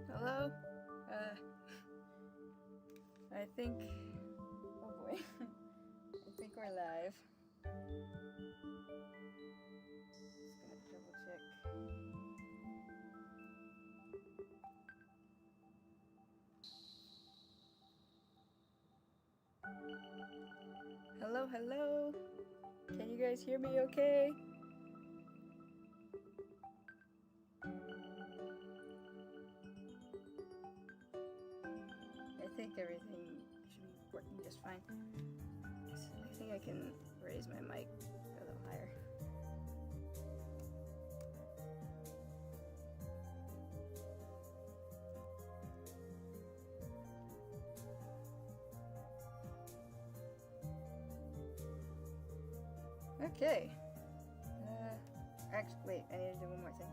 Hello? I think... oh boy. I think we're live. Just gonna double check. Hello, hello? Can you guys hear me okay? I think everything should be working just fine. I think I can raise my mic a little higher. Okay. Actually, wait, I need to do one more thing.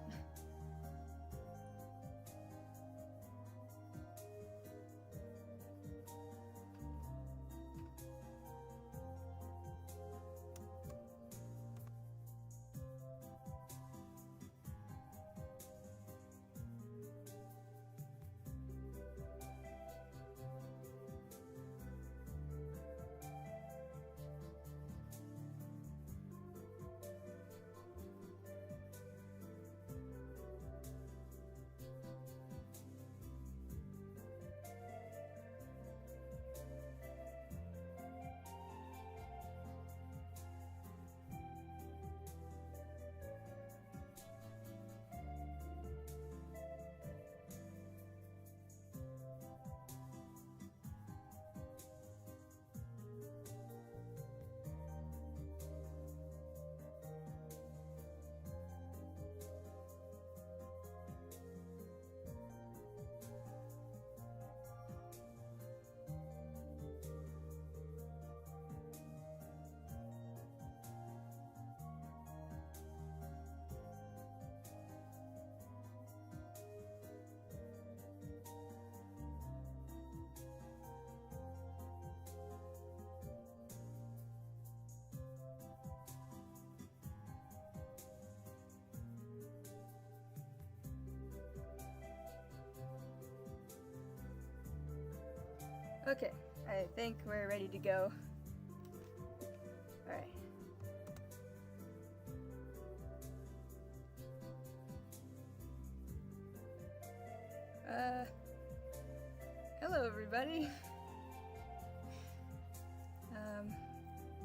Okay, I think we're ready to go. Alright. Hello everybody. Let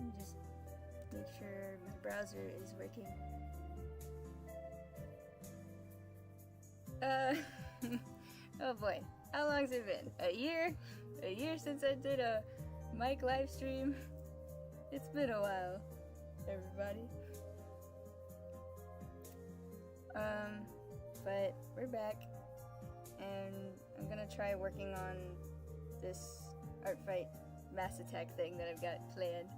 me just make sure my browser is working. Oh boy. How long's it been? A year? A year since I did a mic live stream? It's been a while, everybody. But we're back, and I'm gonna try working on this artfight mass attack thing that I've got planned.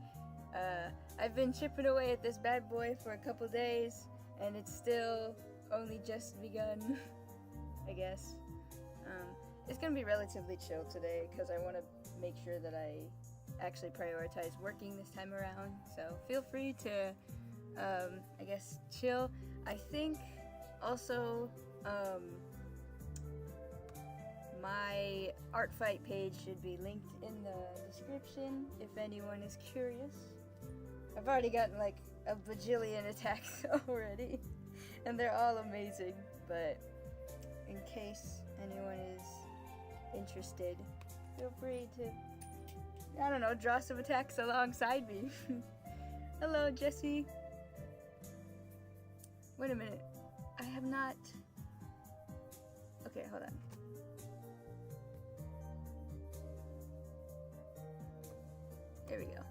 I've been chipping away at this bad boy for a couple days, and it's still only just begun, I guess. It's gonna be relatively chill today, because I want to make sure that I actually prioritize working this time around, so feel free to, I guess, chill. I think, also, my artfight page should be linked in the description if anyone is curious. I've already gotten like a bajillion attacks already, and they're all amazing, but in case anyone is interested, feel free to, I don't know, draw some attacks alongside me. Hello, Jesse. Wait a minute. I have not... Okay, hold on. There we go.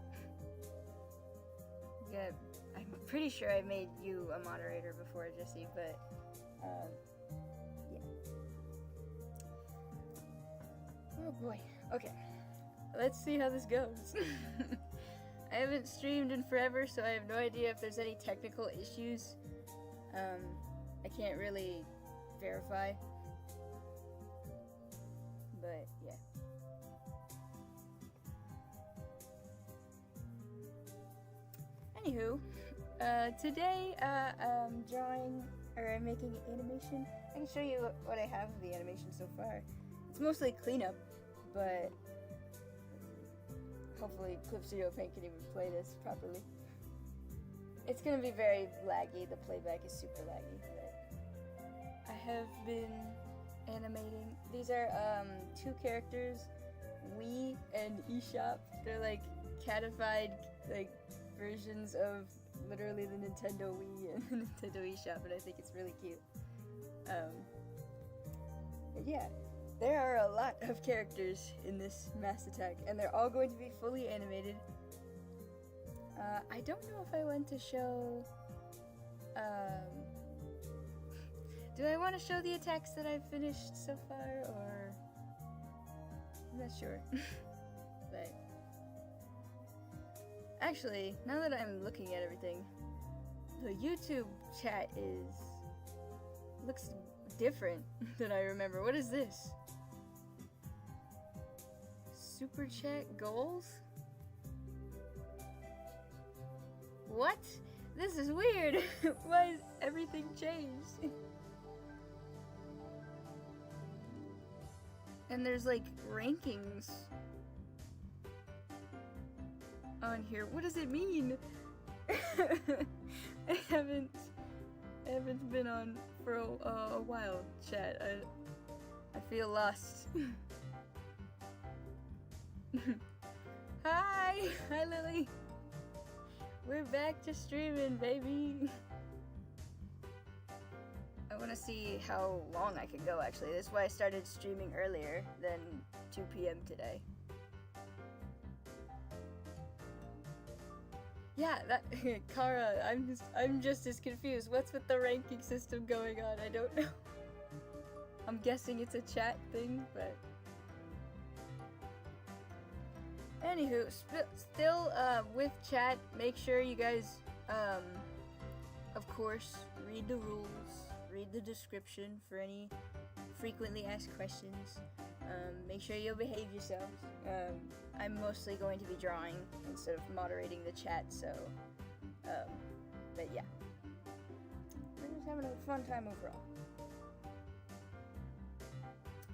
Yeah, I'm pretty sure I made you a moderator before, Jesse, but, yeah. Oh boy. Okay. Let's see how this goes. I haven't streamed in forever, so I have no idea if there's any technical issues. I can't really verify. But, yeah. Anywho, today, I'm drawing, or I'm making animation. I can show you what I have of the animation so far. It's mostly cleanup, but hopefully Clip Studio Paint can even play this properly. It's gonna be very laggy, the playback is super laggy, but I have been animating. These are, two characters, Wii and eShop. They're like catified, like, versions of literally the Nintendo Wii and the Nintendo eShop, and I think it's really cute. But yeah, there are a lot of characters in this mass attack, and they're all going to be fully animated. I don't know if I want to show, do I want to show the attacks that I've finished so far, or, I'm not sure, but, actually, now that I'm looking at everything, the YouTube chat looks different than I remember. What is this? Super chat goals? What? This is weird. Why is everything changed? And there's like rankings on here. What does it mean? I haven't been on for a while, chat. I feel lost. Hi Lily. We're back to streaming, baby. I want to see how long I can go, actually. That's why I started streaming earlier than 2 p.m. today. Yeah, that Kara, I'm just as confused. What's with the ranking system going on? I don't know. I'm guessing it's a chat thing, but anywho, still with chat, make sure you guys of course read the rules, read the description for any frequently asked questions. Make sure you'll behave yourselves. I'm mostly going to be drawing instead of moderating the chat, so, but yeah. We're just having a fun time overall.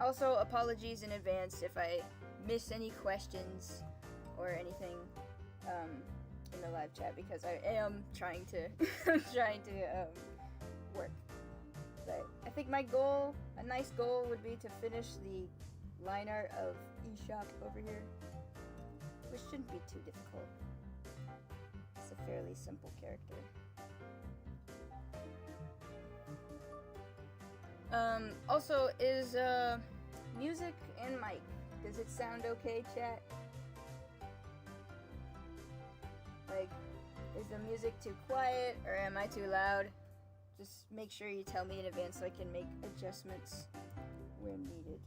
Also, apologies in advance if I miss any questions or anything, in the live chat, because I am trying to, work. But I think my goal, a nice goal, would be to finish the line art of eShop over here, which shouldn't be too difficult. It's a fairly simple character. Also, is music and mic. Does it sound okay, chat? Like, is the music too quiet or am I too loud? Just make sure you tell me in advance so I can make adjustments where needed.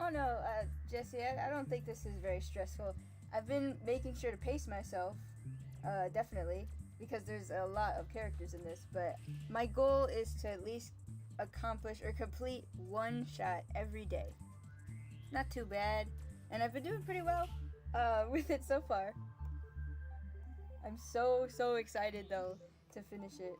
Oh no, Jesse, I don't think this is very stressful. I've been making sure to pace myself, definitely, because there's a lot of characters in this, but my goal is to at least accomplish or complete one shot every day. Not too bad, and I've been doing pretty well with it so far. I'm so excited though to finish it.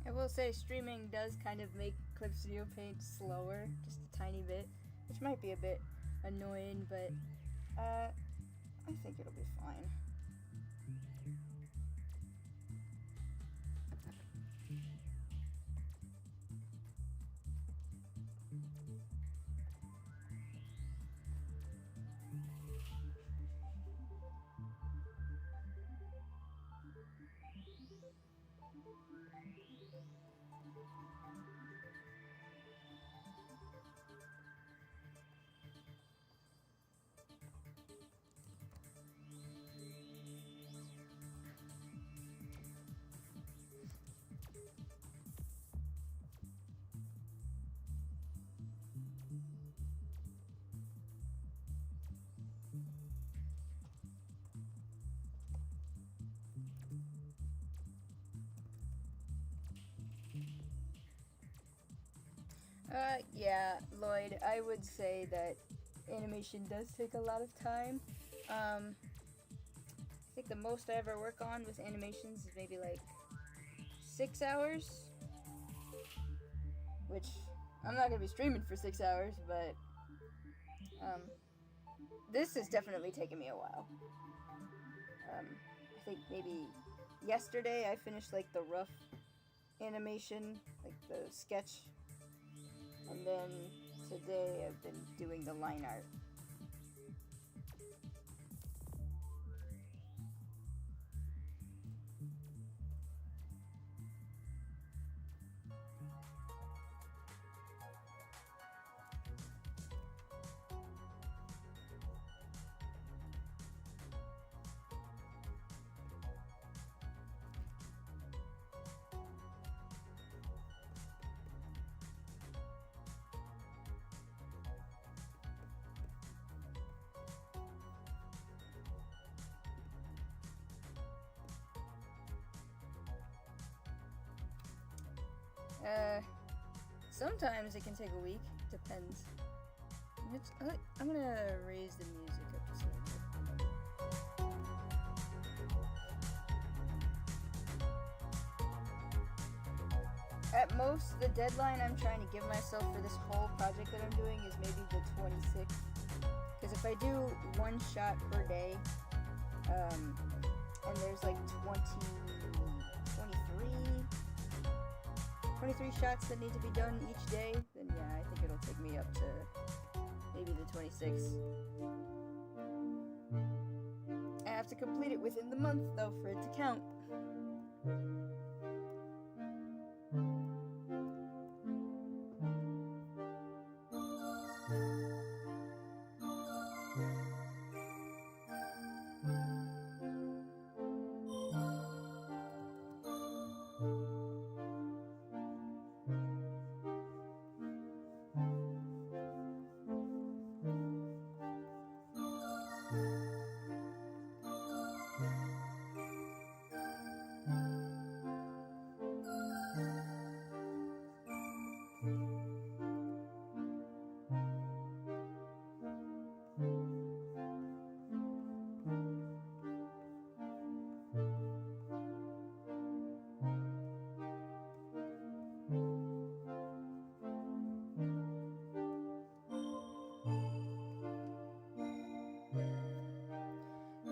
I will say streaming does kind of make Clip Studio Paint slower, just a tiny bit, which might be a bit annoying, but I think it'll be fine. Yeah, Lloyd, I would say that animation does take a lot of time. I think the most I ever work on with animations is maybe like 6 hours, which I'm not gonna be streaming for 6 hours, but this has definitely taken me a while. I think maybe yesterday I finished like the rough animation, like the sketch, and then today I've been doing the line art. Sometimes it can take a week. Depends. I'm gonna raise the music up just a little bit. At most, the deadline I'm trying to give myself for this whole project that I'm doing is maybe the 26th. Because if I do one shot per day, and there's like 23 shots that need to be done each day, then yeah, I think it'll take me up to maybe the 26th. I have to complete it within the month though for it to count.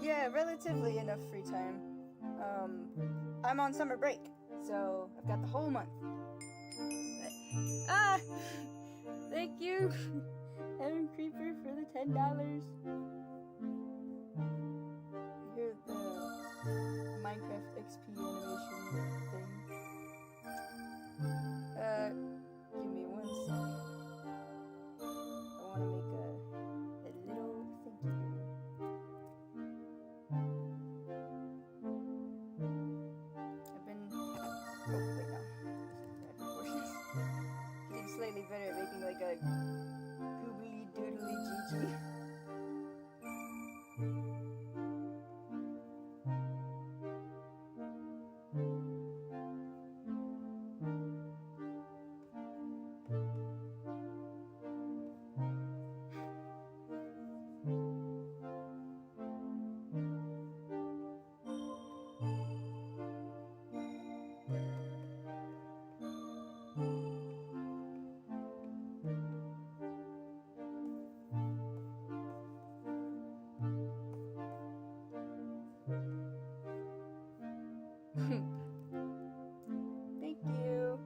Yeah, relatively enough free time. I'm on summer break, so I've got the whole month. Thank you, Heaven Creeper, for the $10. Here's the Minecraft XP animation thing. Give me 1 second. I want to make a little thank you. Getting slightly better at making like a googly doodly Gigi. Thank you.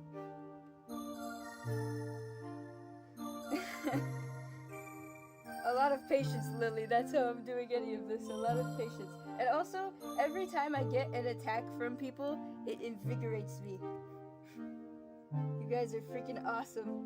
A lot of patience, Lily. That's how I'm doing any of this. A lot of patience. And also, every time I get an attack from people, it invigorates me. You guys are freaking awesome.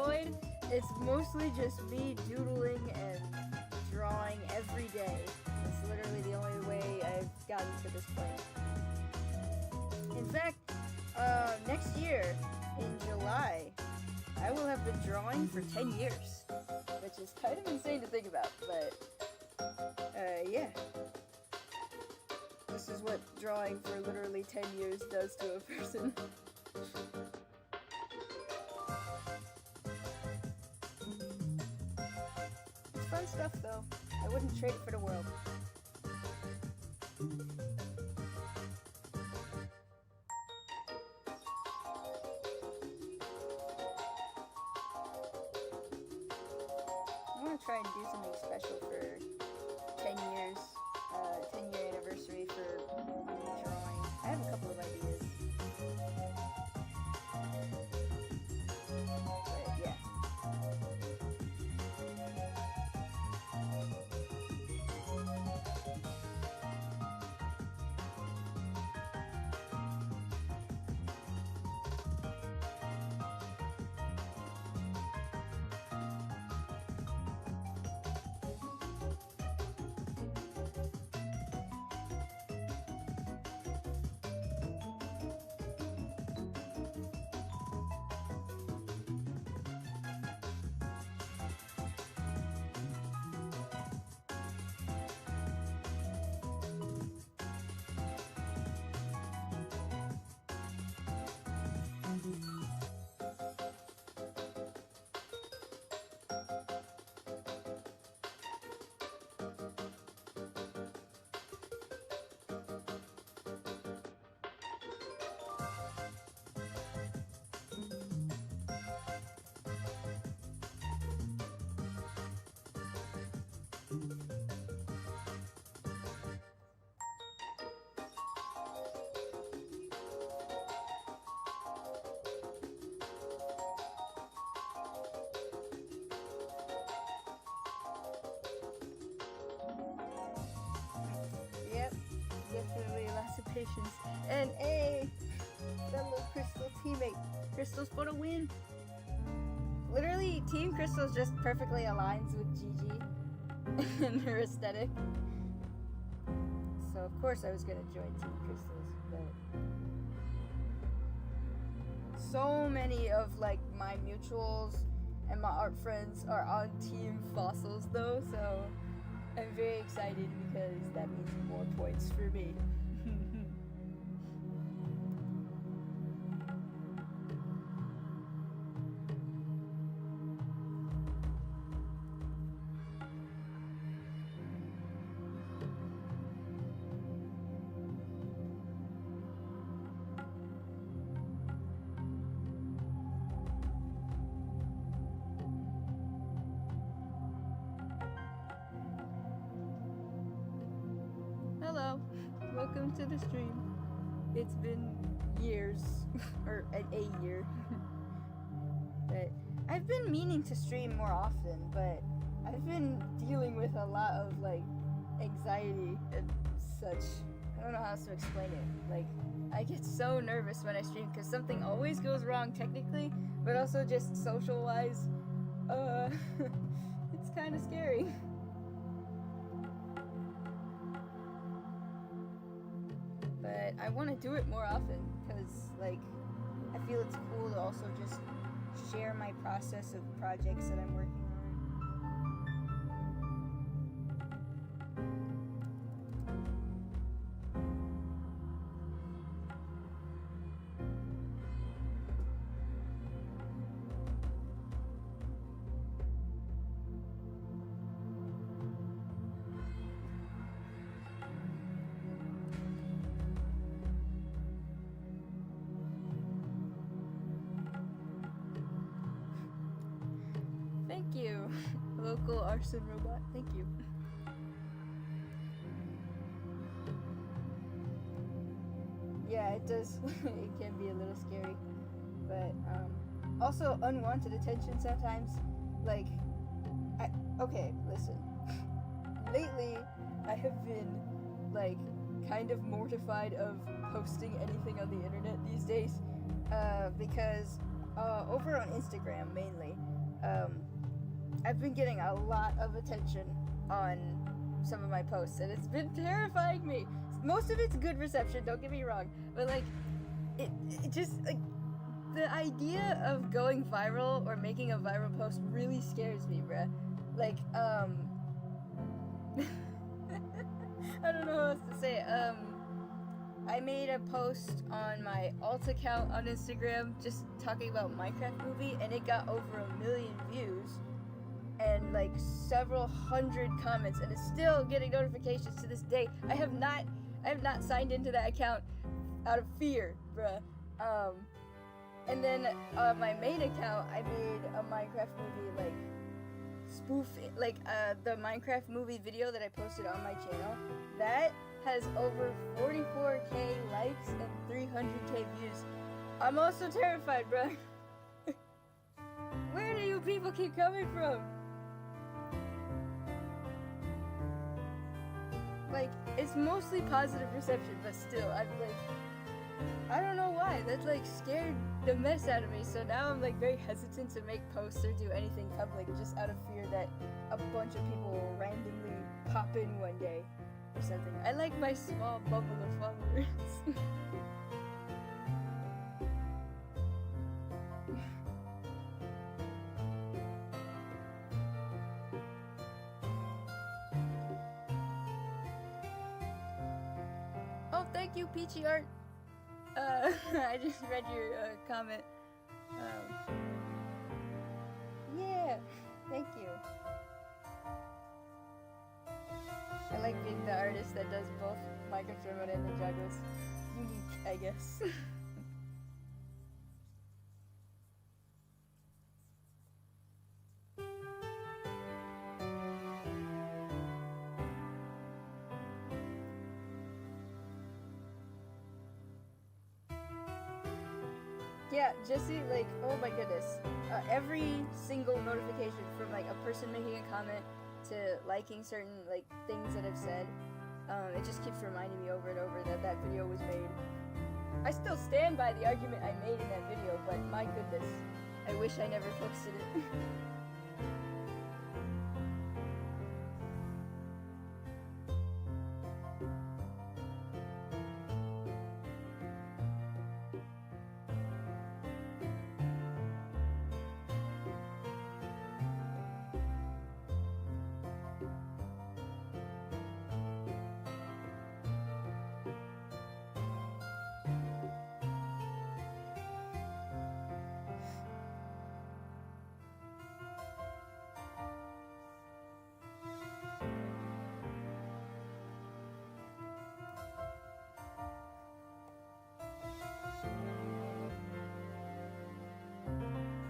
employed, it's mostly just me doodling and drawing every day. It's literally the only way I've gotten to this point. In fact, next year, in July, I will have been drawing for 10 years, which is kind of insane to think about, but, yeah. This is what drawing for literally 10 years does to a person. It's fun stuff, though. I wouldn't trade it for the world. I want to try and do something special for 10 years, 10-year anniversary for drawing. I have a couple of ideas. But yeah. Yep, definitely lots of patience. And a fellow Crystal teammate. Crystal's for the win. Literally, Team Crystal's just perfectly aligns with Gigi and her aesthetic. So of course I was gonna join Team Crystal's, but so many of like my mutuals and my art friends are on Team Fossils though, so I'm very excited because that means more points for me. Hello, welcome to the stream. It's been years, or a year. But I've been meaning to stream more often, but I've been dealing with a lot of like anxiety and such. I don't know how else to explain it. Like, I get so nervous when I stream because something always goes wrong technically, but also just social-wise, it's kind of scary. But I want to do it more often because, like, I feel it's cool to also just share my process of projects that I'm working on. Thank you, local arson robot. Thank you. Yeah, it does. It can be a little scary, but also unwanted attention sometimes. Like, okay, listen. Lately, I have been like kind of mortified of posting anything on the internet these days, because over on Instagram mainly. I've been getting a lot of attention on some of my posts, and it's been terrifying me. Most of it's good reception, don't get me wrong, but like, it just, like, the idea of going viral or making a viral post really scares me, bruh. Like, I don't know how else to say it. I made a post on my alt account on Instagram just talking about Minecraft movie, and it got over 1 million views and like several hundred comments, and it's still getting notifications to this day. I have not signed into that account out of fear, bruh. And then my main account, I made a Minecraft movie like spoof, like the Minecraft movie video that I posted on my channel. That has over 44k likes and 300k views. I'm also terrified, bruh. Where do you people keep coming from? Like, it's mostly positive reception, but still, I'm like, I don't know why. That like scared the mess out of me. So now I'm like very hesitant to make posts or do anything public, just out of fear that a bunch of people will randomly pop in one day or something. I like my small bubble of followers. Oh, thank you, Peachy Art. I just read your comment. Yeah, thank you. I like being the artist that does both Minecraft Remote and Ninjago's. Unique, I guess. Yeah, Jesse, like, oh my goodness. Every single notification from, like, a person making a comment to liking certain, like, things that I've said, it just keeps reminding me over and over that that video was made. I still stand by the argument I made in that video, but my goodness, I wish I never posted it.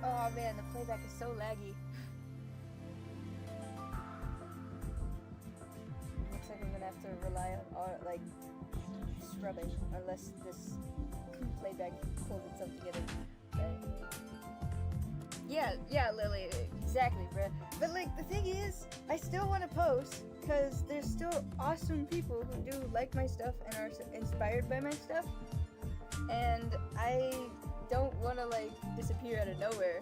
Oh man, the playback is so laggy. Looks like I'm gonna have to rely on, like, scrubbing, unless this playback pulls itself together. Okay. Yeah, Lily, exactly, bruh. But like, the thing is, I still want to post, because there's still awesome people who do like my stuff and are inspired by my stuff, and I don't want to like disappear out of nowhere.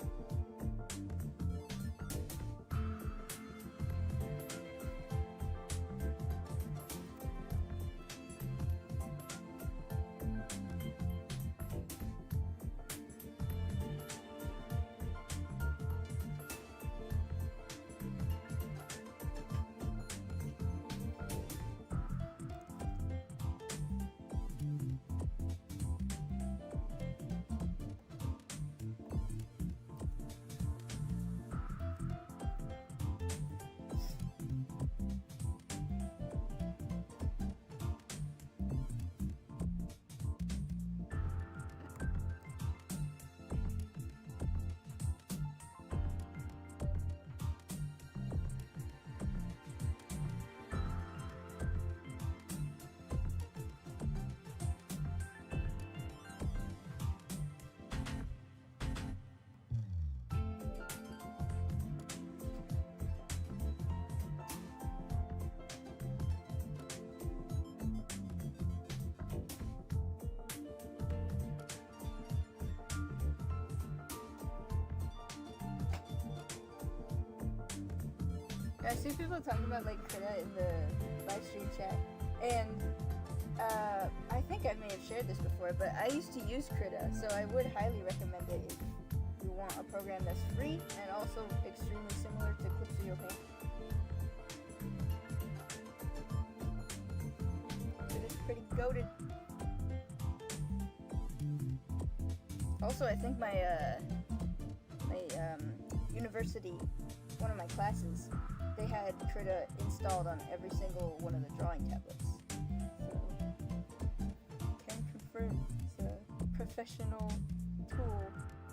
I see people talking about like Krita in the live stream chat, and I think I may have shared this before, but I used to use Krita, so I would highly recommend it if you want a program that's free and also extremely similar to Clip Studio Paint. It is pretty goated. Also, I think my university, one of my classes, they had Krita installed on every single one of the drawing tablets. So, can confirm it's a professional tool,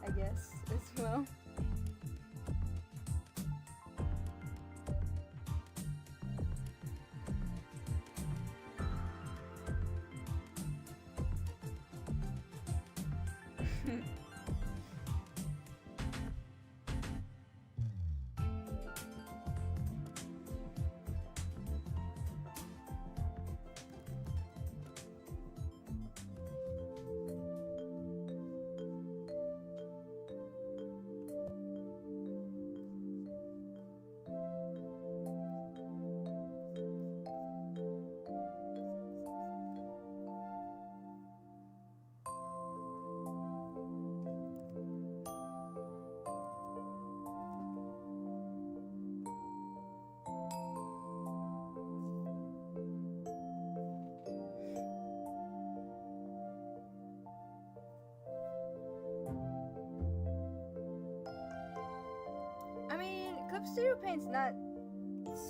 I guess, as well. Clip Studio Paint's not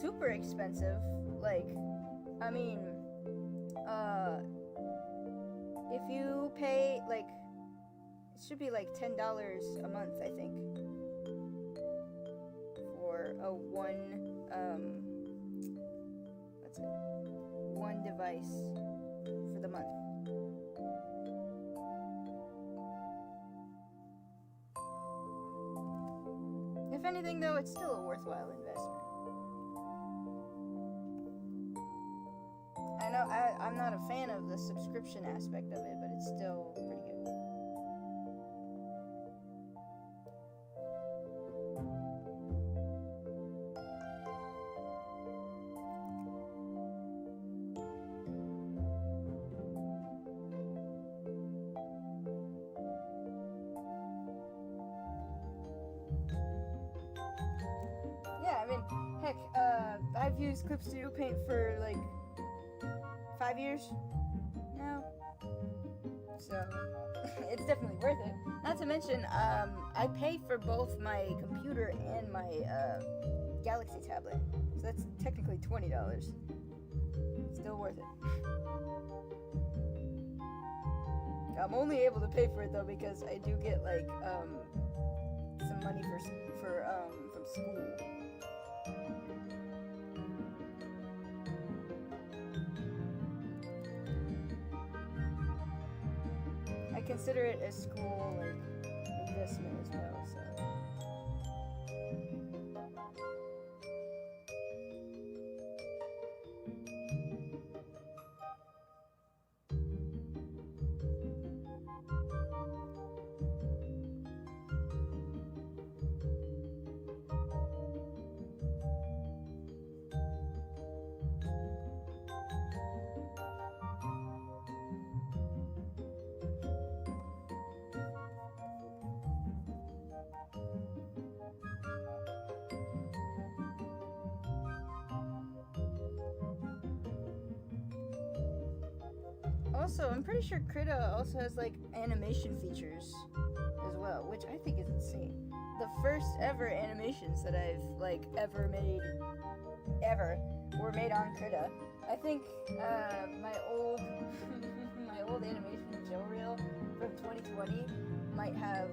super expensive. Like, I mean, if you pay, like, it should be like $10 a month, I think, for a one device for the month. If anything, though, it's still a worthwhile investment. I know I'm not a fan of the subscription aspect of it, but it's still pretty good. Heck, I've used Clip Studio Paint for like 5 years now, so it's definitely worth it. Not to mention, I pay for both my computer and my Galaxy tablet, so that's technically $20. Still worth it. I'm only able to pay for it though because I do get like some money from school. I consider it a school like investment as well, so. Also, I'm pretty sure Krita also has like animation features as well, which I think is insane. The first ever animations that I've like ever made were made on Krita. I think my old my old animation gel reel from 2020 might have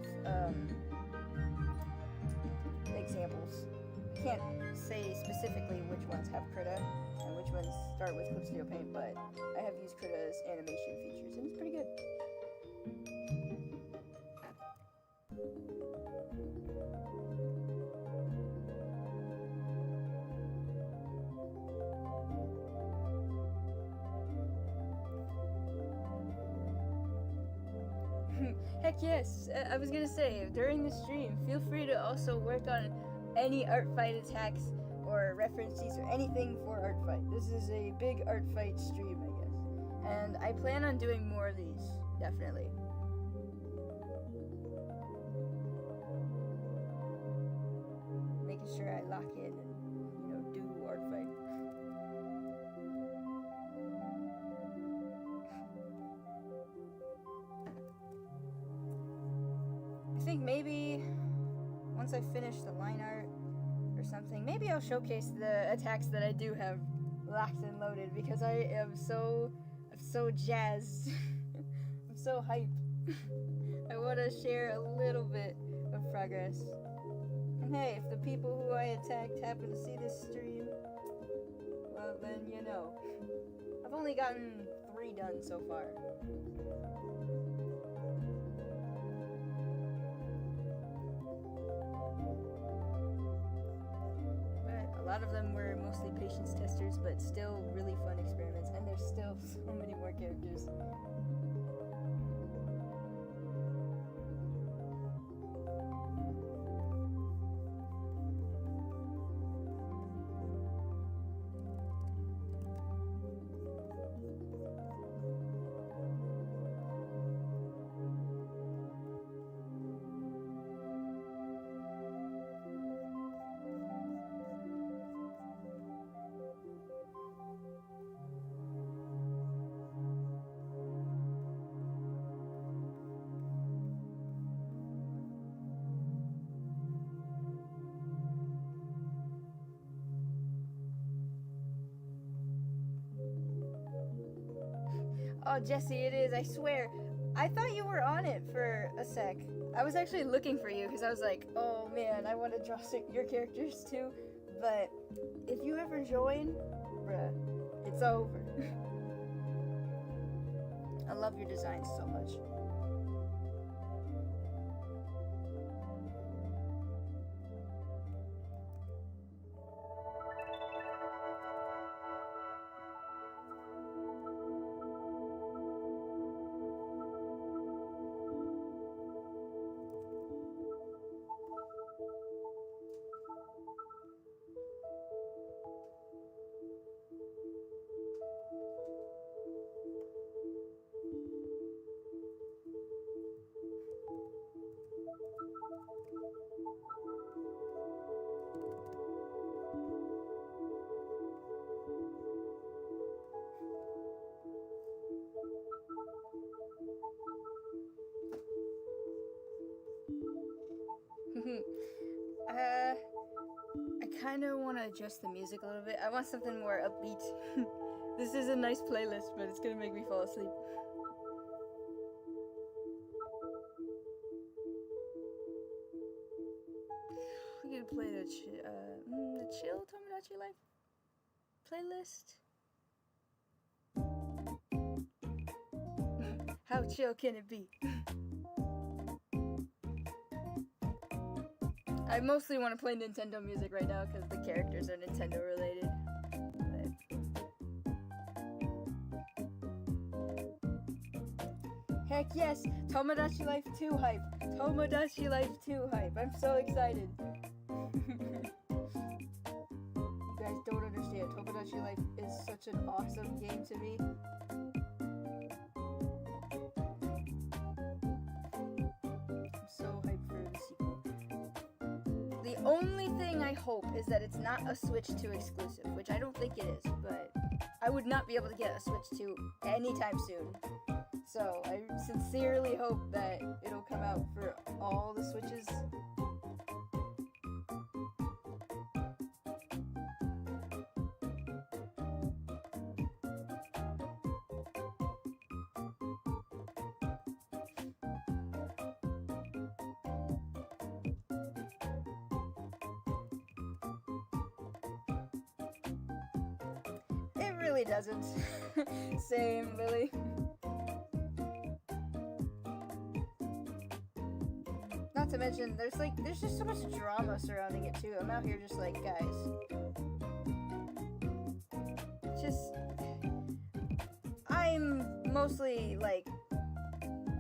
examples. I can't say specifically which ones have Krita and which ones start with Clip Studio Paint, but I have used Krita's animation features, and it's pretty good. Heck yes, I was gonna say, during the stream, feel free to also work on any artfight attacks or references or anything for artfight. This is a big artfight stream, I guess. And I plan on doing more of these, definitely. Making sure I lock in and, you know, do artfight. I think maybe once I finish the line art or something, maybe I'll showcase the attacks that I do have locked and loaded, because I'm so jazzed. I'm so hyped. I want to share a little bit of progress. And hey, if the people who I attacked happen to see this stream, well then you know. I've only gotten 3 done so far. But a lot of them were mostly patience testers, but still really fun experiments, and there's still so many more characters. Oh, Jesse, it is, I swear. I thought you were on it for a sec. I was actually looking for you because I was like, oh man, I want to draw your characters too. But if you ever join, bruh, it's over. I love your designs so much. I kind of want to adjust the music a little bit. I want something more upbeat. This is a nice playlist, but it's gonna make me fall asleep. We could play the Chill Tomodachi Life playlist. How chill can it be? I mostly want to play Nintendo music right now because the characters are Nintendo related. But... Heck yes! Tomodachi Life 2 hype! Tomodachi Life 2 hype! I'm so excited! You guys don't understand. Tomodachi Life is such an awesome game to me. The only thing I hope is that it's not a Switch 2 exclusive, which I don't think it is, but I would not be able to get a Switch 2 anytime soon. So I sincerely hope that it'll come out for all the Switches. Really doesn't. Same, Lily. Not to mention, there's just so much drama surrounding it too. I'm out here just like, guys. I'm mostly like,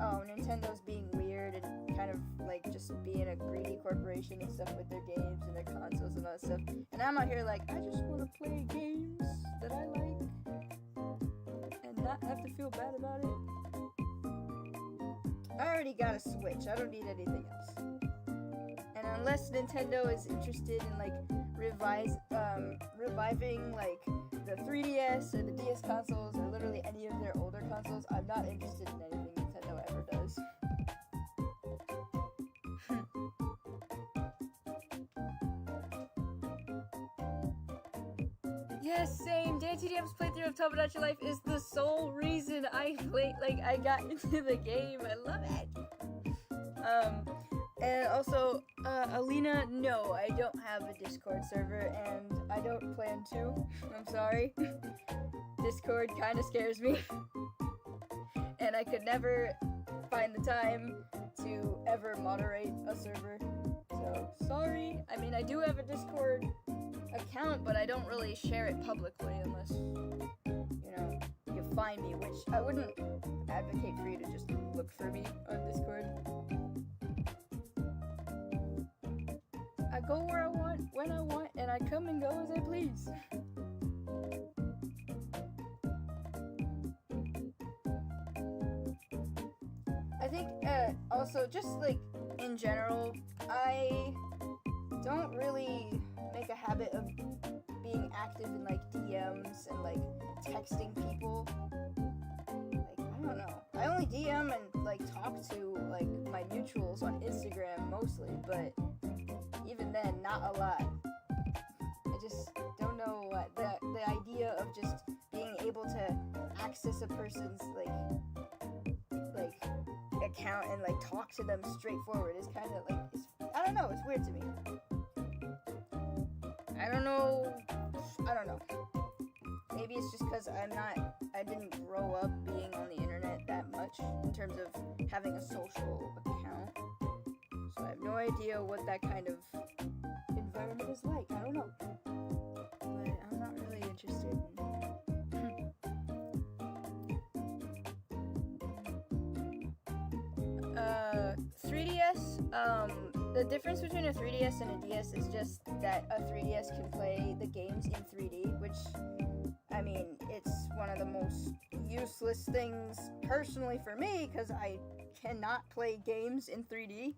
oh, Nintendo's being weird and kind of like just being a greedy corporation. corporation and stuff with their games and their consoles and all that stuff. And I'm out here like, I just want to play games that I like and not have to feel bad about it. I already got a Switch. I don't need anything else. And unless Nintendo is interested in like reviving like the 3DS or the DS consoles or literally any of their older consoles, I'm not interested in anything Nintendo ever does. Yes, same. Dan TDM's playthrough of Tell Me About Your Life is the sole reason I got into the game. I love it. And also, Alina, no, I don't have a Discord server, and I don't plan to. I'm sorry. Discord kind of scares me. And I could never find the time to ever moderate a server. So, sorry. I mean, I do have a Discord account, but I don't really share it publicly unless, you know, you find me, which I wouldn't advocate for you to just look for me on Discord. I go where I want, when I want, and I come and go as I please. I think, also, just, like, in general, I don't really make a habit of being active in, like, DMs and, like, texting people. Like, I don't know. I only DM and, like, talk to, like, my mutuals on Instagram mostly, but even then, not a lot. I just don't know the idea of just being able to access a person's like account and like talk to them straightforward is kind of like I don't know. It's weird to me. I don't know. Maybe it's just because I didn't grow up being on the internet that much in terms of having a social account. So I have no idea what that kind of environment is like. I don't know. But I'm not really interested in 3DS, the difference between a 3DS and a DS is just that a 3DS can play the games in 3D, which, I mean, it's one of the most useless things personally for me, because I cannot play games in 3D,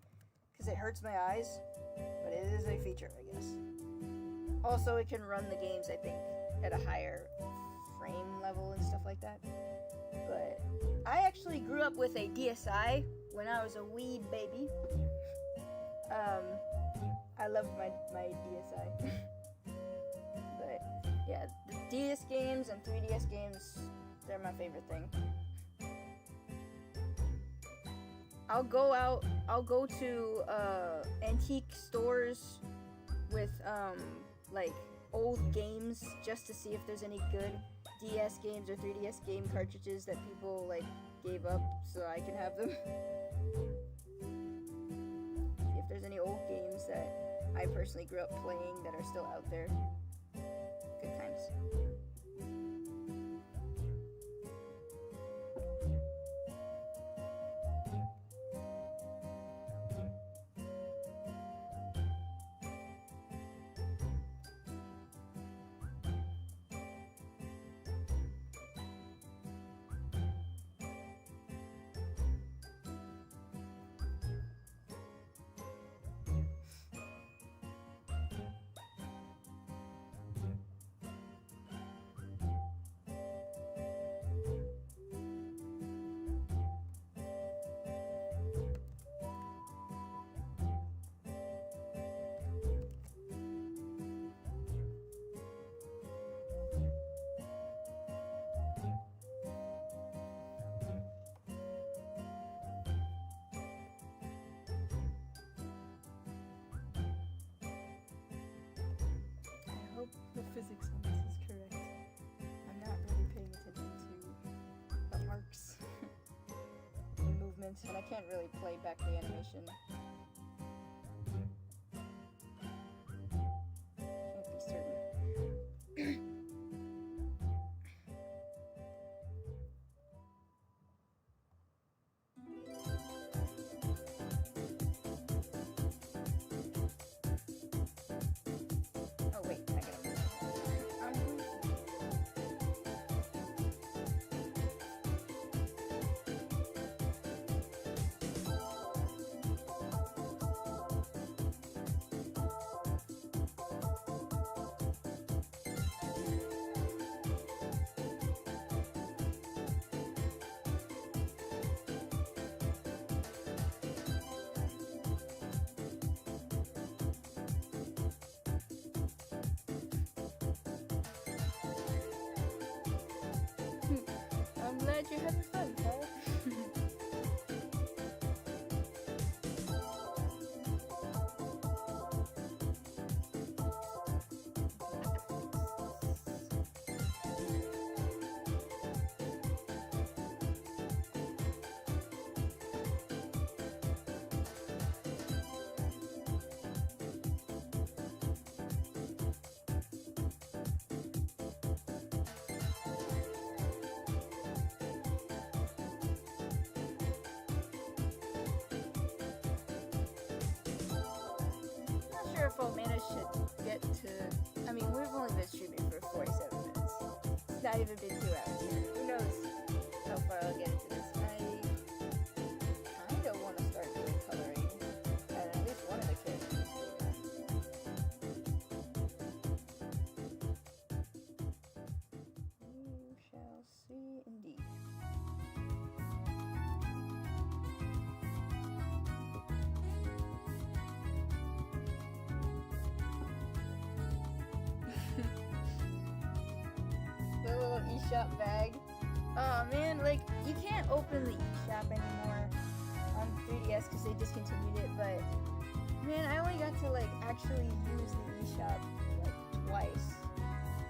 because it hurts my eyes, but it is a feature, I guess. Also, it can run the games, I think, at a higher frame level and stuff like that. But I actually grew up with a DSi when I was a wee baby. I loved my DSi. But yeah, the DS games and 3DS games, they're my favorite thing. I'll go to antique stores with like old games just to see if there's any good DS games or 3DS game cartridges that people like gave up so I can have them. See if there's any old games that I personally grew up playing that are still out there. Good times. I hope the physics on this is correct. I'm not really paying attention to the arcs and movements, and I can't really play back the animation. Can't be certain. glad you're having fun, Paul. If I'll manage to get to, I mean, we've only been streaming for 47 minutes. It's not even been 2 hours yet. Who knows how far I'll get into this. I kinda want to start doing coloring at least one of the characters. You shall see indeed. The little eShop bag. Oh man, like, you can't open the eShop anymore on 3DS because they discontinued it, but man, I only got to like actually use the eShop like twice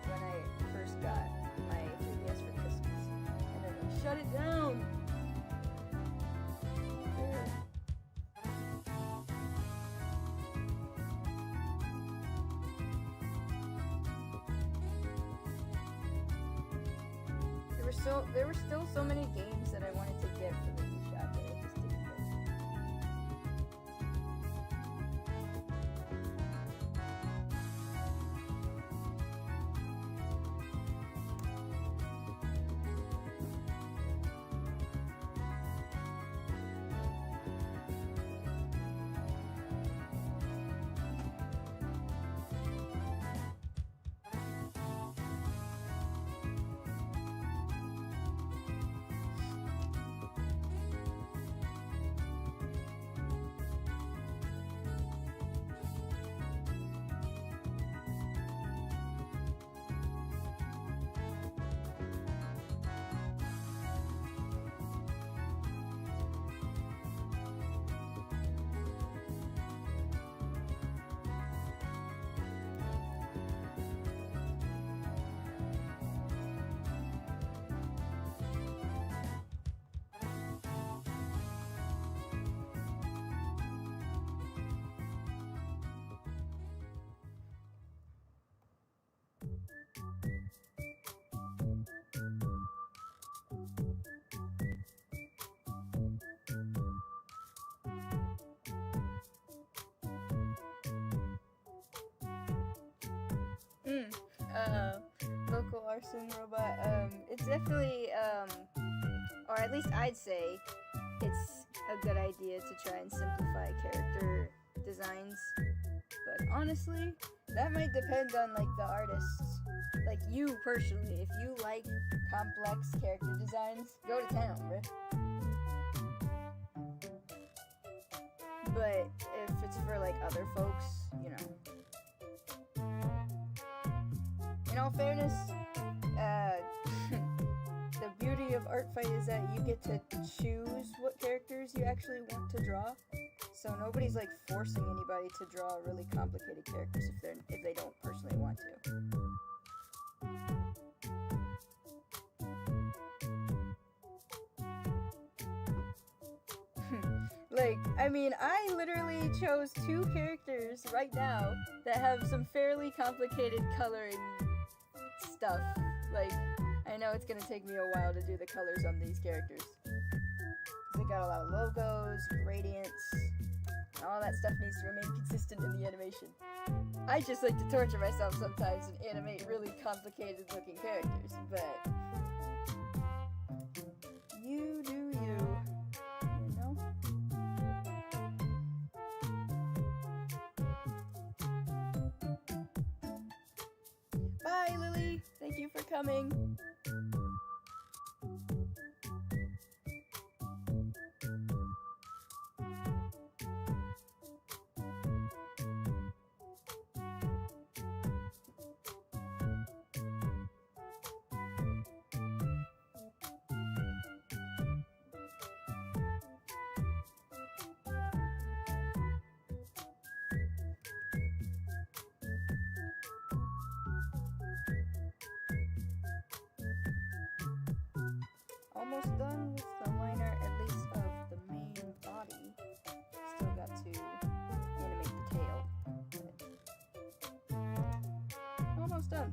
when I first got my 3DS for Christmas, and then they shut it down. There were still so many games that I wanted to get for the eShop that I just didn't get. Local arson robot. It's definitely, or at least I'd say, it's a good idea to try and simplify character designs. But honestly, that might depend on like the artists. Like you personally, if you like complex character designs, go to town, right? But if it's for like other folks, you know. In all fairness, the beauty of artfight is that you get to choose what characters you actually want to draw. So nobody's like forcing anybody to draw really complicated characters if they don't personally want to. Like, I mean, I literally chose 2 characters right now that have some fairly complicated coloring stuff. Like, I know it's gonna take me a while to do the colors on these characters. They got a lot of logos, gradients, and all that stuff needs to remain consistent in the animation. I just like to torture myself sometimes and animate really complicated looking characters, but you do you, you know? Bye, Lily! Thank you for coming! almost done with the liner, at least of the main body. Still got to animate the tail. But almost done.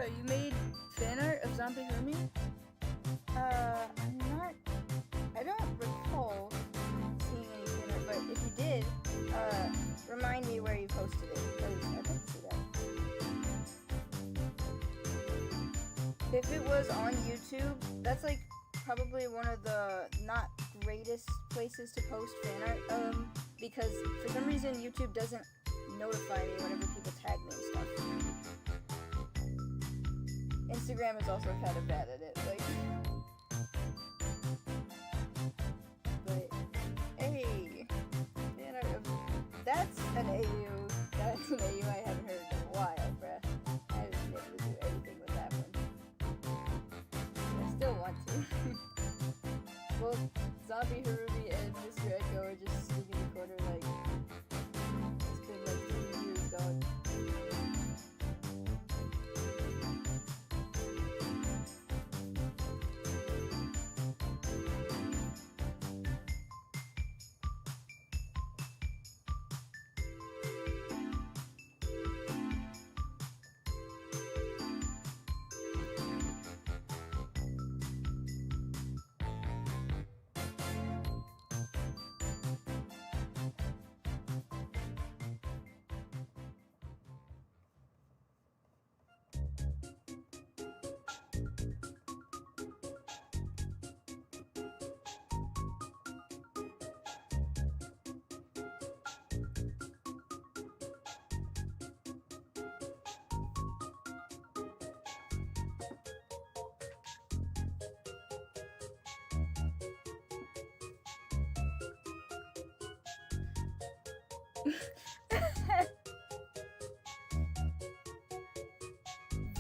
You made fan art of Zombie Rumi? I don't recall seeing any fan art, but if you did, remind me where you posted it, because I'd like to see that. If it was on YouTube, that's like probably one of the not greatest places to post fan art, because for some reason YouTube doesn't notify me whenever people tag me and stuff. Instagram is also kind of bad at it, like. But hey, fan art of, that's an AU. That's an AU I haven't heard in a while, bruh. I haven't been able to do anything with that one. I still want to. Both Zombie Harumi and Mr. Echo are just sitting in the corner like, it's been like 3 years, dog.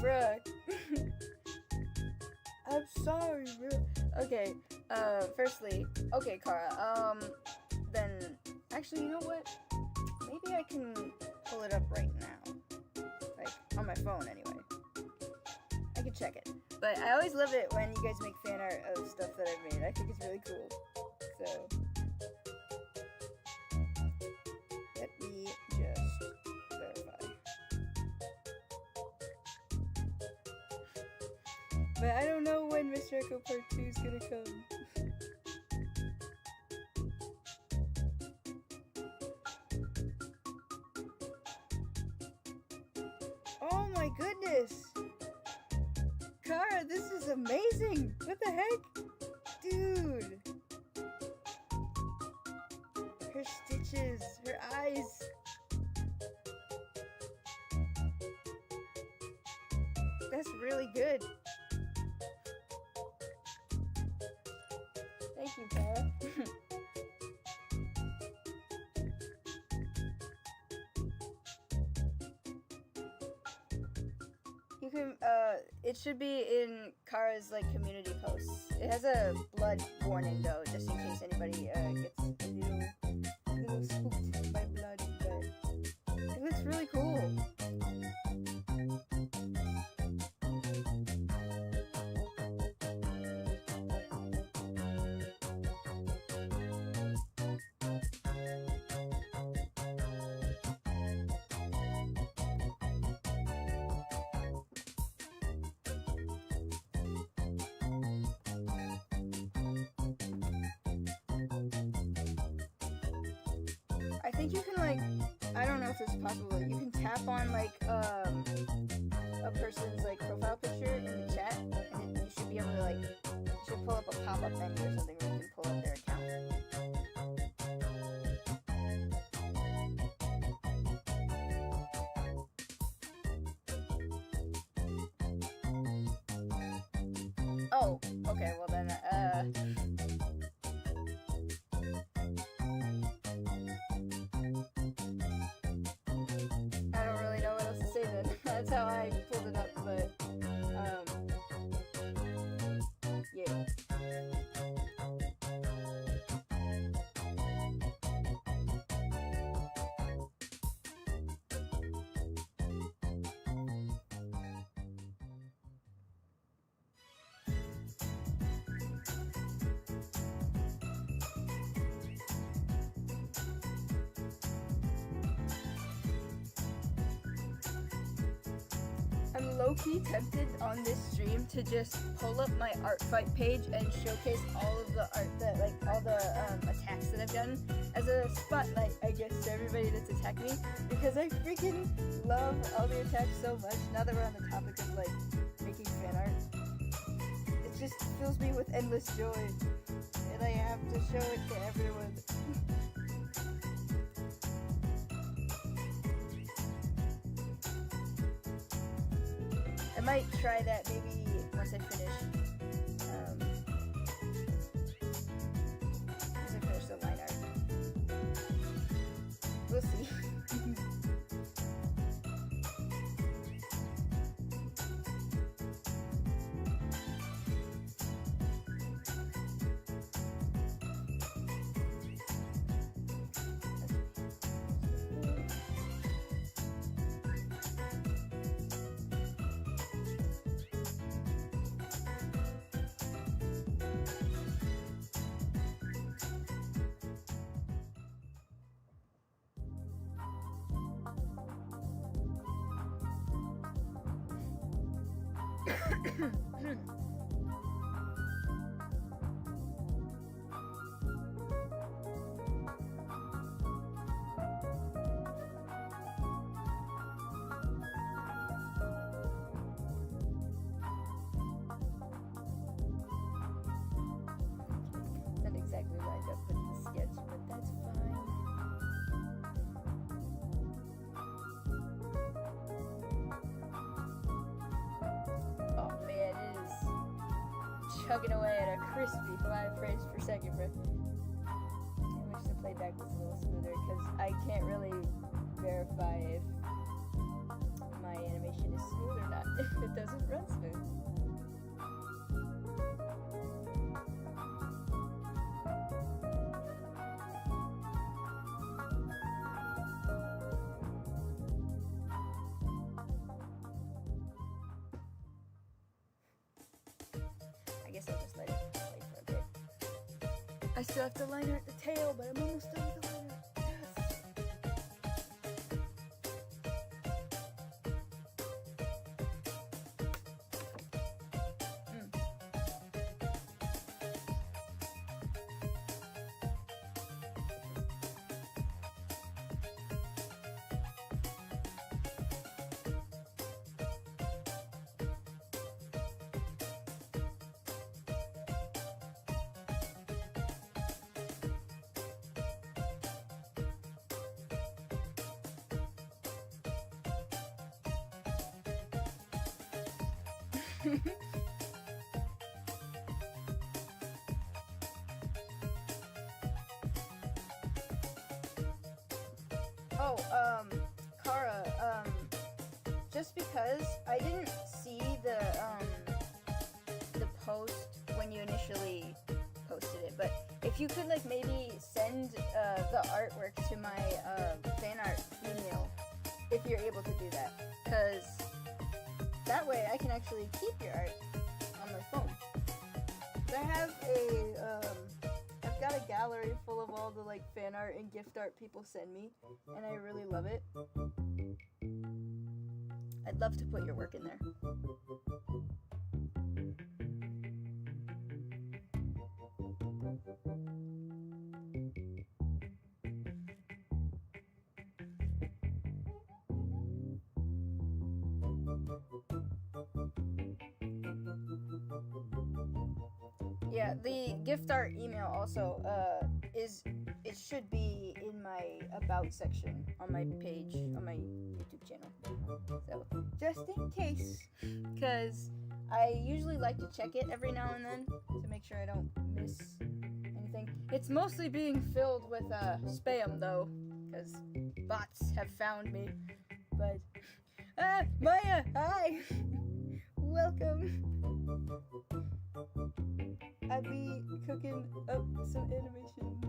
bruh. I'm sorry, bro. Okay, firstly, okay, Kara, then, actually, you know what? Maybe I can pull it up right now. Like, on my phone, anyway. I can check it. But I always love it when you guys make fan art of stuff that I've made. I think it's really cool. So, let me just verify. But I don't know when Mr. Echo Part 2 is gonna come. Oh my goodness! Kara, this is amazing! What the heck? Dude! Her stitches, her eyes. That's really good. Thank you, Kara. You can, it should be in Kara's, like, community posts. It has a blood warning, though, just in case anybody, gets a little spooked by blood, but it looks really cool. I think you can, like, I don't know if this is possible, but you can tap on, like, a person's, like, profile picture in the chat, and you should be able to, like, you should pull up a pop-up menu or something where you can pull up their account. Oh, okay, well then, I don't really know what else to say then. That's how I pulled it up, but, yeah. I'm low-key tempted on this stream to just pull up my artfight page and showcase all of the art that, like, all the attacks that I've done as a spotlight, I guess, to everybody that's attacked me, because I freaking love all the attacks so much. Now that we're on the topic of, like, making fan art, it just fills me with endless joy, and I have to show it to everyone. I might try that maybe once I finish, the line art. We'll see. Not exactly lined up with the sketch, but that's fine. Oh man, it is chugging away at a crispy 5 frames per second, bro. I wish the playback was a little smoother, because I can't really verify if my animation is smooth or not, if it doesn't run smooth. I guess I'll just let it play for a bit. I still have to line art the tail, but I'm almost done with the line art. Kara, just because I didn't see the post when you initially posted it, but if you could like maybe send the artwork to my fan art email if you're able to do that, because that way I can actually keep your art on my phone. I have I've got a gallery full of all the like fan art and gift art people send me, and I really love it. I'd love to put your work in there. Yeah, the gift art email also it should be in my about section on my page on my YouTube channel. So just in case, because I usually like to check it every now and then to make sure I don't miss anything. It's mostly being filled with spam though, because bots have found me. But Maya, hi, welcome. I'll be cooking up some animations.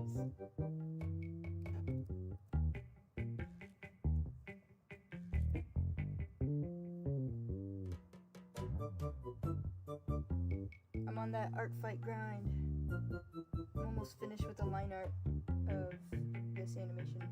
I'm on that art fight grind. I'm almost finished with the line art of this animation.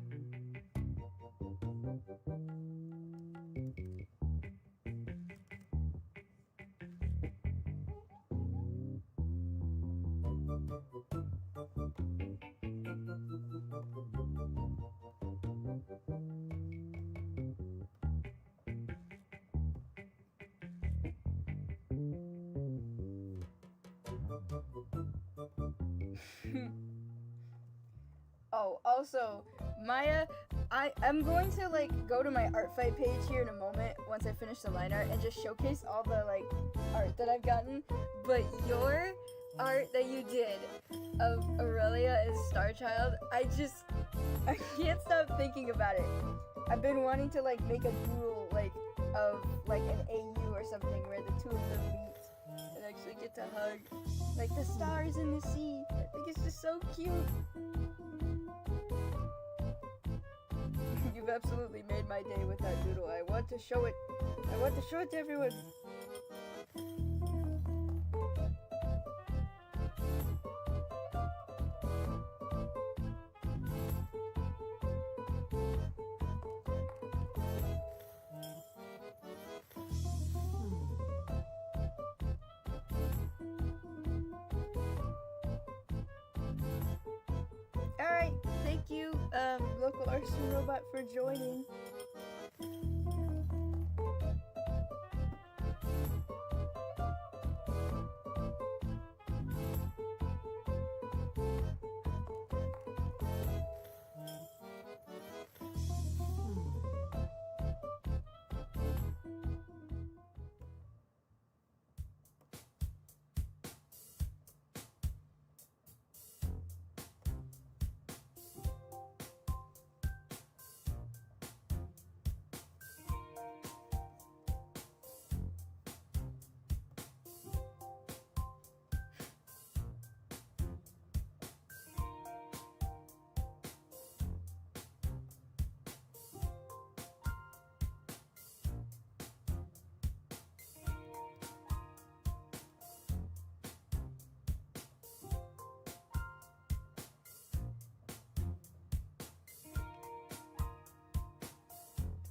Oh, also, Maya, I'm going to like go to my art fight page here in a moment once I finish the line art and just showcase all the like art that I've gotten. But your art that you did of Aurelia as Starchild, I can't stop thinking about it. I've been wanting to like make a doodle like of like an AU or something where the two of them meet and actually get to hug, like the stars in the sea. I think it's just so cute. You've absolutely made my day with that doodle. I want to show it to everyone. Alright, thank you, local arson robot, for joining.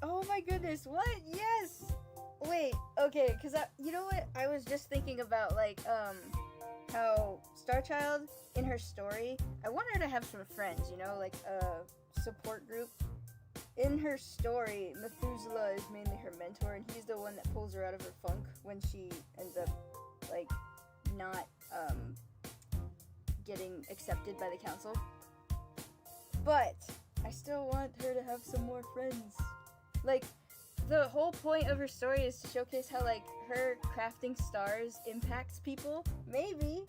Oh my goodness, what? Yes! Wait, okay, because you know what? I was just thinking about, like, how Starchild, in her story, I want her to have some friends, you know, like a support group. In her story, Methuselah is mainly her mentor, and he's the one that pulls her out of her funk when she ends up, like, not, getting accepted by the council. But I still want her to have some more friends. Like, the whole point of her story is to showcase how, like, her crafting stars impacts people. Maybe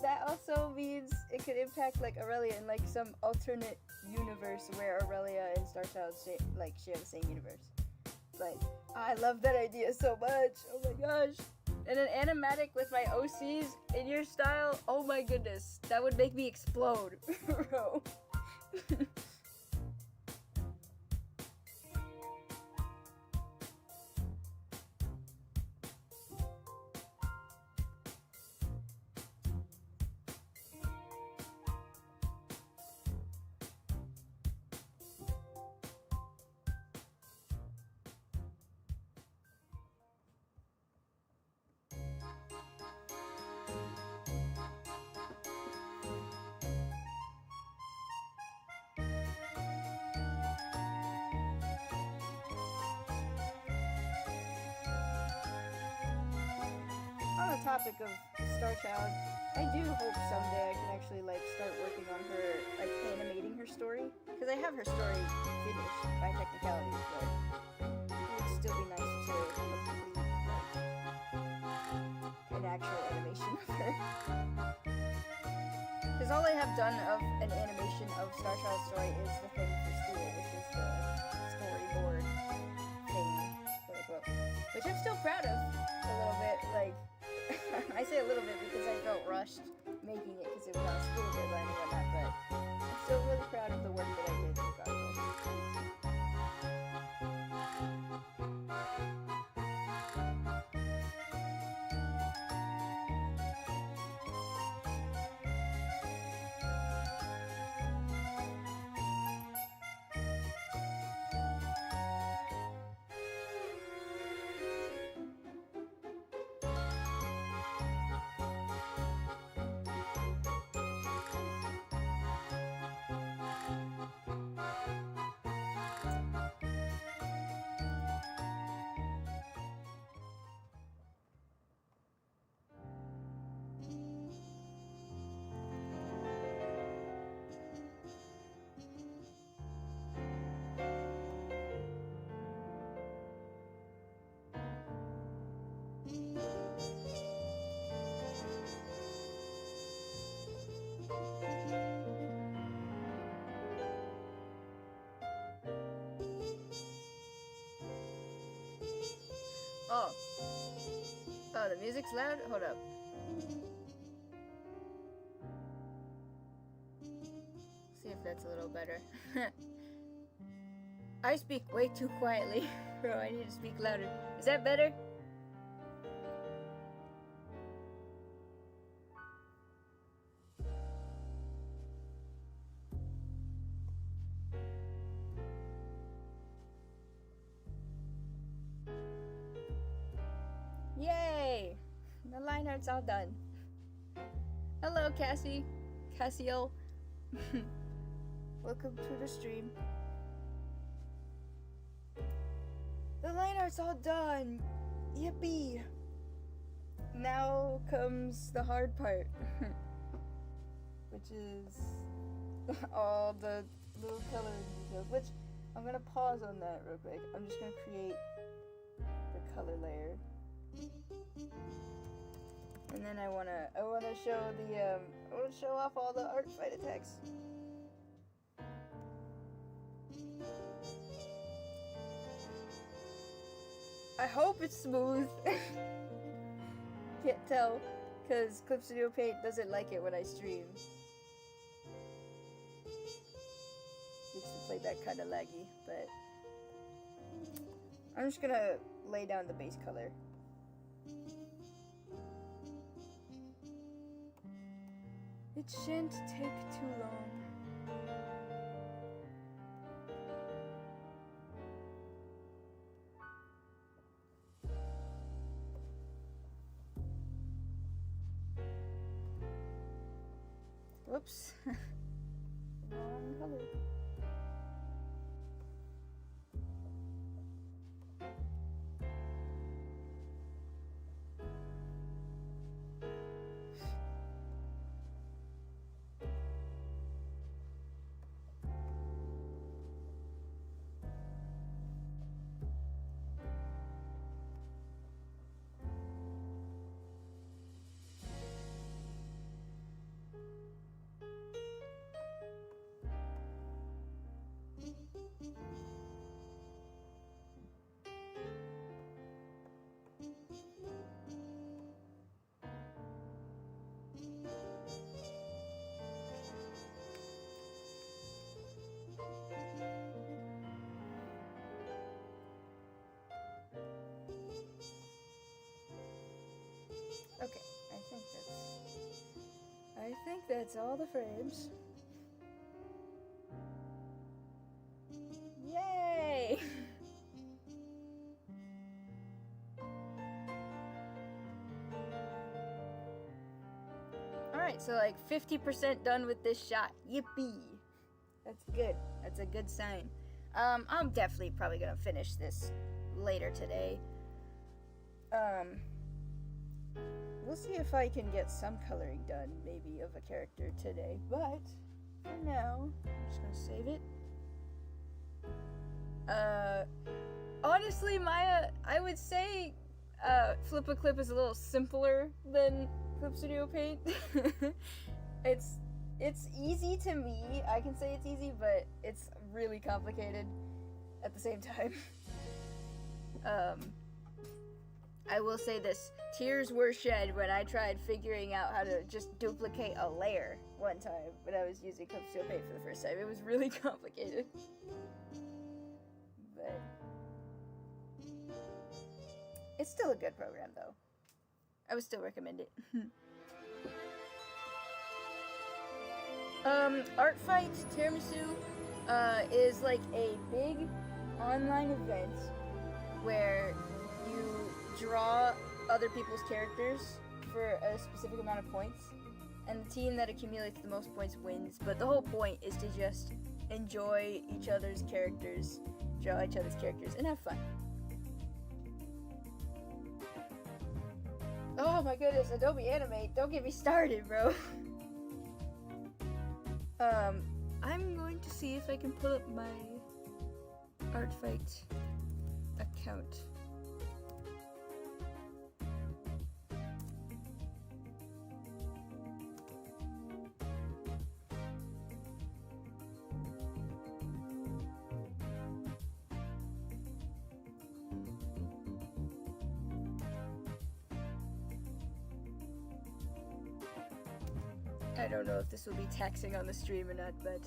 that also means it could impact, like, Aurelia in, like, some alternate universe where Aurelia and Starchild share the same universe. Like, I love that idea so much. Oh my gosh. And an animatic with my OCs in your style, oh my goodness. That would make me explode, bro. On the topic of Starchild, I do hope someday I can actually, like, start working on her, like, animating her story. Because I have her story finished by technicalities, but it would still be nice to complete, like, an actual animation of her. Because all I have done of an animation of Starchild's story is the thing for school, which is the storyboard thing, quote unquote. Which I'm still proud of a little bit, like, I say a little bit because I felt rushed making it because it was on a school deadline and whatnot, but I'm still really proud of the work that I did regardless. Oh. Oh, the music's loud? Hold up. See if that's a little better. I speak way too quietly. Bro, I need to speak louder. Is that better? Yay! The line art's all done. Hello, Cassie. Cassio. Welcome to the stream. The line art's all done. Yippee! Now comes the hard part, which is all the little coloring details, which I'm gonna pause on that real quick. I'm just gonna create the color layer. And then I wanna show off all the artfight attacks. I hope it's smooth. Can't tell, cause Clip Studio Paint doesn't like it when I stream. Makes the playback kinda laggy, but I'm just gonna lay down the base color. It shan't take too long. Whoops. Wrong color. Okay, I think that's all the frames. Yay! Alright, so like 50% done with this shot. Yippee! That's good. That's a good sign. I'm definitely probably gonna finish this later today. We'll see if I can get some coloring done, maybe, of a character today. But, for now, I'm just gonna save it. Honestly, Maya, I would say, Flip a Clip is a little simpler than Clip Studio Paint. It's easy to me. I can say it's easy, but it's really complicated at the same time. I will say this, tears were shed when I tried figuring out how to just duplicate a layer one time when I was using Clip Studio Paint for the first time. It was really complicated. But it's still a good program though. I would still recommend it. Artfight Tiramisu is like a big online event where you draw other people's characters for a specific amount of points, and the team that accumulates the most points wins. But the whole point is to just enjoy each other's characters, draw each other's characters, and have fun. Oh my goodness, Adobe Animate, don't get me started, bro. I'm going to see if I can pull up my Artfight account. I don't know if this will be taxing on the stream or not, but...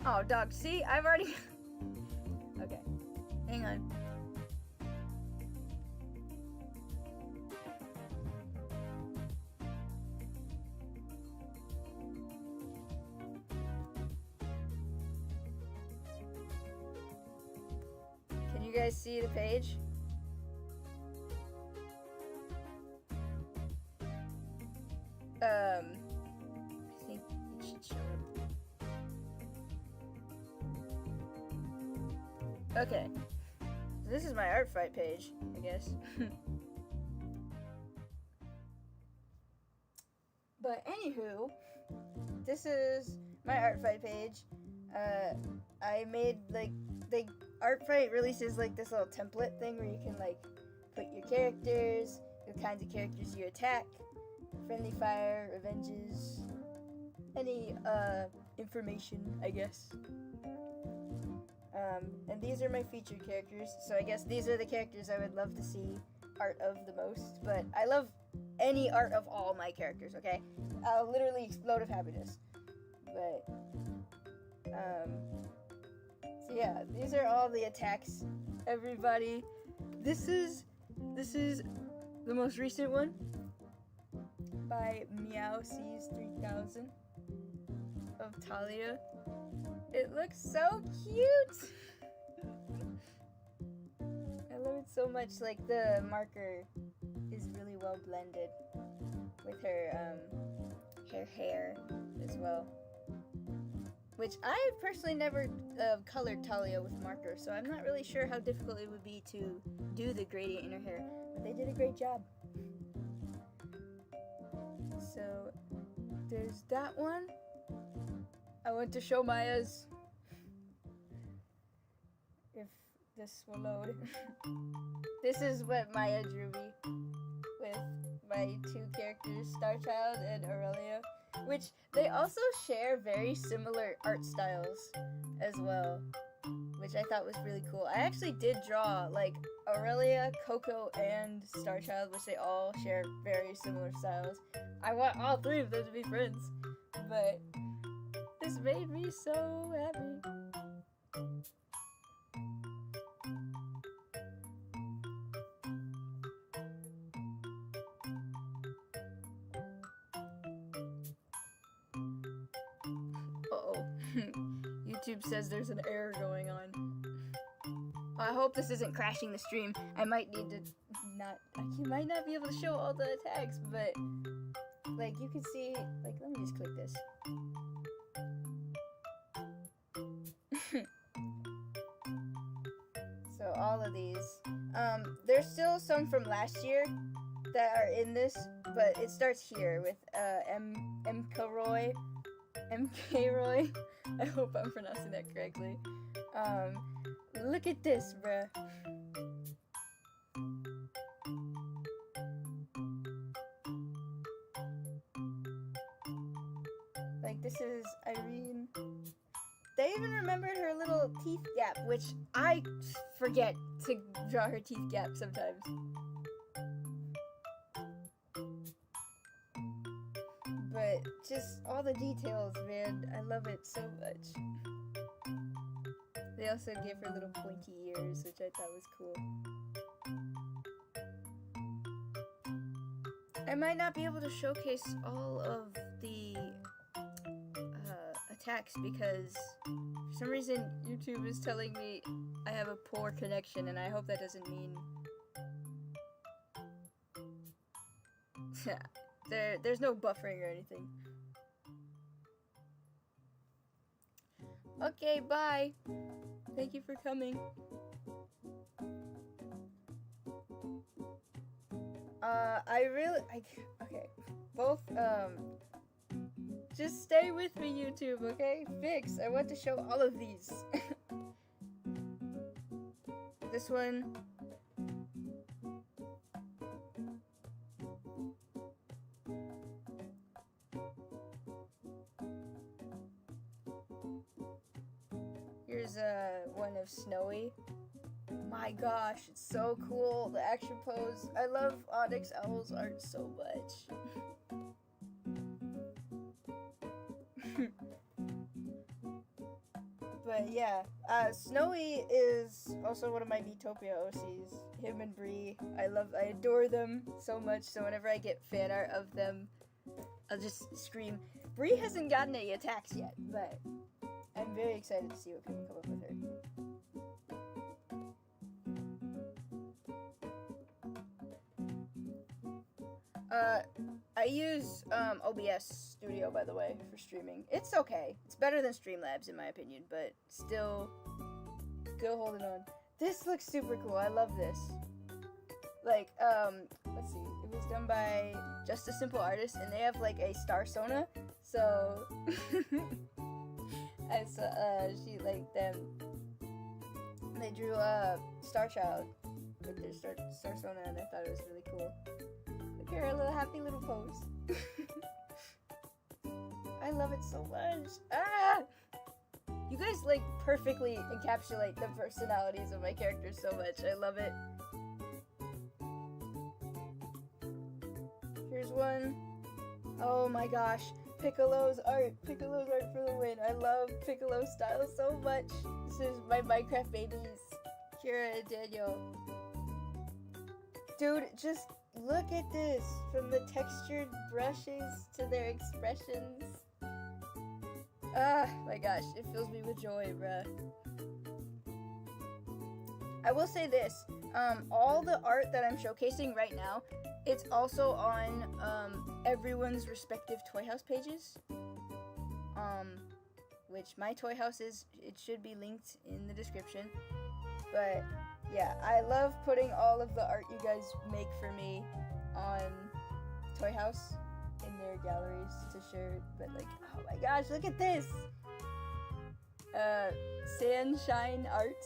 Oh, dog, see? I've already... Okay, hang on. Can you guys see the page? I think it should show up. Okay, so this is my Artfight page, I guess. But anywho, this is my Artfight page. I made like Artfight releases like this little template thing where you can like put your characters, the kinds of characters you attack, friendly fire, revenges, any information, I guess. And these are my featured characters, so I guess these are the characters I would love to see art of the most, but I love any art of all my characters, okay? I'll literally explode of happiness. But, so yeah, these are all the attacks, everybody. This is This is the most recent one by Meow Seas 3000 of Talia. It looks so cute! I love it so much. Like, the marker is really well blended with her hair as well. Which I personally never colored Talia with marker, so I'm not really sure how difficult it would be to do the gradient in her hair. But they did a great job. So there's that one. I want to show Maya's, if this will load. This is what Maya drew me with my two characters, Starchild and Aurelia, which they also share very similar art styles as well, which I thought was really cool. I actually did draw like Aurelia, Coco, and Starchild, which they all share very similar styles. I want all three of them to be friends, but this made me so happy. Uh-oh. YouTube says there's an error going on. I hope this isn't crashing the stream. I might need to you might not be able to show all the tags, but like you can see, like let me just click this. So all of these. There's still some from last year that are in this, but it starts here with MK Roy. I hope I'm pronouncing that correctly. Look at this, bruh. Like, this is Irene. They even remembered her little teeth gap, which I forget to draw her teeth gap sometimes. But just all the details, man. I love it so much. They also give her little pointy ears, which I thought was cool. I might not be able to showcase all of the attacks because for some reason YouTube is telling me I have a poor connection, and I hope that doesn't mean there's no buffering or anything. Okay, bye. Thank you for coming. Okay. Both, just stay with me, YouTube, okay? Fix, I want to show all of these. This one. Here's one of Snowy. My gosh, it's so cool, the action pose. I love Onyx Owl's art so much. But yeah, Snowy is also one of my Miitopia OCs. Him and Bree, I adore them so much, so whenever I get fan art of them, I'll just scream. Bree hasn't gotten any attacks yet, but I'm very excited to see what people come up with her. I use OBS Studio, by the way, for streaming. It's okay. It's better than Streamlabs in my opinion, but still holding on. This looks super cool. I love this. Like, let's see. It was done by Just a Simple Artist, and they have like a star sona. So I saw she like them. They drew Starchild with their star sona, and I thought it was really cool. Look at her little happy little pose. I love it so much. Ah! You guys like perfectly encapsulate the personalities of my characters so much. I love it. Here's one. Oh my gosh. Piccolo's art. Piccolo's art for the win. I love Piccolo's style so much. This is my Minecraft babies, Kira and Daniel. Dude, just look at this. From the textured brushes to their expressions. Ah, my gosh, it fills me with joy, bruh. I will say this, all the art that I'm showcasing right now, it's also on everyone's respective Toy House pages. Which my Toy House is, it should be linked in the description. But yeah, I love putting all of the art you guys make for me on Toy House in their galleries to share. But like, oh my gosh, look at this! Sunshine Art.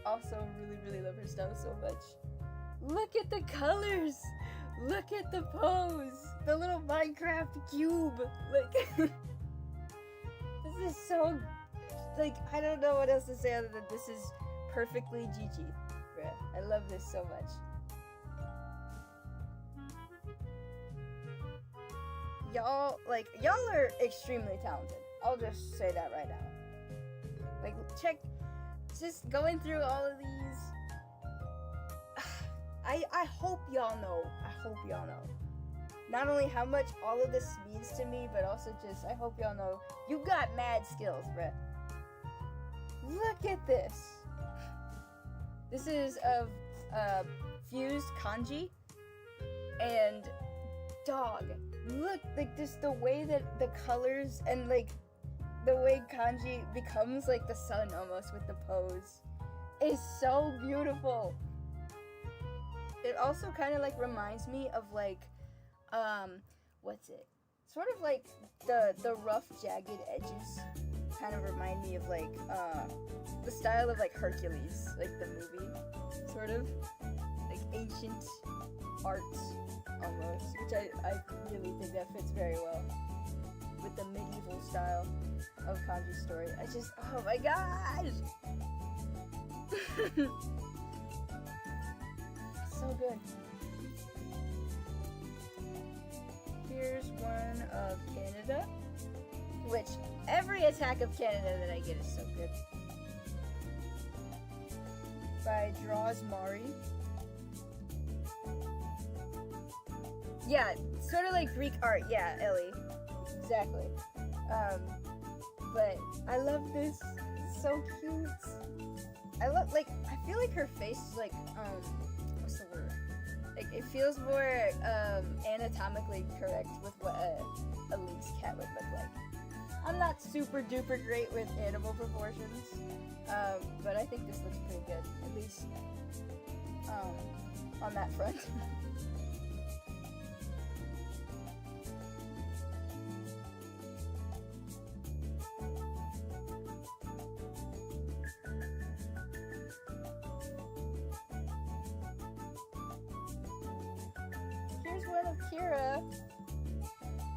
Also really love her stuff so much. Look at the colors! Look at the pose! The little Minecraft cube! Like, this is so, like, I don't know what else to say other than this is perfectly Gigi. Bruh, I love this so much. Y'all are extremely talented. I'll just say that right now. Like, check, just going through all of these. I hope y'all know. Not only how much all of this means to me, but also just, I hope y'all know, you got mad skills, bruh. Look at this. This is of fused kanji, and dog, look, like just the way that the colors and like the way kanji becomes like the sun almost with the pose is so beautiful. It also kind of like reminds me of like, what's it? Sort of like the rough jagged edges kind of remind me of like, the style of like Hercules, like the movie, sort of. Like ancient art almost, which I really think that fits very well with the medieval style of Kanji's story. I just, oh my gosh! So good. Here's one of Canada, which every attack of Canada that I get is so good. By Draws Mari. Yeah, sort of like Greek art. Yeah, Ellie. Exactly. But I love this. It's so cute. I feel like her face is like, what's the word? Like, it feels more, anatomically correct with what a lynx cat would look like. I'm not super duper great with animal proportions, but I think this looks pretty good, at least, on that front. Here's one of Kira.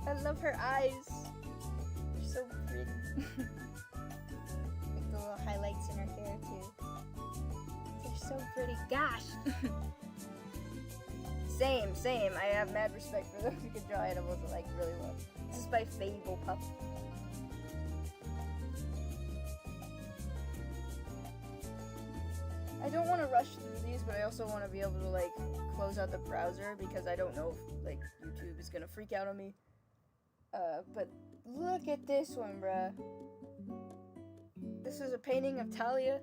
I love her eyes. They're so pretty. Like the little highlights in her hair too. They're so pretty. Gosh! Same. I have mad respect for those who can draw animals like really well. This is by Fable Pup. I don't want to rush through these, but I also want to be able to like close out the browser because I don't know if like YouTube is gonna freak out on me. But look at this one, bruh. This is a painting of Talia.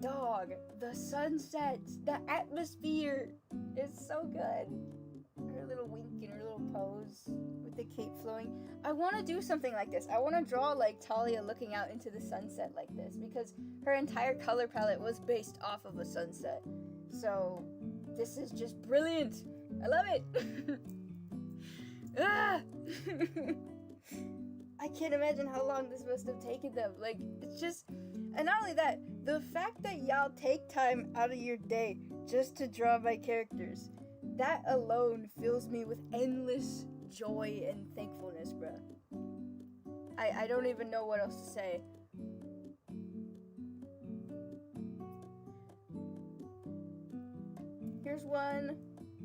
Dog, the sunset, the atmosphere is so good. Her little wink and her little pose with the cape flowing. I want to do something like this. I want to draw like Talia looking out into the sunset like this because her entire color palette was based off of a sunset. So this is just brilliant. I love it. Ah! I can't imagine how long this must have taken them. Like, it's just, and not only that, the fact that y'all take time out of your day just to draw my characters, that alone fills me with endless joy and thankfulness, bruh. I don't even know what else to say. Here's one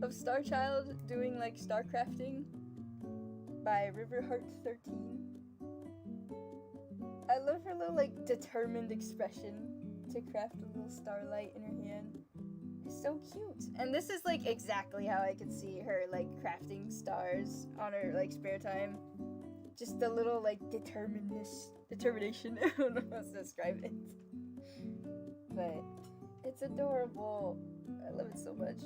of Starchild doing like star crafting by Riverheart13. I love her little like determined expression to craft a little starlight in her hand. It's so cute. And this is like exactly how I could see her like crafting stars on her like spare time. Just the little like determination. I don't know how to describe it. But it's adorable. I love it so much.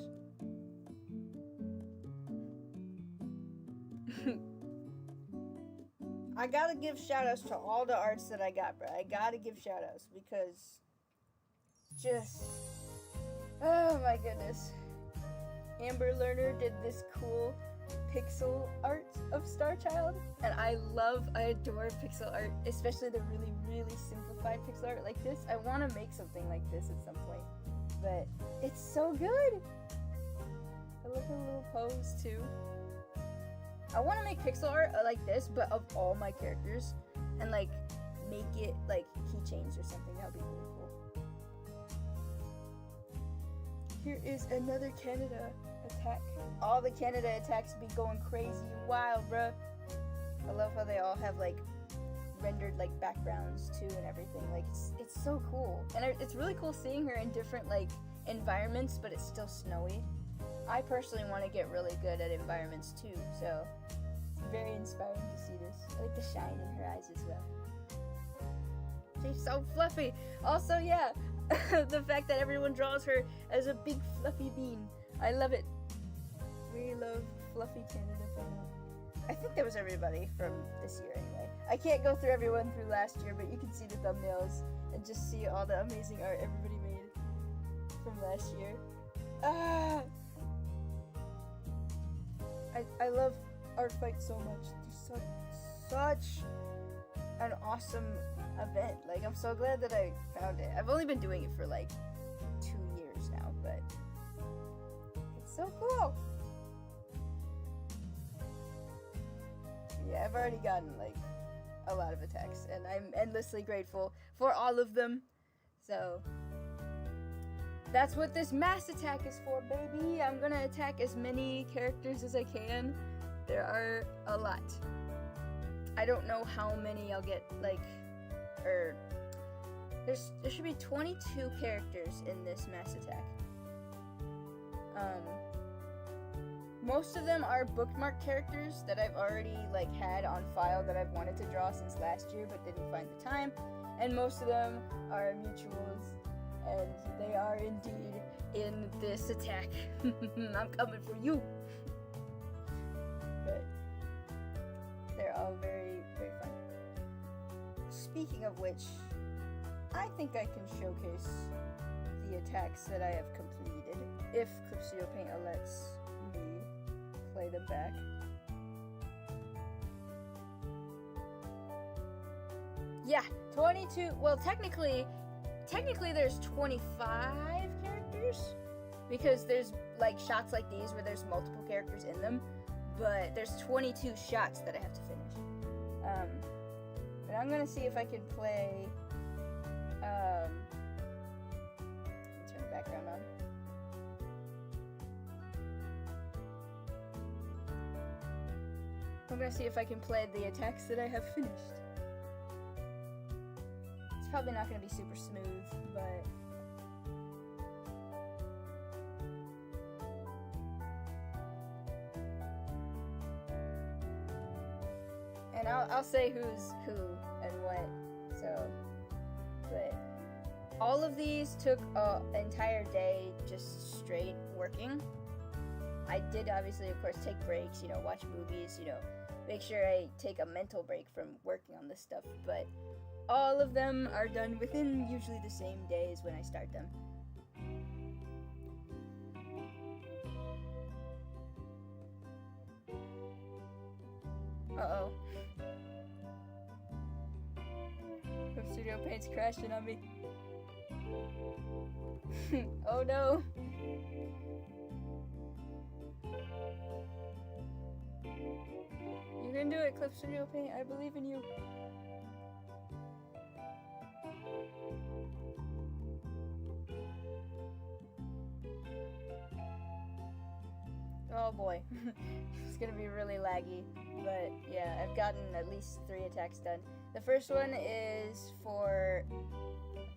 I gotta give shoutouts to all the arts that I got, bro. I gotta give shoutouts because just, oh my goodness. Amber Lerner did this cool pixel art of Star Child, and I adore pixel art, especially the really, really simplified pixel art like this. I want to make something like this at some point, but it's so good. I love her little pose too. I want to make pixel art like this, but of all my characters, and like make it like keychains or something. That would be really cool. Here is another Canada attack. All the Canada attacks be going crazy and wild, bruh. I love how they all have like rendered like backgrounds too and everything. Like it's so cool, and it's really cool seeing her in different like environments, but it's still snowy. I personally want to get really good at environments too, so it's very inspiring to see this. I like the shine in her eyes as well. She's so fluffy. Also, yeah, the fact that everyone draws her as a big fluffy bean. I love it. We love fluffy Canada Photo. I think that was everybody from this year anyway. I can't go through everyone through last year, but you can see the thumbnails and just see all the amazing art everybody made from last year. I love Artfight so much. It's such an awesome event. Like, I'm so glad that I found it. I've only been doing it for like 2 years now, but it's so cool. Yeah, I've already gotten like a lot of attacks, and I'm endlessly grateful for all of them. So that's what this mass attack is for, baby. I'm gonna attack as many characters as I can. There are a lot. I don't know how many I'll get, like, there should be 22 characters in this mass attack. Most of them are bookmark characters that I've already, like, had on file that I've wanted to draw since last year but didn't find the time. And most of them are mutuals. And they are indeed in this attack. I'm coming for you. But they're all very, very fun. Speaking of which, I think I can showcase the attacks that I have completed, if Clip Studio Paint lets me play them back. Yeah, 22. Well, technically there's 25 characters, because there's like shots like these where there's multiple characters in them, but there's 22 shots that I have to finish. But I'm gonna see if I can play, let me turn the background on. I'm gonna see if I can play the attacks that I have finished. Probably not going to be super smooth, but and I'll say who's who and what. So, but all of these took an entire day just straight working. I did obviously, of course, take breaks, watch movies, make sure I take a mental break from working on this stuff, but all of them are done within usually the same days when I start them. Uh-oh. Clip Studio Paint's crashing on me. Oh no. You can do it, Clip Studio Paint. I believe in you. Oh boy, it's gonna be really laggy, but yeah, I've gotten at least 3 attacks done. The first one is for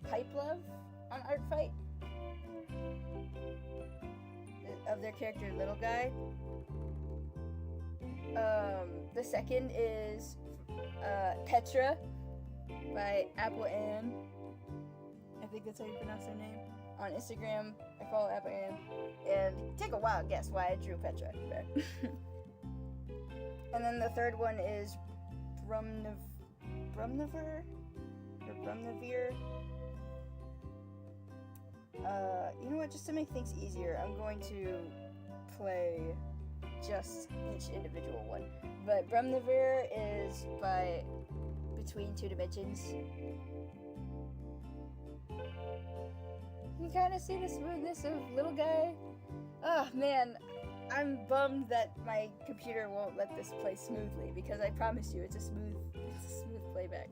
Pipe Love on Artfight. of their character Little Guy. The second is Petra by Apple Ann. I think that's how you pronounce her name. On Instagram, I follow Apple Ann. And take a wild guess why I drew Petra. And then the third one is Brumnavir? Or Brumnavir? You know what, just to make things easier, I'm going to play just each individual one. But Brumnavir is by Between Two Dimensions. You kind of see the smoothness of Little Guy. Oh man, I'm bummed that my computer won't let this play smoothly, because I promise you it's a smooth playback.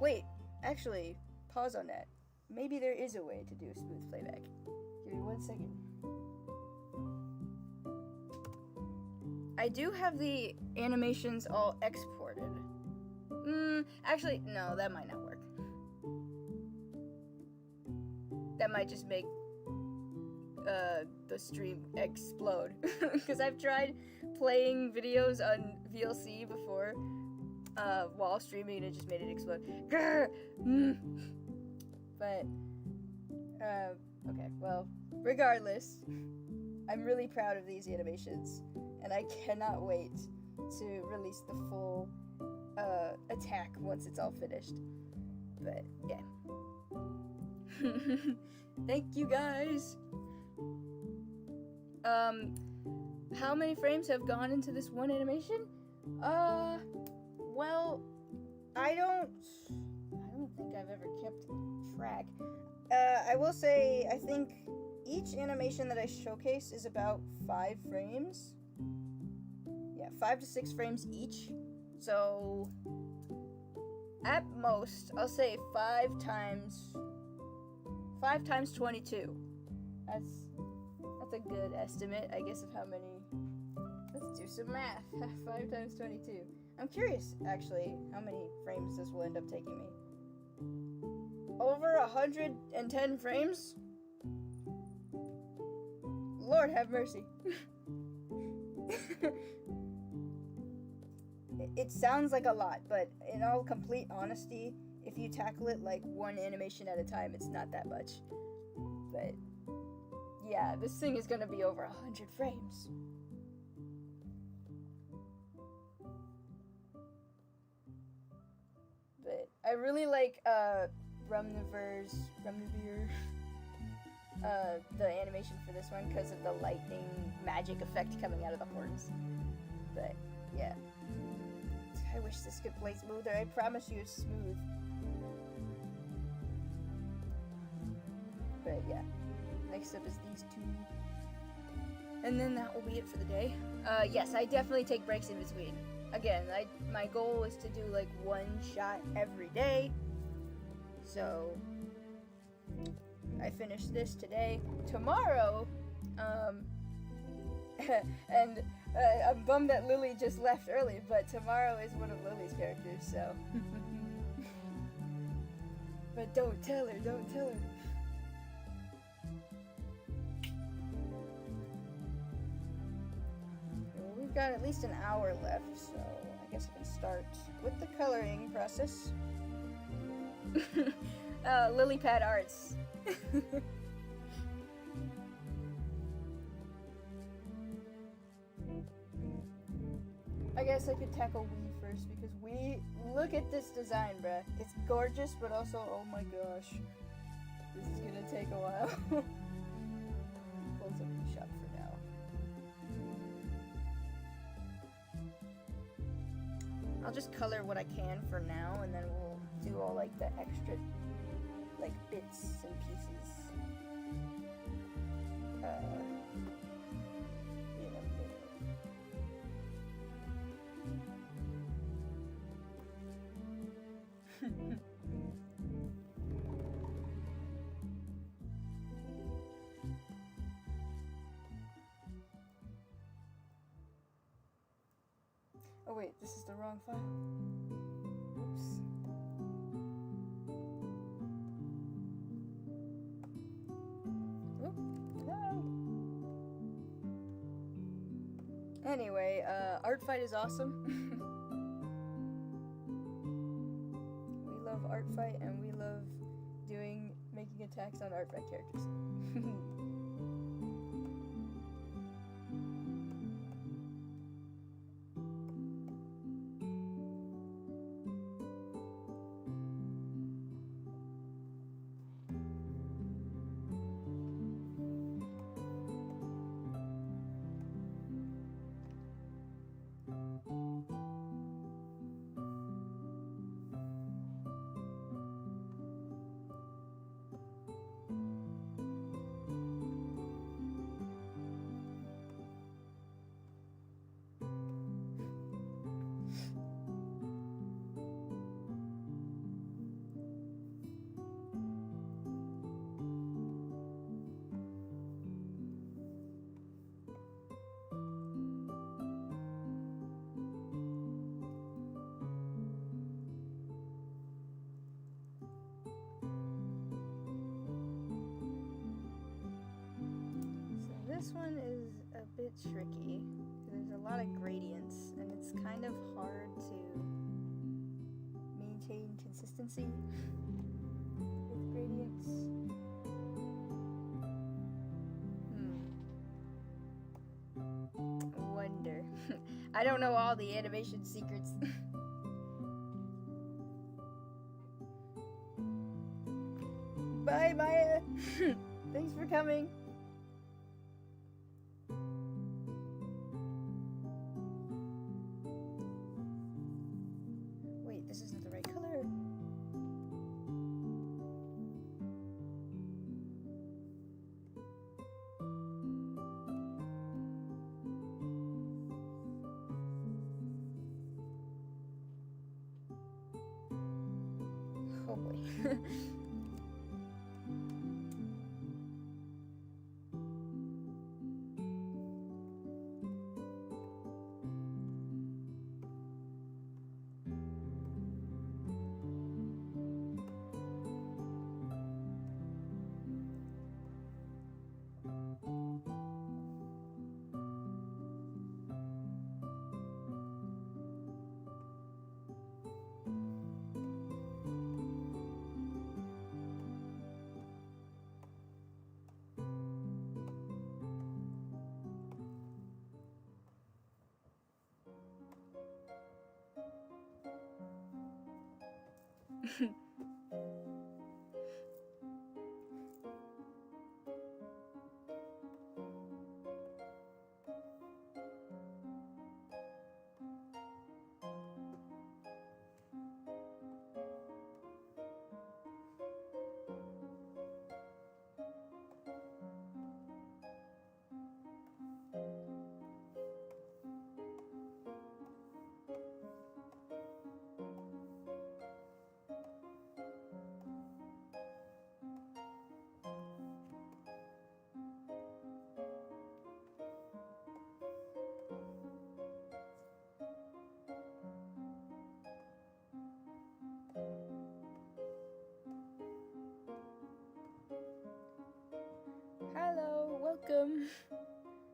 Wait, actually, pause on that. Maybe there is a way to do a smooth playback. Give me 1 second. I do have the animations all exported. Actually, no, that might not work. That might just make the stream explode. Because I've tried playing videos on VLC before while streaming and it just made it explode. But, okay, well, regardless, I'm really proud of these animations, and I cannot wait to release the full attack once it's all finished. But, yeah. Thank you, guys! How many frames have gone into this one animation? Well, I don't think I've ever kept track. I will say, I think each animation that I showcase is about 5 frames. Yeah, 5 to 6 frames each. So, at most, I'll say 5 times 22. That's a good estimate, I guess, of how many. Let's do some math. 5 times 22. I'm curious, actually, how many frames this will end up taking me. Over 110 frames? Lord have mercy. It sounds like a lot, but in all complete honesty, if you tackle it like one animation at a time, it's not that much. But yeah, this thing is gonna be over 100 frames. But I really like Brumnavir, the animation for this one because of the lightning magic effect coming out of the horns. But yeah, I wish this could play smoother. I promise you it's smooth. But yeah, next up is these two. And then that will be it for the day. Yes, I definitely take breaks in between. Again, my goal is to do like one shot every day. So I finished this today. Tomorrow, and I'm bummed that Lily just left early, but tomorrow is one of Lily's characters, so. But don't tell her, don't tell her. Well, we've got at least an hour left, so I guess I can start with the coloring process. Lilypad Arts. I guess I could tackle Wii first because Wii, look at this design, bruh. It's gorgeous, but also, oh my gosh, this is gonna take a while. Close up the shop for now. I'll just color what I can for now, and then we'll do all like the extra, like bits and pieces. Oh wait, this is the wrong file. Oops. Oh, no. Anyway, artfight is awesome. We love artfight, and we love making attacks on artfight characters. This one is a bit tricky. There's a lot of gradients, and it's kind of hard to maintain consistency with gradients. Wonder. I don't know all the animation secrets. Bye, Maya. Thanks for coming. Wait, this isn't the right color. Oh boy. Hello, welcome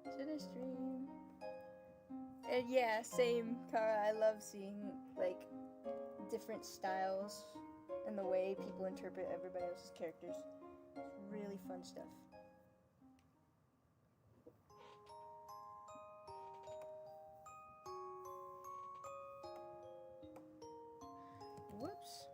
to the stream. And yeah, same, Kara. I love seeing like different styles and the way people interpret everybody else's characters. It's really fun stuff. Whoops.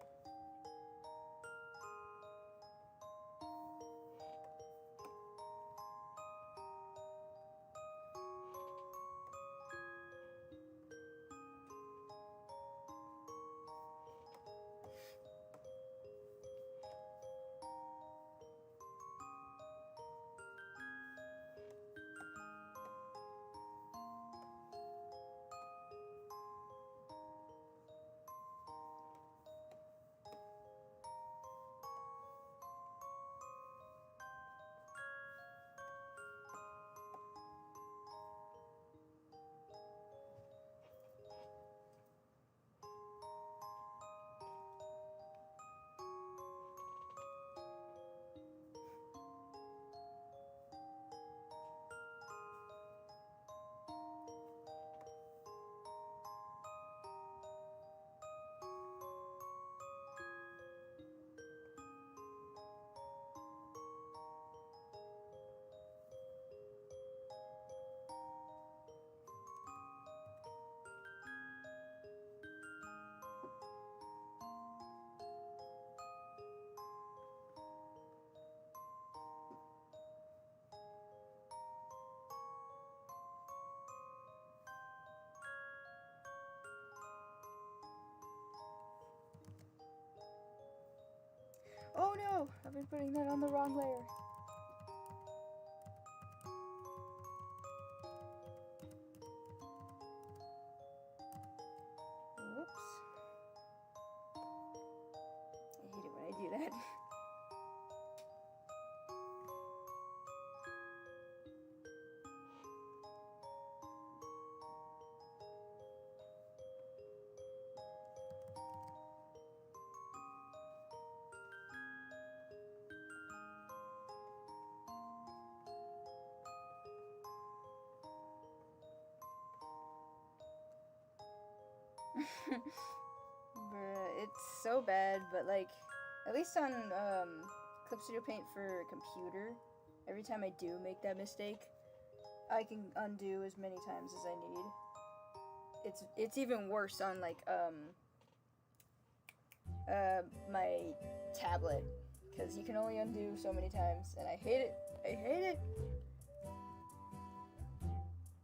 Oh, I've been putting that on the wrong layer. Whoops. I hate it when I do that. Bruh, it's so bad, but like, at least on Clip Studio Paint for computer, every time I do make that mistake, I can undo as many times as I need. It's even worse on like my tablet, because you can only undo so many times, and I hate it. I hate it.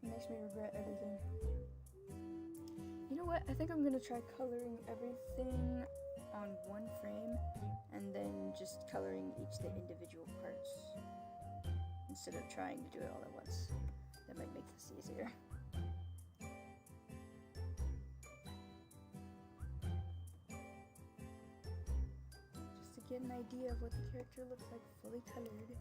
It makes me regret everything. You know what? I think I'm gonna try coloring everything on one frame and then just coloring each the individual parts instead of trying to do it all at once. That might make this easier. Just to get an idea of what the character looks like fully colored.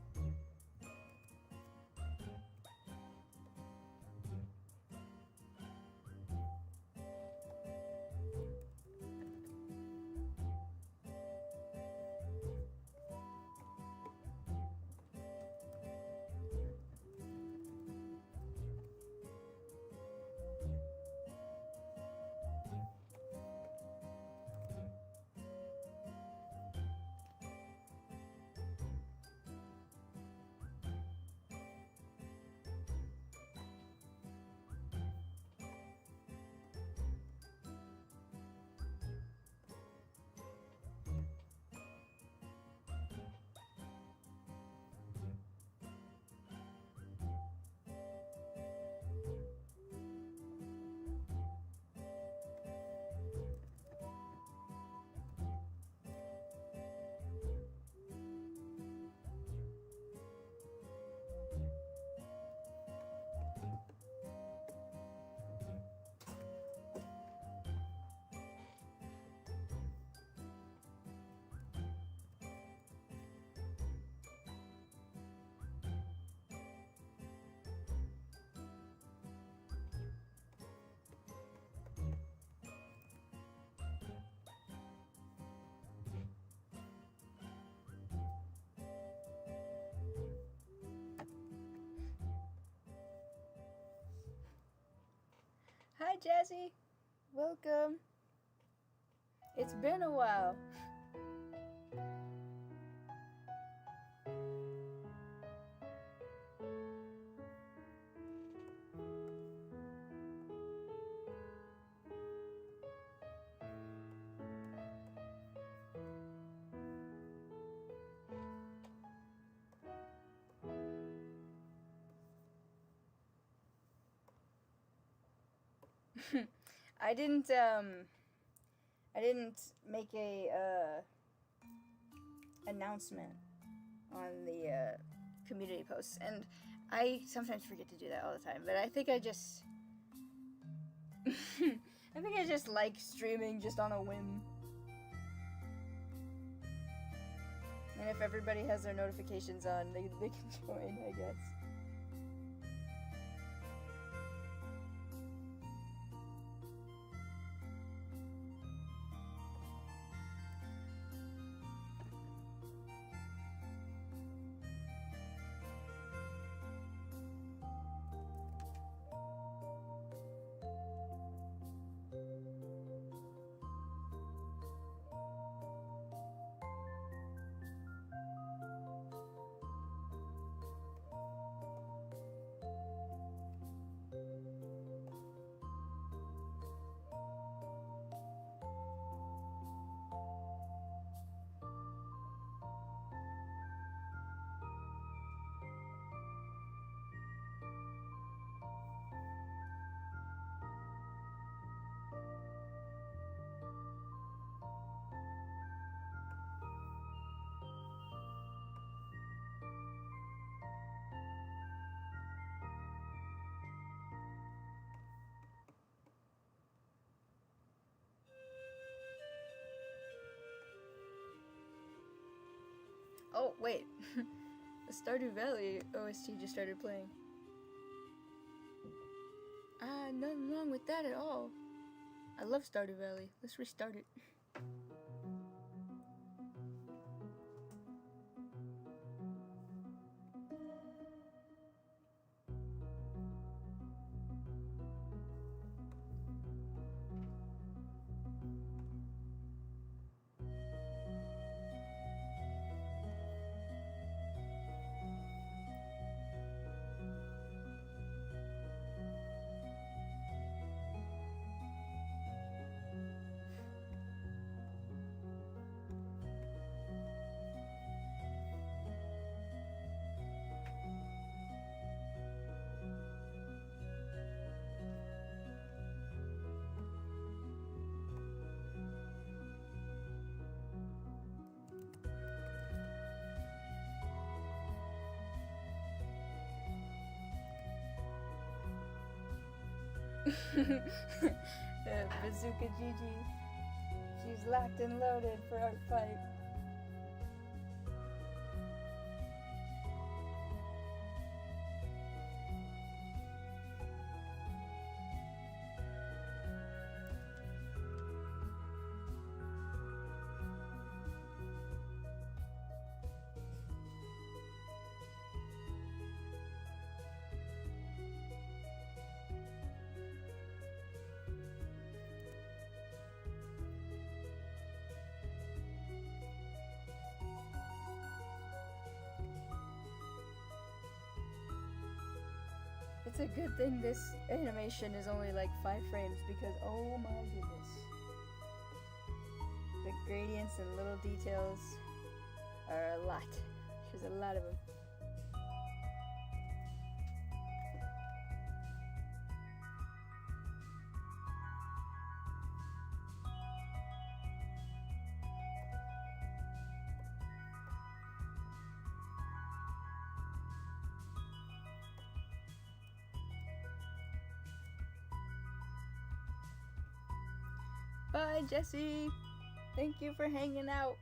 Hi Jazzy, welcome. It's been a while. I didn't make a announcement on the community posts, and I sometimes forget to do that all the time, but I think I just I think I just like streaming just on a whim. And if everybody has their notifications on, they can join, I guess. Oh, wait. The Stardew Valley OST just started playing. Nothing wrong with that at all. I love Stardew Valley. Let's restart it. Bazooka Gigi. She's locked and loaded for our fight. It's a good thing this animation is only like 5 frames because oh my goodness. The gradients and little details are a lot. There's a lot of them. Bye, Jesse. Thank you for hanging out.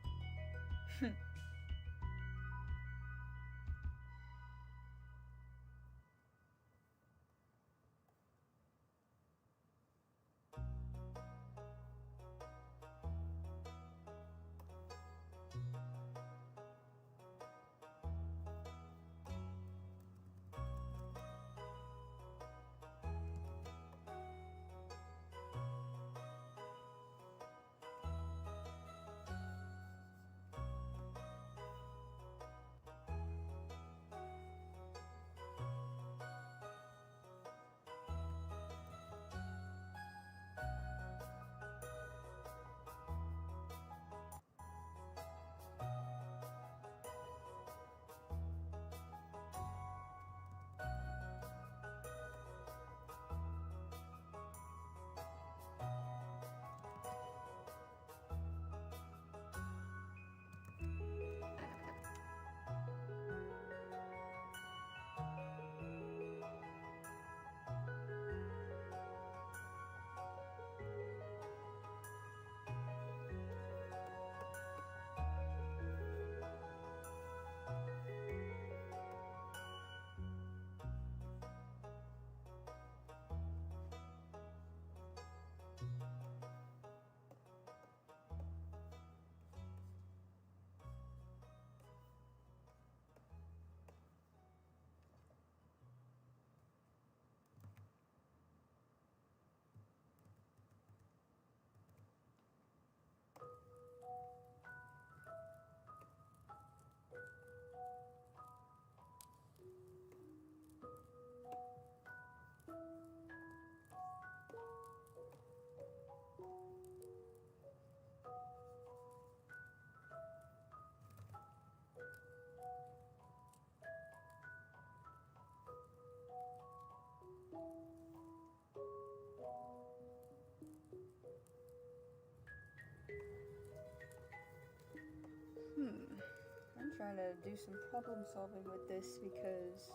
I'm trying to do some problem solving with this because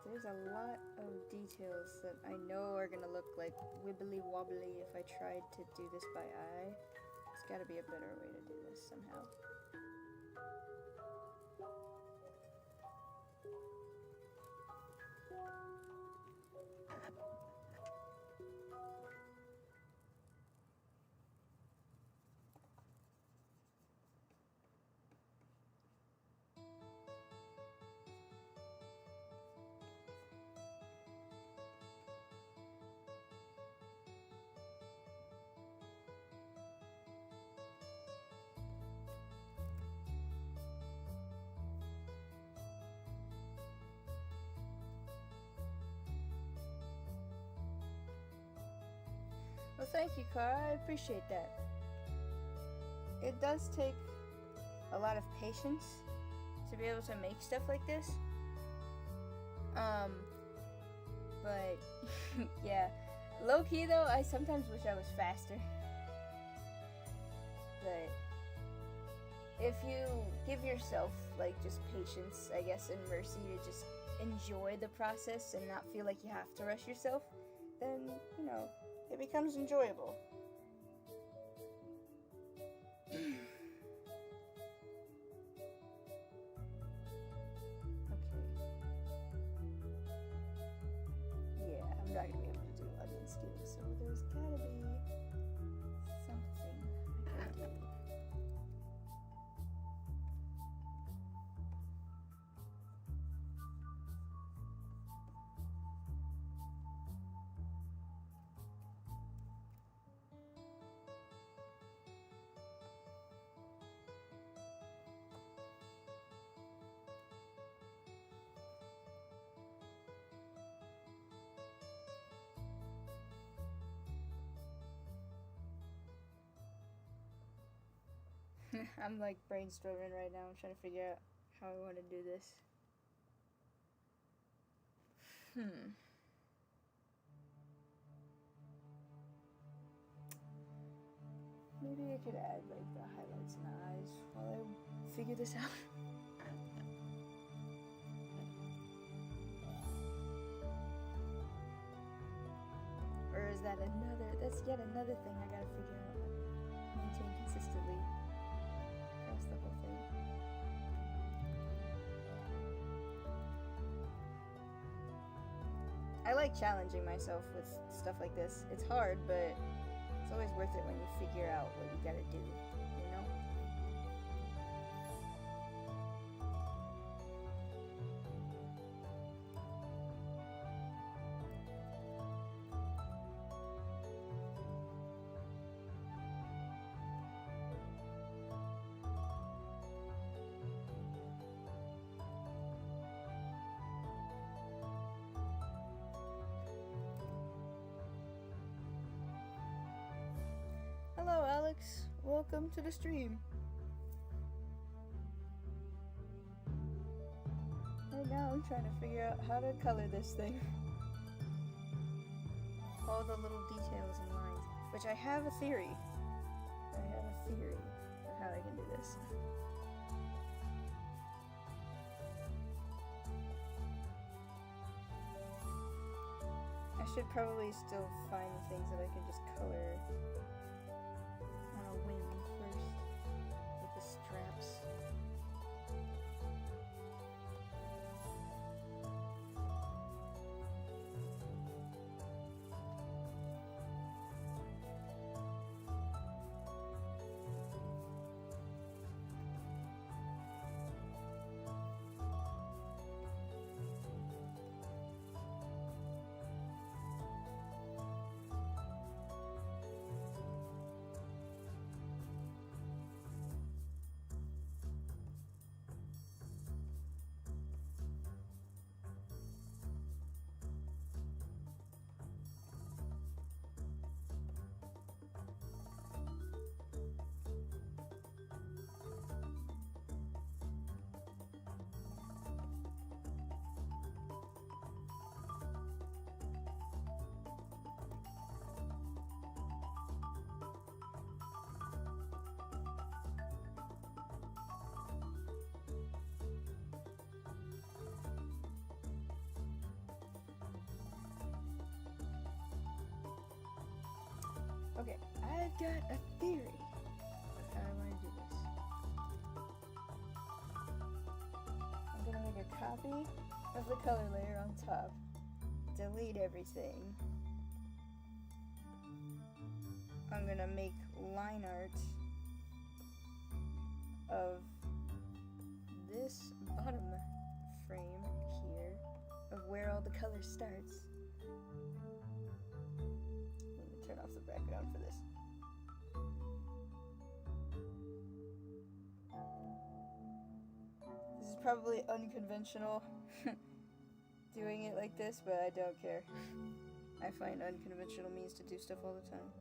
there's a lot of details that I know are gonna look like wibbly wobbly if I tried to do this by eye. There's gotta be a better way to do this somehow. Well, thank you, Cara. I appreciate that. It does take a lot of patience to be able to make stuff like this. But yeah, low-key though, I sometimes wish I was faster. But if you give yourself like just patience, I guess, and mercy to just enjoy the process and not feel like you have to rush yourself, then, you know, it becomes enjoyable. I'm not gonna be able to do onion skin, so there's gotta be something I can do. I'm like brainstorming right now. I'm trying to figure out how I want to do this. Maybe I could add like the highlights in the eyes while I figure this out. Or is that that's yet another thing I gotta figure out. Maintain consistently across the whole thing. I like challenging myself with stuff like this. It's hard, but it's always worth it when you figure out what you gotta do, you know? Hello, Alex. Welcome to the stream. Right now, I'm trying to figure out how to color this thing. All the little details and lines, which I have a theory. I have a theory of how I can do this. I should probably still find things that I can just color on a whim first with the straps. Okay, I've got a theory of how I want to do this. I'm gonna make a copy of the color layer on top, delete everything. I'm gonna make line art of this bottom frame here, of where all the color starts. Turn off the background for this. This is probably unconventional doing it like this, but I don't care. I find unconventional means to do stuff all the time.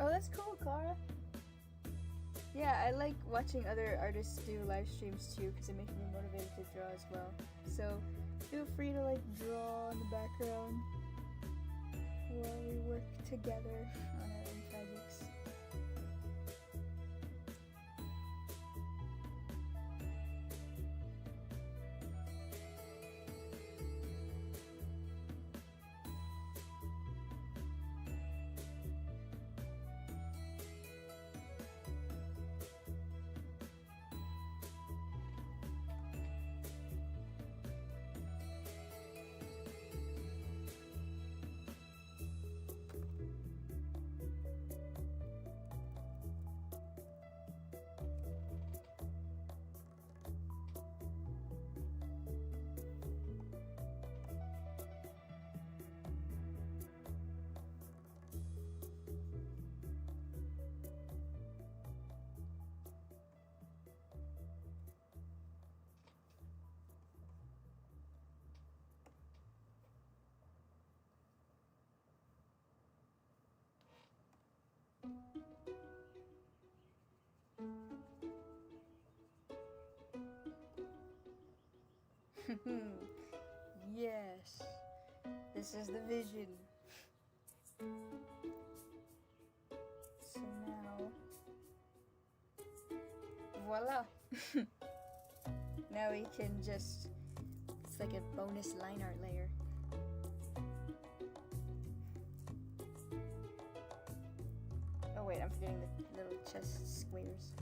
Oh, that's cool, Clara. Yeah, I like watching other artists do live streams too because it makes me motivated to draw as well. So feel free to like draw in the background while we work together on our own projects. Yes, this is the vision. So now, voila. Now we can just, it's like a bonus line art layer. Oh wait, I'm forgetting the little chest squares.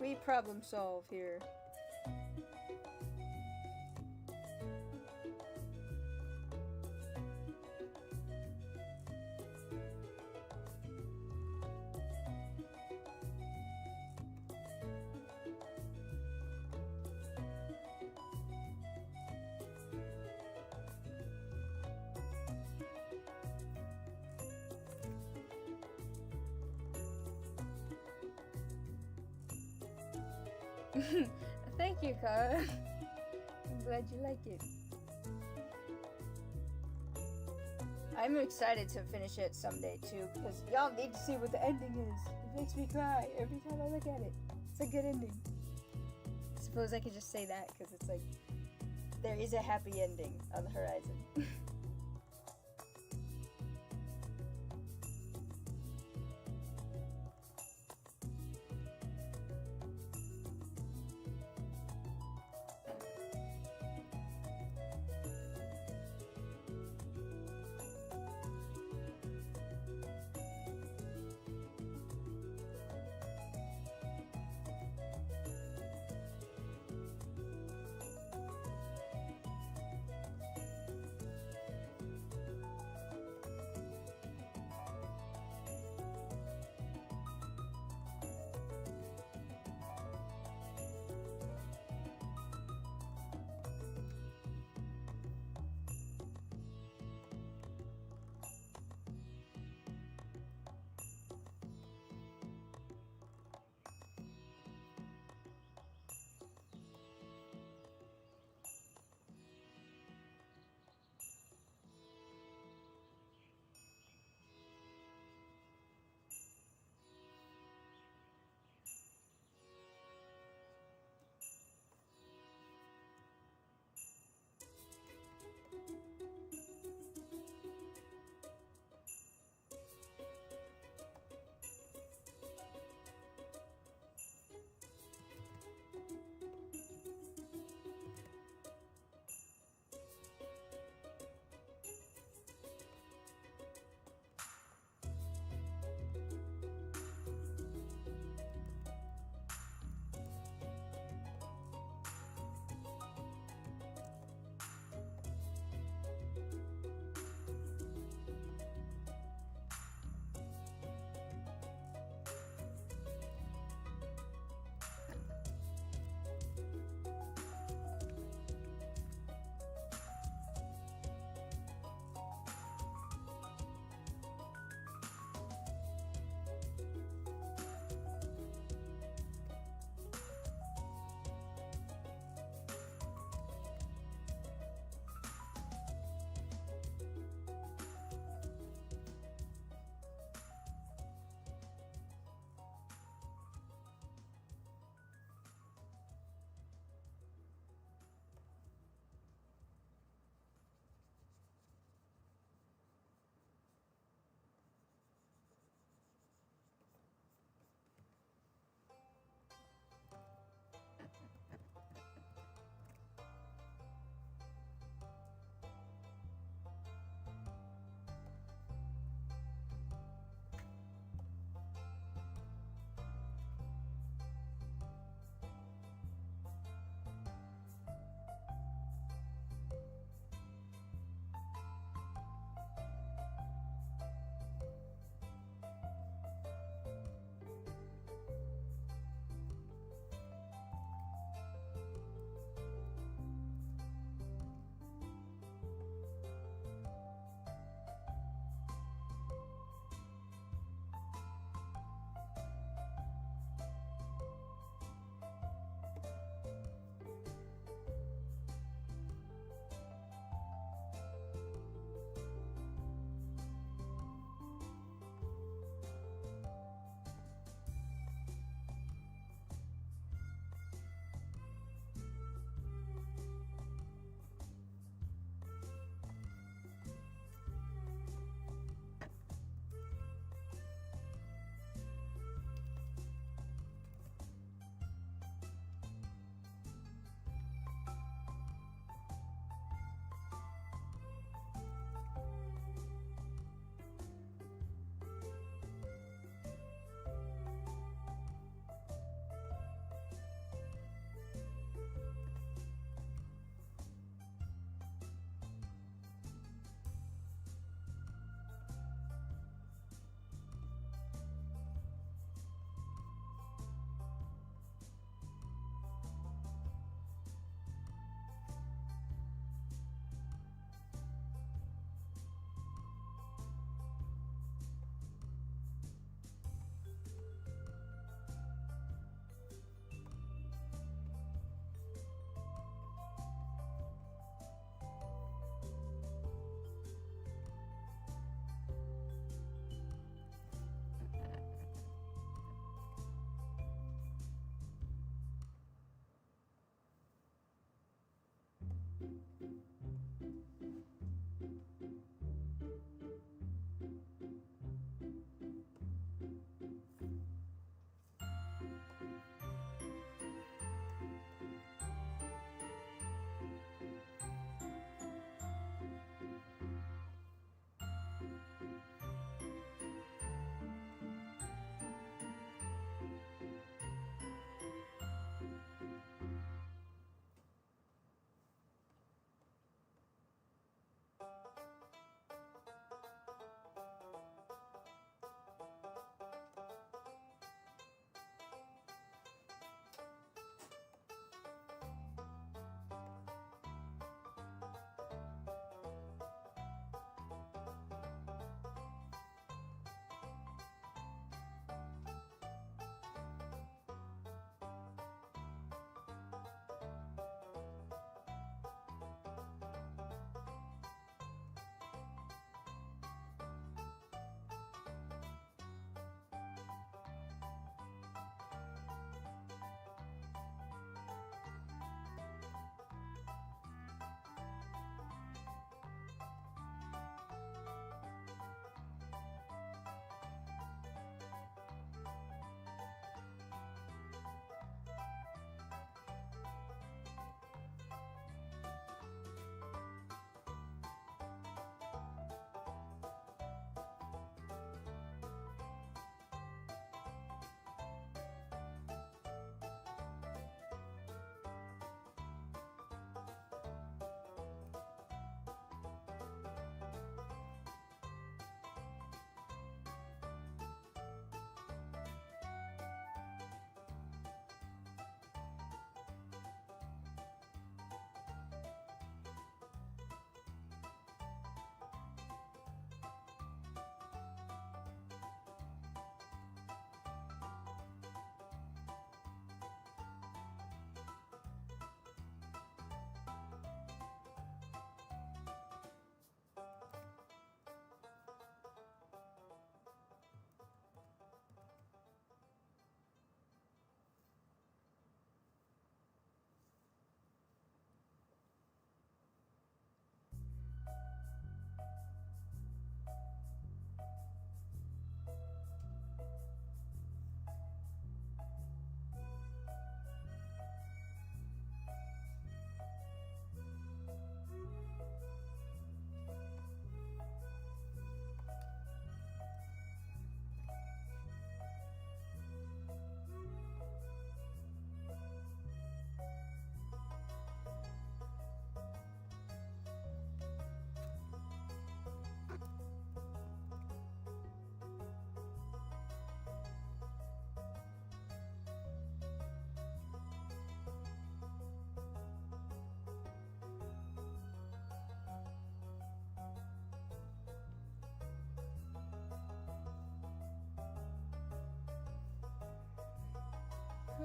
We problem solve here. Thank you, Kara. I'm glad you like it. I'm excited to finish it someday too, because y'all need to see what the ending is. It makes me cry every time I look at it. It's a good ending. I suppose I could just say that, because it's like, there is a happy ending on the horizon.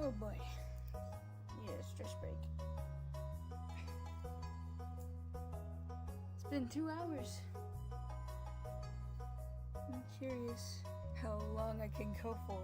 Oh boy. Need a stretch break. It's been 2 hours. I'm curious how long I can go for.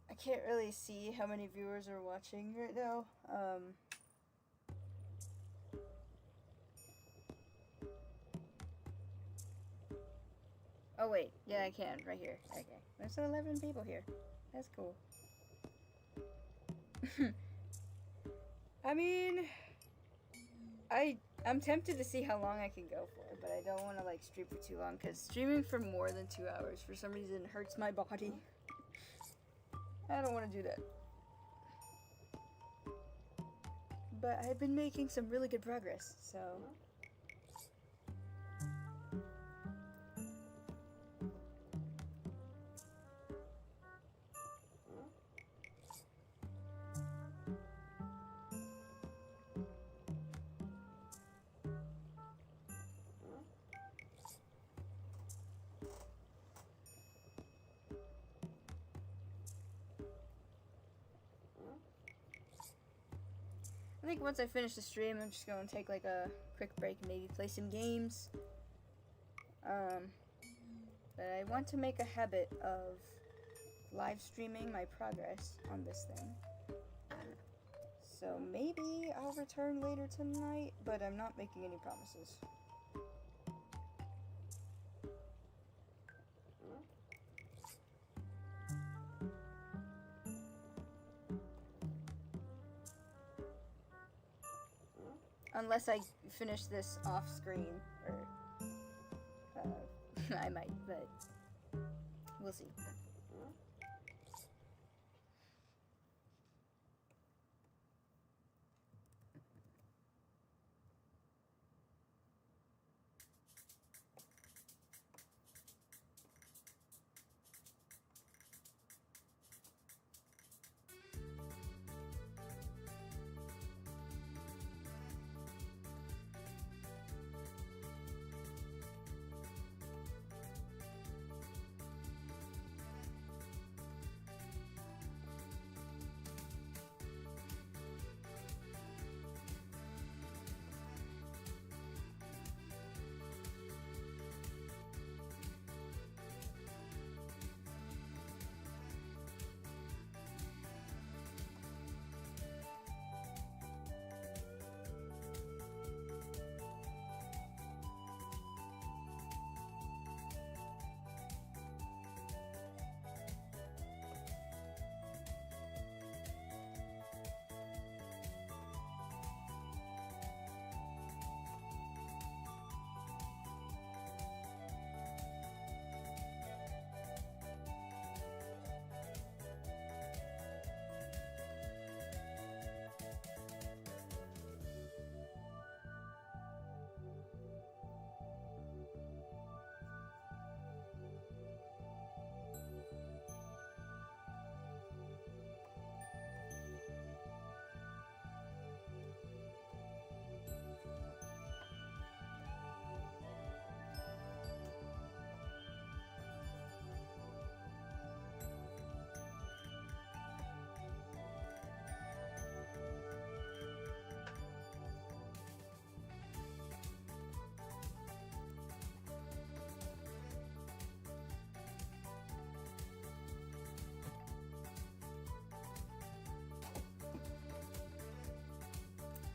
I can't really see how many viewers are watching right now. Oh wait, yeah I can, right here. Okay, there's 11 people here. That's cool. I mean, I'm tempted to see how long I can go for, but I don't want to like stream for too long because streaming for more than 2 hours for some reason hurts my body. I don't want to do that. But I've been making some really good progress, so. I think once I finish the stream, I'm just going to take like a quick break and maybe play some games. But I want to make a habit of live streaming my progress on this thing. So maybe I'll return later tonight, but I'm not making any promises. Unless I finish this off screen, or I might, but we'll see.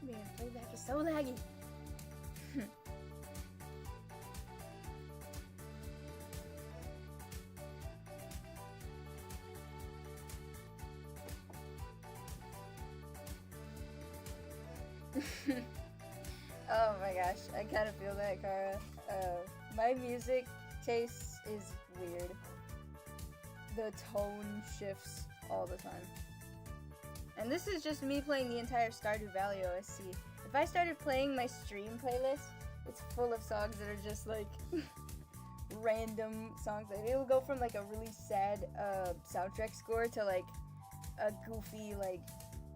Man, playback is so laggy. Oh my gosh, I kind of feel that, Kara. My music taste is weird. The tone shifts all the time. And this is just me playing the entire Stardew Valley OST. If I started playing my stream playlist, it's full of songs that are just like random songs. Like, it'll go from like a really sad soundtrack score to like a goofy like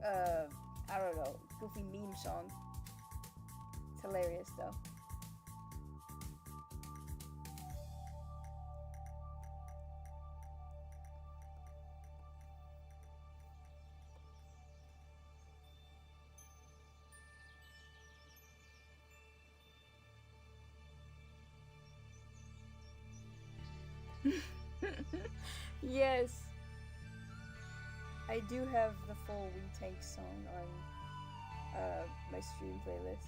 I don't know, goofy meme song. It's hilarious though. Yes, I do have the full Tank song on my stream playlist.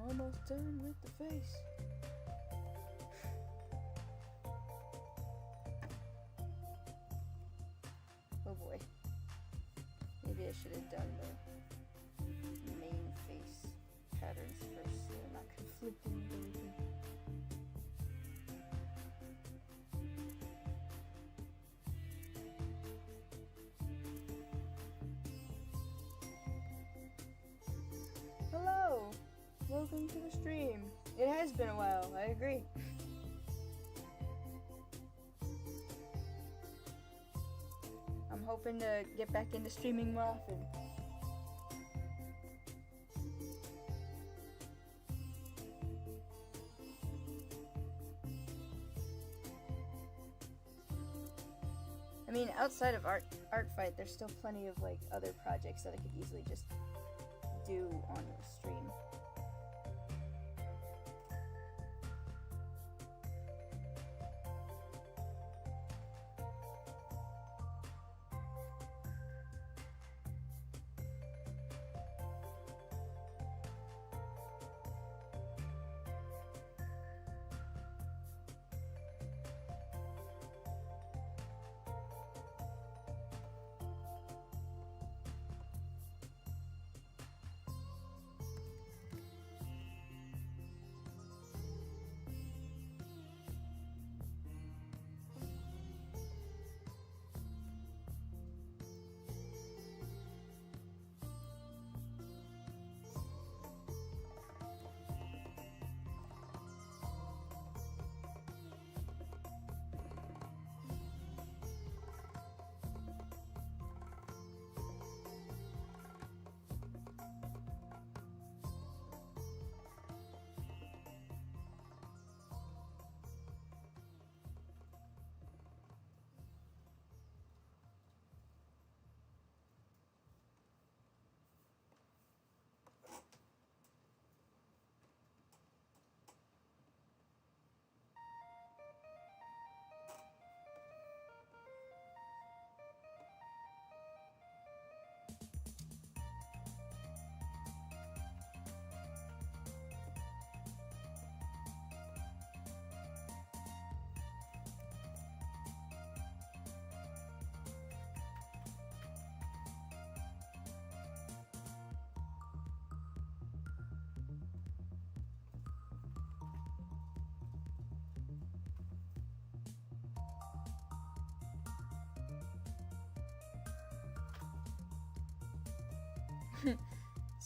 Almost done with the face. Oh boy. Maybe I should have done the main face patterns first so they're not conflicting with everything. Hello! Welcome to the stream. It has been a while, I agree. I'm hoping to get back into streaming more often. I mean, outside of artfight, there's still plenty of like other projects that I could easily just do on the stream.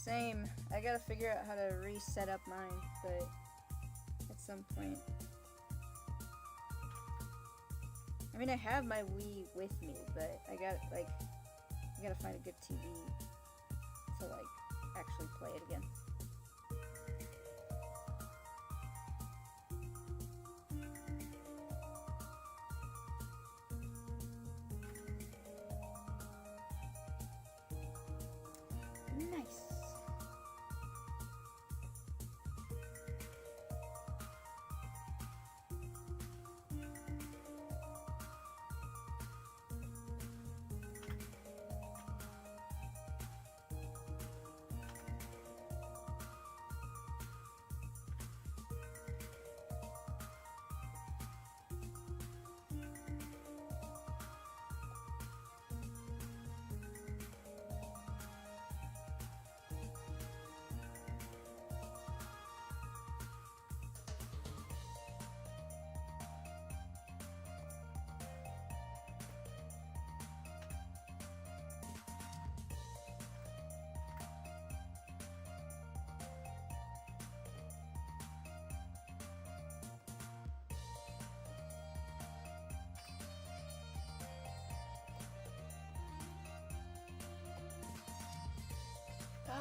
Same. I gotta figure out how to reset up mine, but at some point. I mean, I have my Wii with me, but I gotta find a good TV to like actually play it again. Nice.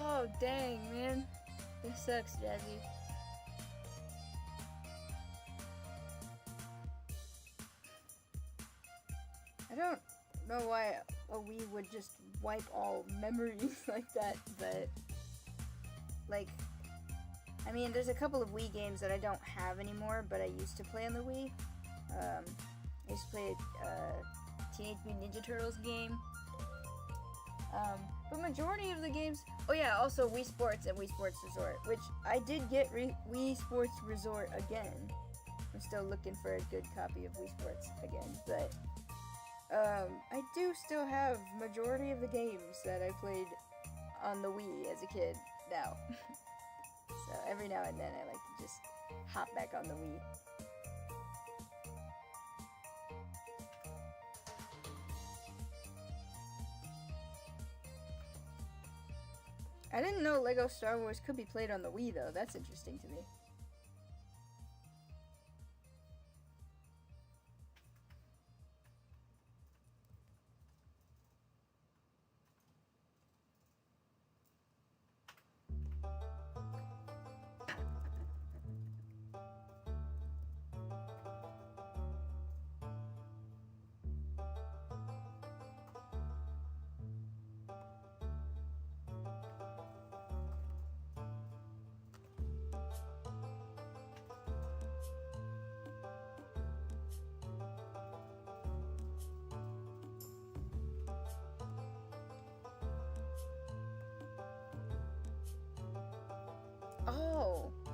Oh, dang, man. This sucks, Jazzy. I don't know why a Wii would just wipe all memories like that, but, like, I mean, there's a couple of Wii games that I don't have anymore, but I used to play on the Wii. I used to play a Teenage Mutant Ninja Turtles game. But majority of the games, oh yeah, also Wii Sports and Wii Sports Resort, which I did get Wii Sports Resort again. I'm still looking for a good copy of Wii Sports again, but I do still have majority of the games that I played on the Wii as a kid now. So every now and then I like to just hop back on the Wii. I didn't know Lego Star Wars could be played on the Wii though. That's interesting to me.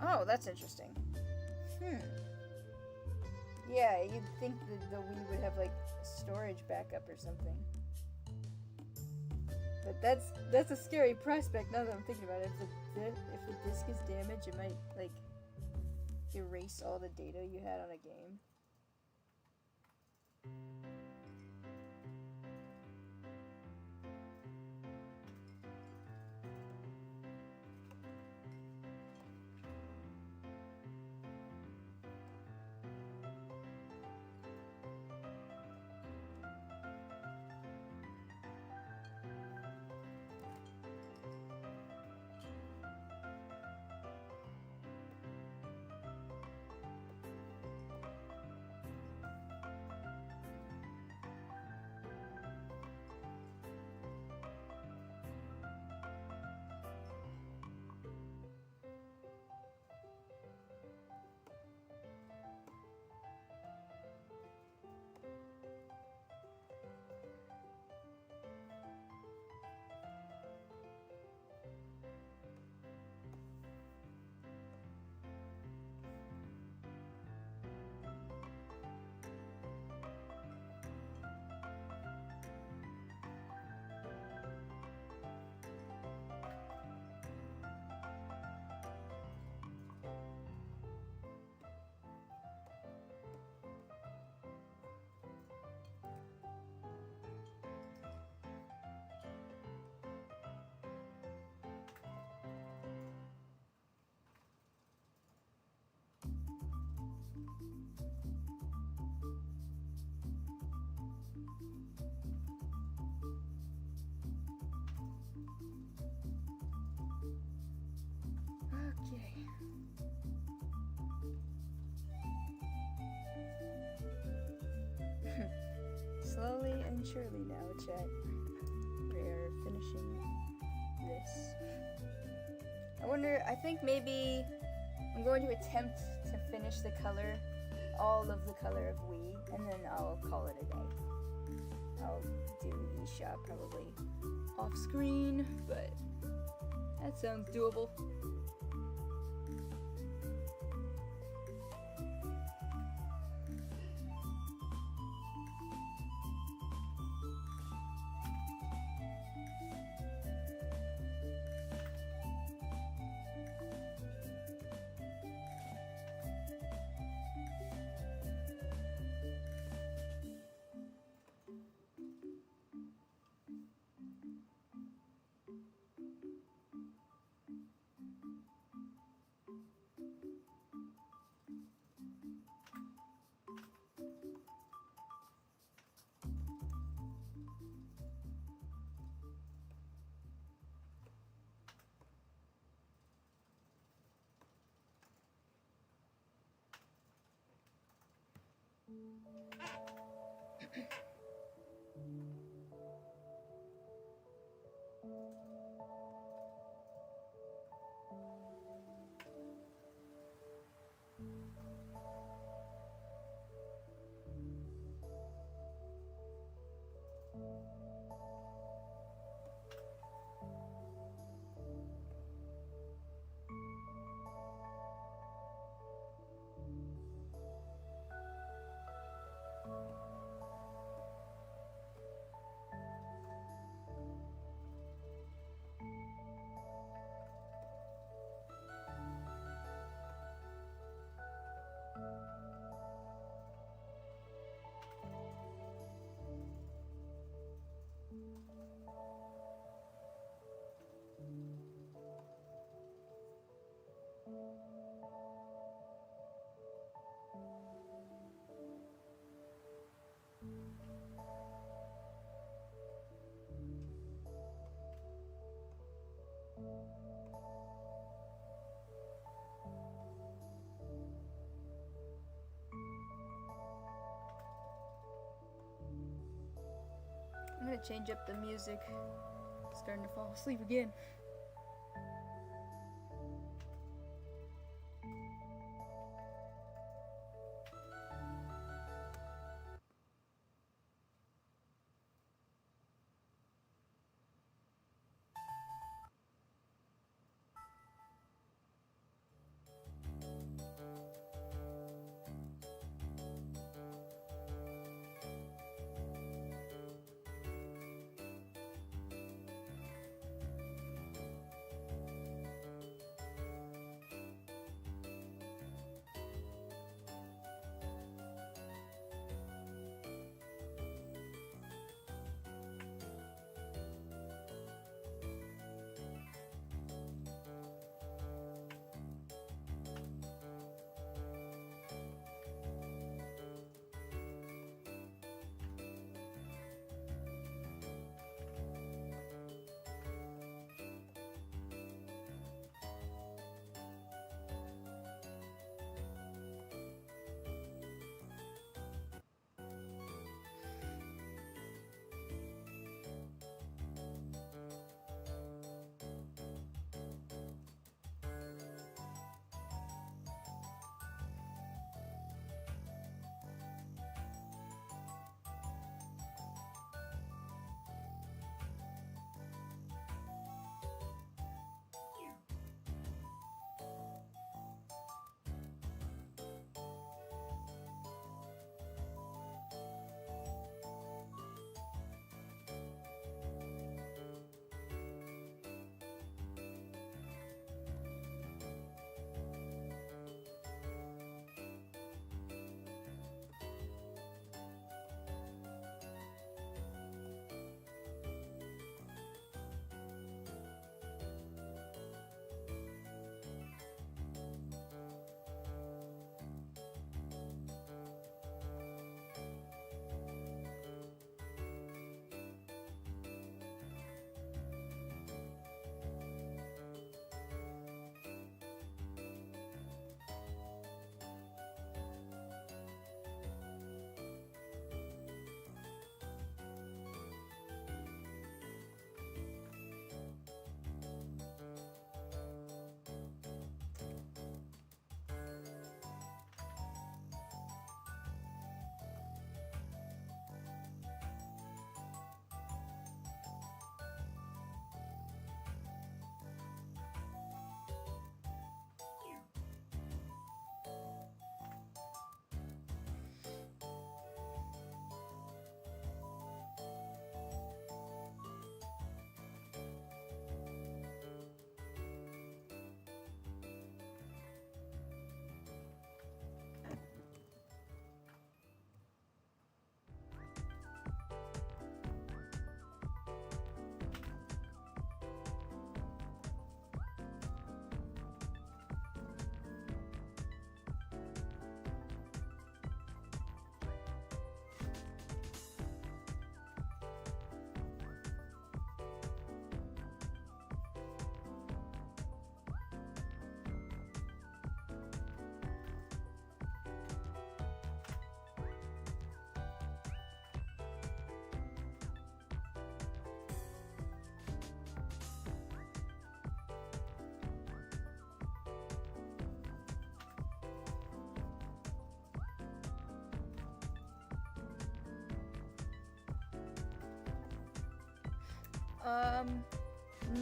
Oh, that's interesting. Yeah, you'd think that the Wii would have like storage backup or something. But that's a scary prospect now that I'm thinking about it. If the disc is damaged, it might like erase all the data you had on a game. Okay. Slowly and surely now, chat. We're finishing this. I think maybe I'm going to attempt to finish the color, all of the color of we, and then I'll call it a day. I'll do eShop probably off screen, but that sounds doable. I'm gonna change up the music. Starting to fall asleep again.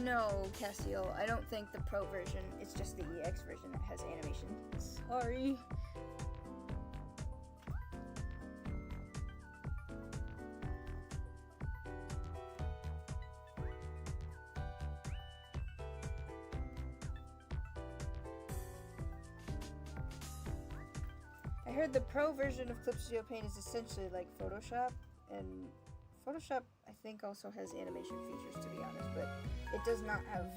No, Cassio, I don't think the Pro version, it's just the EX version that has animation. Sorry. I heard the Pro version of Clip Studio Paint is essentially like Photoshop, and Photoshop I think also has animation features, to be honest, but it does not have...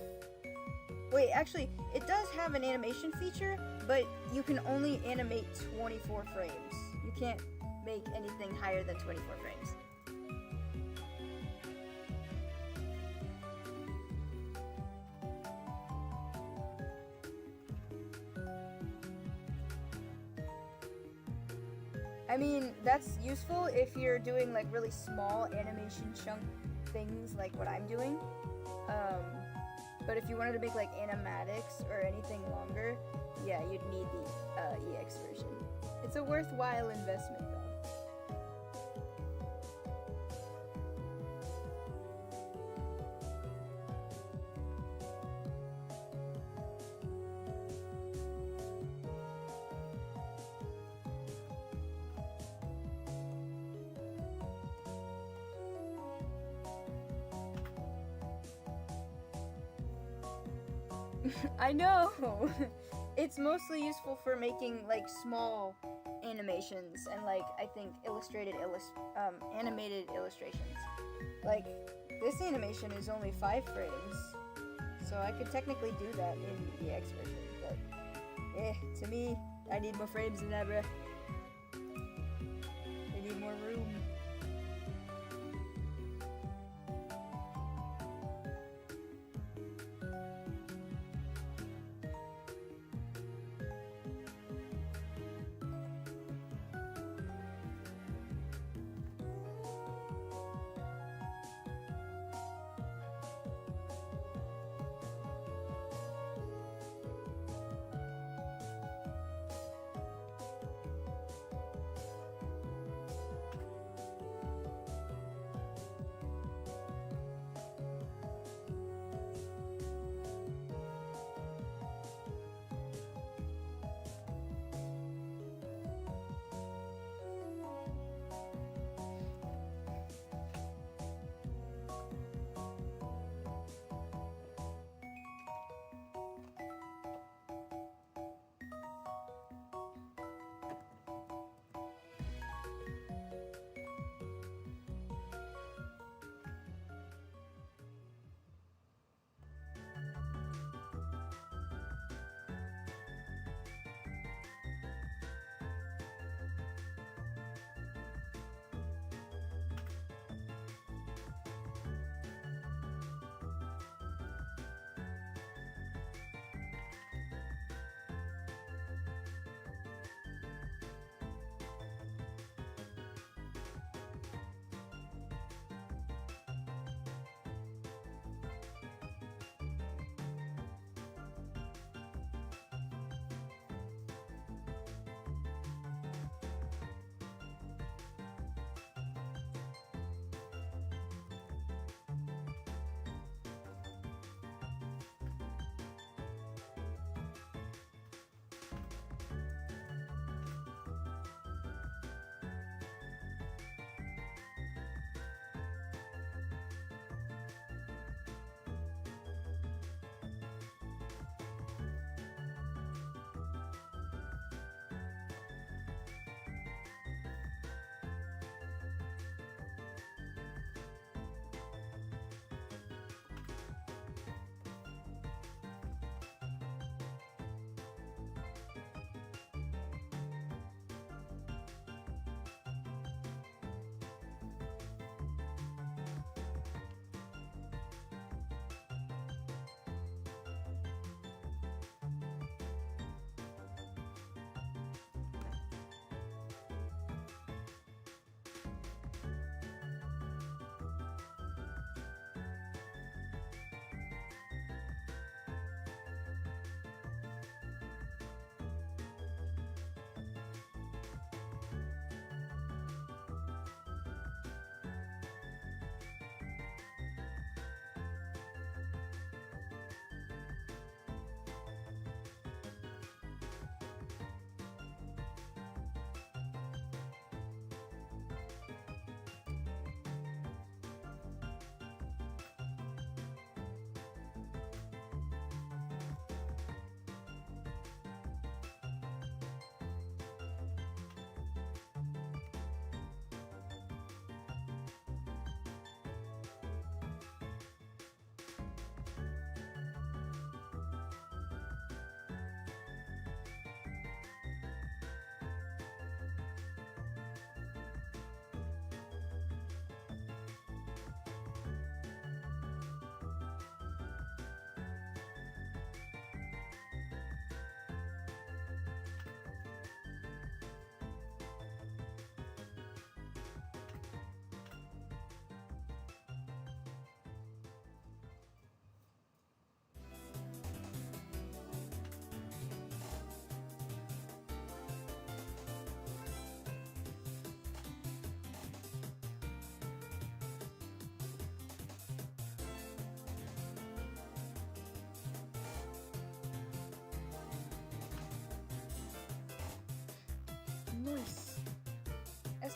Wait, actually, it does have an animation feature, but you can only animate 24 frames. You can't make anything higher than 24 frames. I mean, that's useful if you're doing like really small animation chunk things like what I'm doing. But if you wanted to make like animatics or anything longer, yeah, you'd need the EX version. It's a worthwhile investment though. I know! It's mostly useful for making like small animations and like I think animated illustrations. Like this animation is only 5 frames, so I could technically do that in the EX version, but to me, I need more frames than that, bruh. I need more room.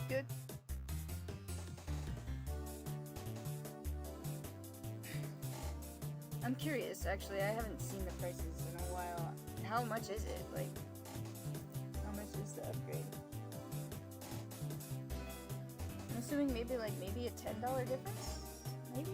good. I'm curious, actually. I haven't seen the prices in a while. How much is it? Like, how much is the upgrade? I'm assuming maybe a $10 difference? Maybe?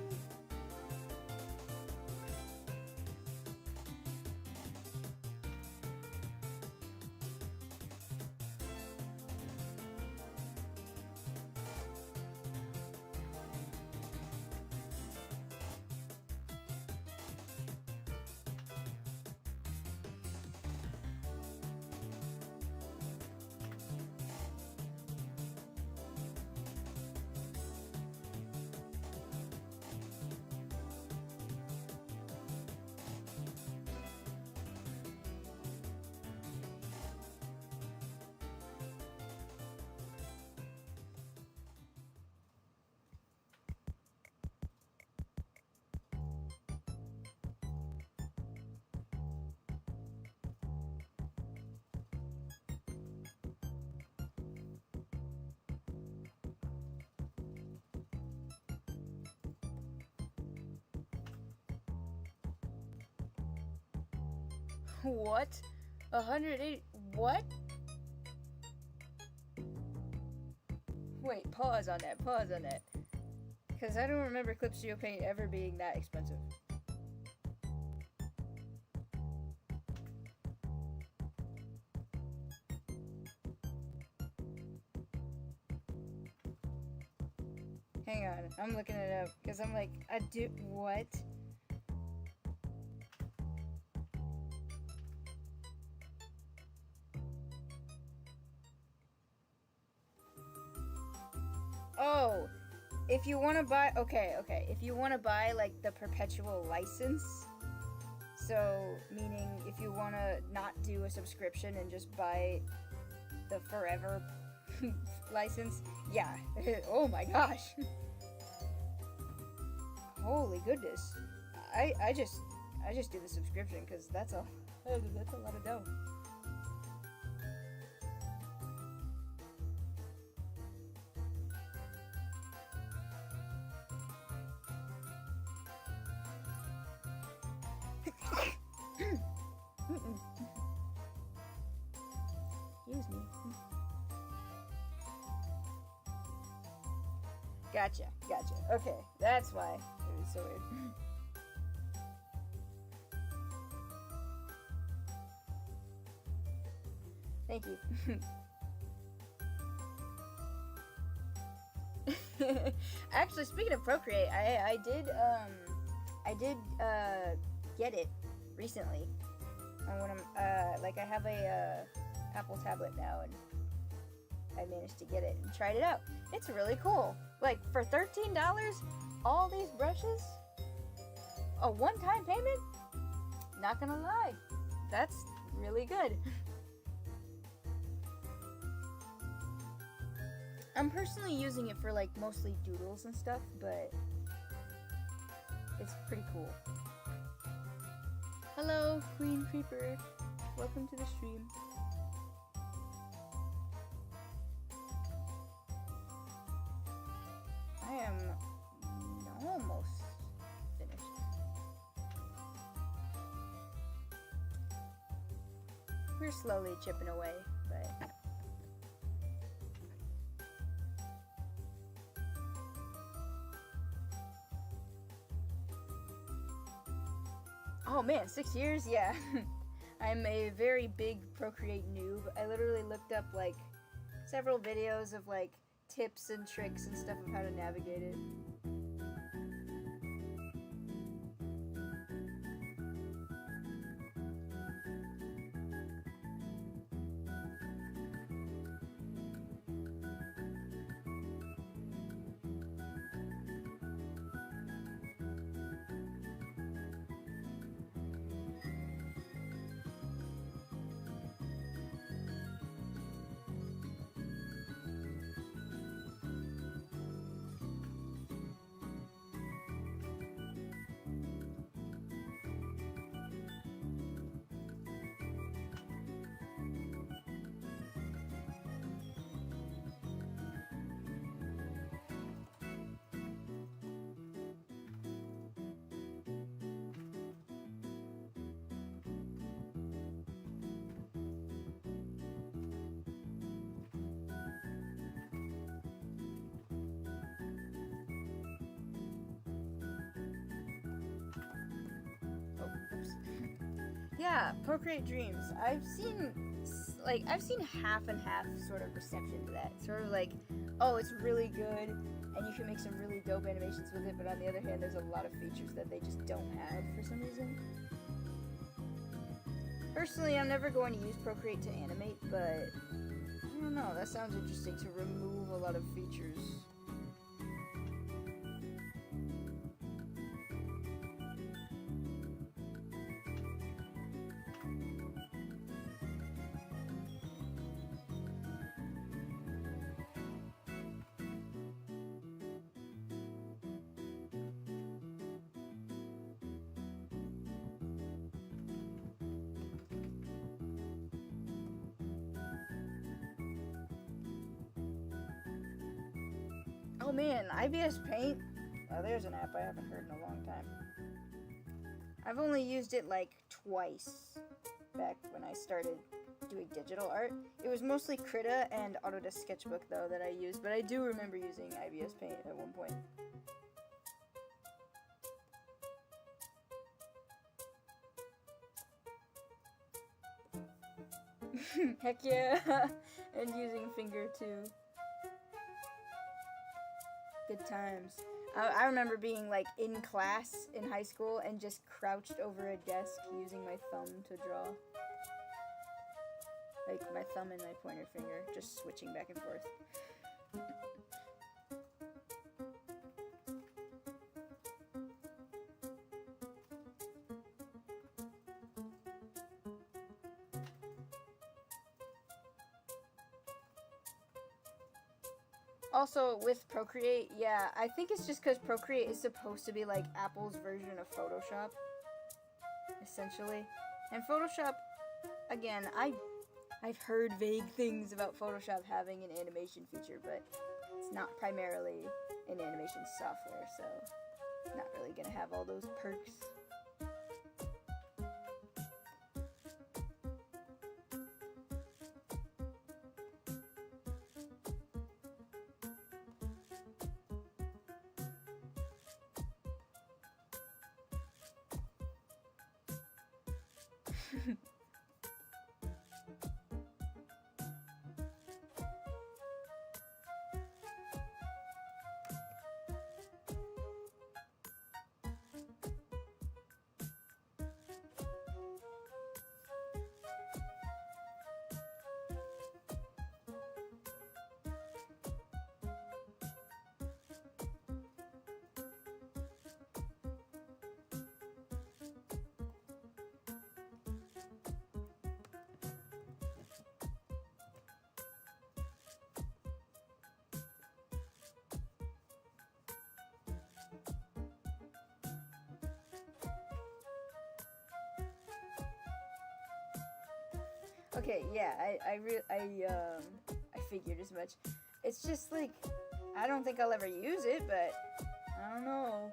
What? 180? What? Wait, pause on that, because I don't remember Clip Studio Paint ever being that expensive. Hang on, I'm looking it up, because I'm like, what? Oh, if you want to buy, okay, if you want to buy, like, the perpetual license, so, meaning, if you want to not do a subscription and just buy the forever license, yeah, oh my gosh, holy goodness, I just do the subscription, because that's a lot of dough. Excuse me. Gotcha. Okay, that's why it was so weird. Thank you. Actually, speaking of Procreate, I did get it recently. And when I'm like, I have a Apple tablet now, and I managed to get it and tried it out. It's really cool. Like, for $13, all these brushes, a one-time payment? Not gonna lie, that's really good. I'm personally using it for, like, mostly doodles and stuff, but it's pretty cool. Hello, Queen Creeper. Welcome to the stream. I am almost finished. We're slowly chipping away, but... Oh man, 6 years? Yeah. I'm a very big Procreate noob. I literally looked up, like, several videos of, like, tips and tricks and stuff of how to navigate it. Yeah, Procreate Dreams. I've seen half and half sort of reception to that. Sort of like, oh, it's really good, and you can make some really dope animations with it, but on the other hand, there's a lot of features that they just don't have for some reason. Personally, I'm never going to use Procreate to animate, but I don't know, that sounds interesting, to remove a lot of features. Oh man, IBS Paint? Oh, there's an app I haven't heard in a long time. I've only used it like twice back when I started doing digital art. It was mostly Krita and Autodesk Sketchbook though that I used, but I do remember using IBS Paint at one point. Heck yeah! And using Finger too. Good times. I remember being like in class in high school and just crouched over a desk using my thumb to draw. Like my thumb and my pointer finger, just switching back and forth. Also, with Procreate, yeah, I think it's just because Procreate is supposed to be like Apple's version of Photoshop, essentially. And Photoshop, again, I've heard vague things about Photoshop having an animation feature, but it's not primarily an animation software, so it's not really gonna have all those perks. Okay, yeah, I figured as much. It's just like, I don't think I'll ever use it, but I don't know.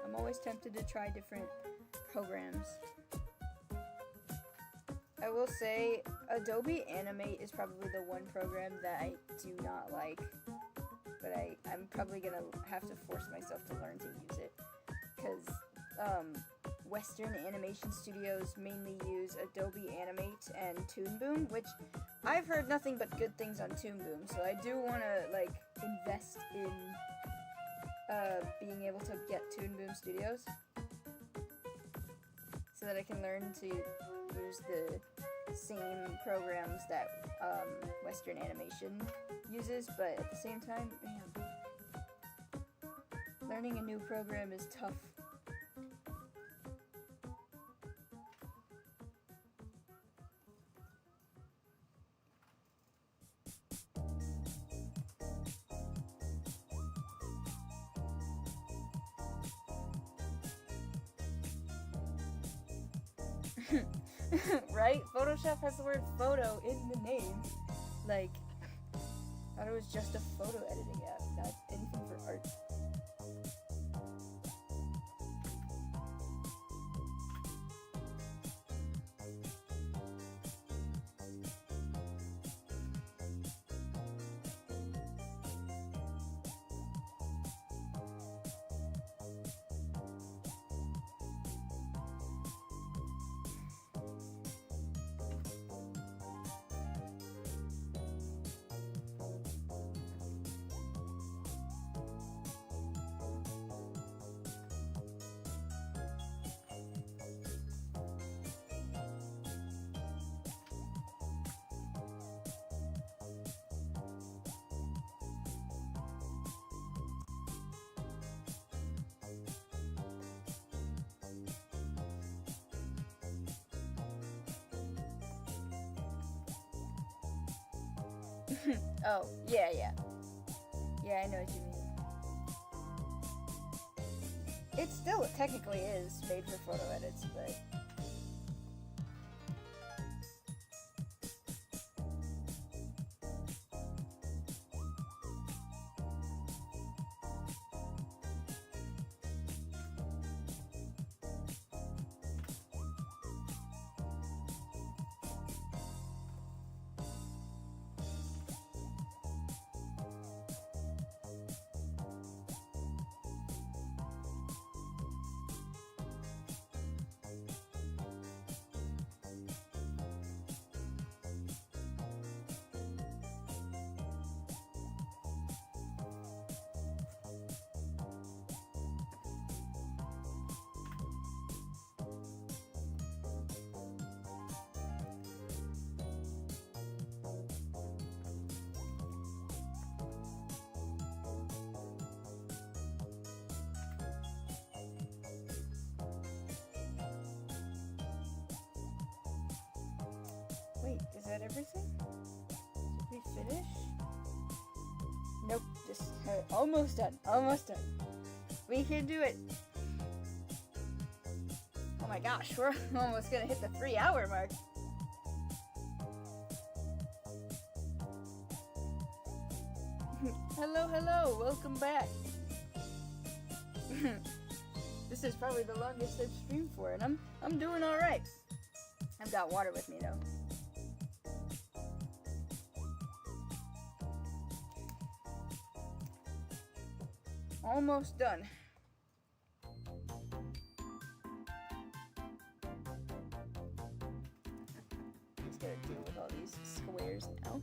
I'm always tempted to try different programs. I will say, Adobe Animate is probably the one program that I do not like, but I'm probably gonna have to force myself to learn to use it, because Western animation studios mainly use Adobe Animate and Toon Boom, which I've heard nothing but good things on Toon Boom, so I do want to like invest in being able to get Toon Boom Studios so that I can learn to use the same programs that Western animation uses, but at the same time, man, learning a new program is tough. Right? Photoshop has the word photo in the name. Like, I thought it was just a photo editing app, not anything for art. Oh, yeah. Yeah, I know what you mean. It still technically is made for photo edits, but... Wait, is that everything? Did we finish? Nope, just almost done, almost done. We can do it. Oh my gosh, we're almost gonna hit the 3-hour mark. Hello, hello, welcome back. This is probably the longest I've streamed for, and I'm doing all right. I've got water with me though. Almost done. Just gotta deal with all these squares now.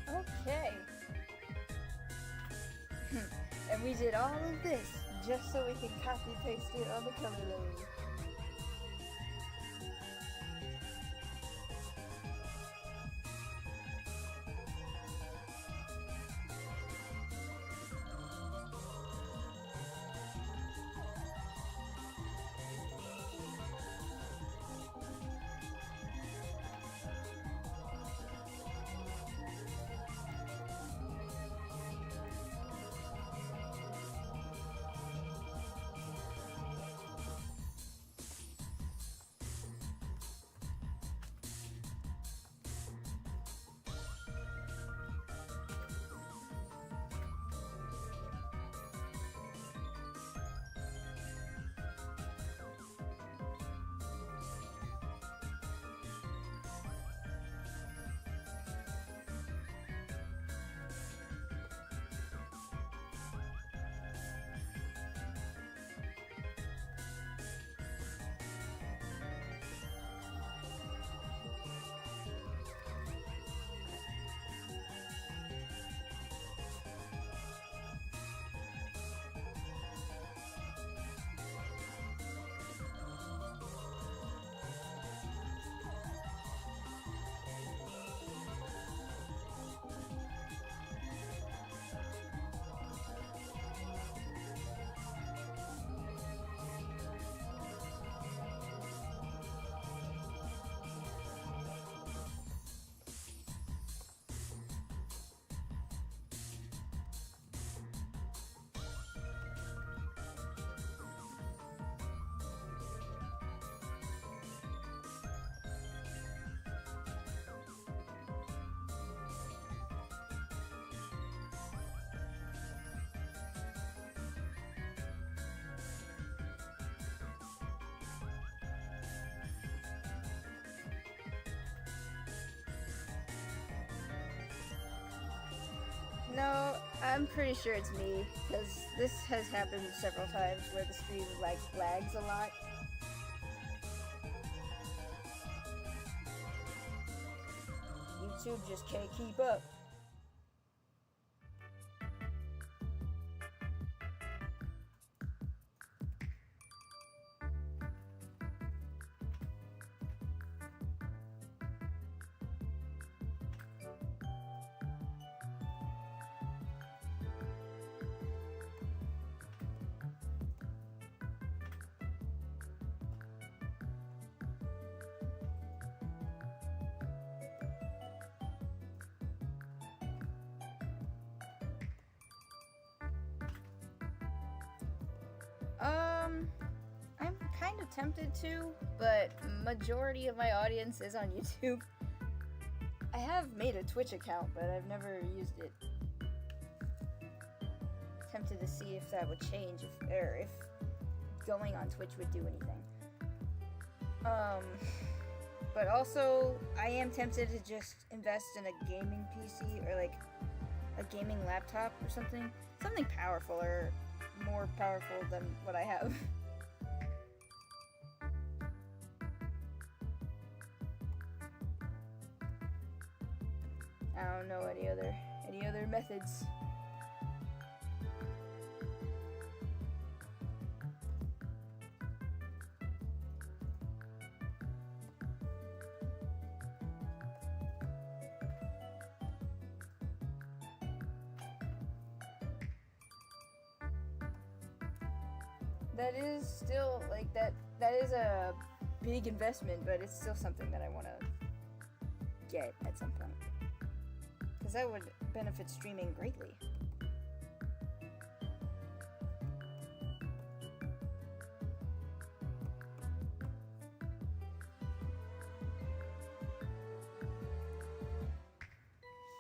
Okay. And we did all of this just so we could copy paste it on the color load. I'm pretty sure it's me, because this has happened several times where the stream like lags a lot. YouTube just can't keep up. I'm kind of tempted to, but majority of my audience is on YouTube. I have made a Twitch account, but I've never used it. Tempted to see if that would change, if going on Twitch would do anything. But also, I am tempted to just invest in a gaming PC, or like a gaming laptop or something. Something powerful, or more powerful than what I have. I don't know any other methods. That is still like that is a big investment, but it's still something that I want to get at some point, because that would benefit streaming greatly.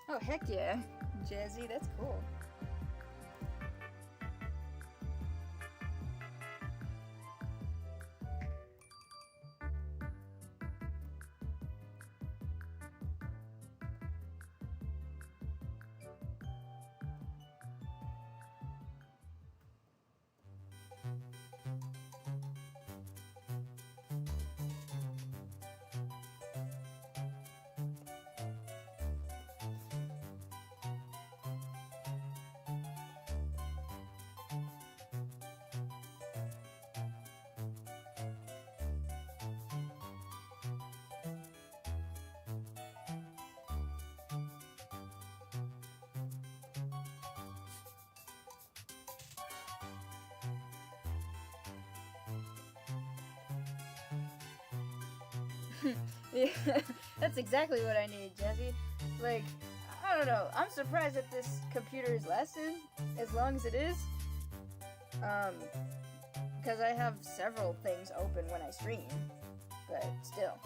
Oh heck yeah, Jazzy, that's cool. Yeah, that's exactly what I need, Jazzy. Like, I don't know. I'm surprised that this computer is lasted as long as it is. Because I have several things open when I stream, but still.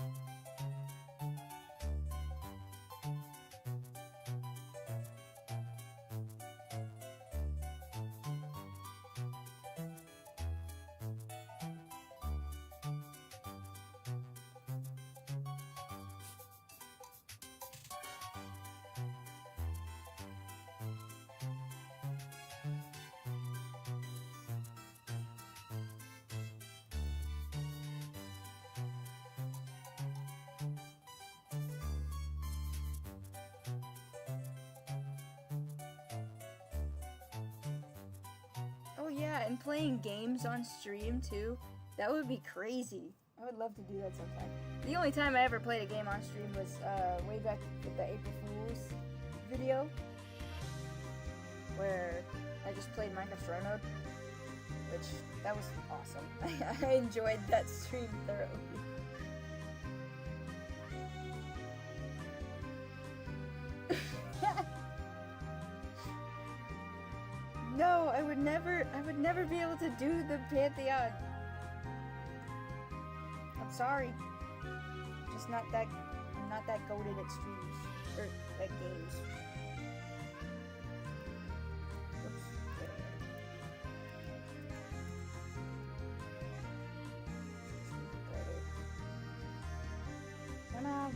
Yeah, and playing games on stream too. That would be crazy. I would love to do that sometime. The only time I ever played a game on stream was way back with the April Fool's video, where I just played Minecraft Story Mode, which that was awesome. I enjoyed that stream thoroughly. No, I would never be able to do the Pantheon. I'm sorry. I'm not that goated at streams, or at games. Oops. Come on.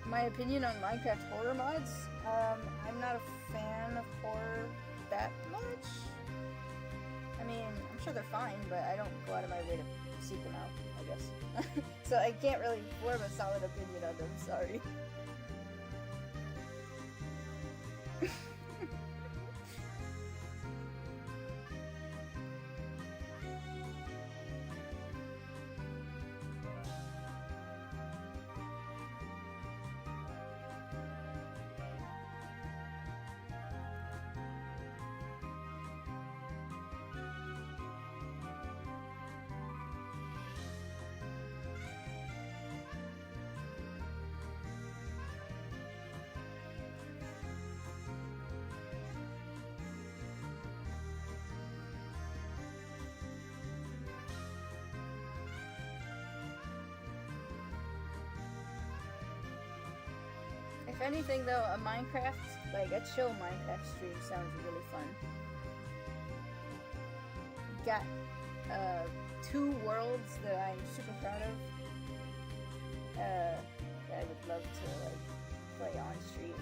my opinion on Minecraft horror mods. I'm not a fan of horror that much. I mean, I'm sure they're fine, but I don't go out of my way to seek them out, I guess. So I can't really form a solid opinion on them, sorry. If anything, though, a Minecraft, like a chill Minecraft stream sounds really fun. Got 2 worlds that I'm super proud of. That I would love to like play on stream.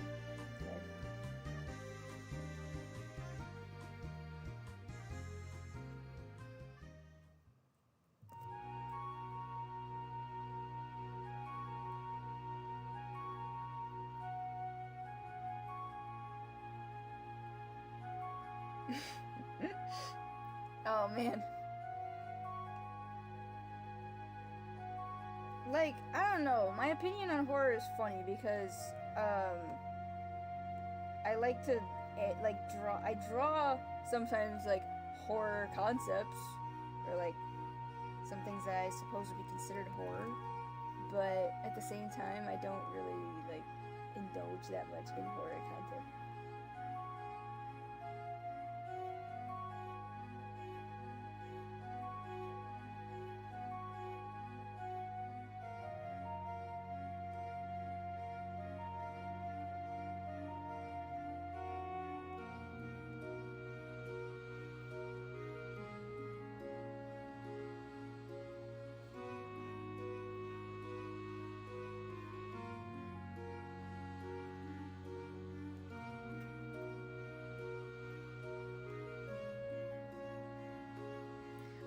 Oh man. Like, I don't know, my opinion on horror is funny because I like to draw sometimes like horror concepts or like some things that I suppose would be considered horror, but at the same time I don't really like indulge that much in horror content.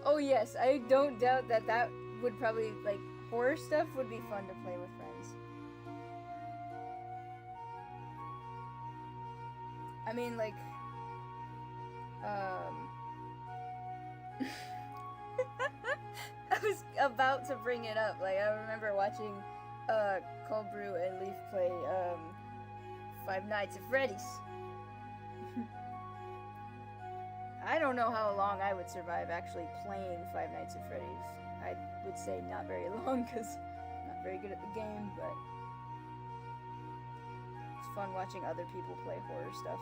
Oh yes, I don't doubt that that would probably, like, horror stuff would be fun to play with friends. I mean, like, I was about to bring it up. Like, I remember watching, Cold Brew and Leaf play, Five Nights at Freddy's. I don't know how long I would survive actually playing Five Nights at Freddy's. I would say not very long because I'm not very good at the game, but it's fun watching other people play horror stuff.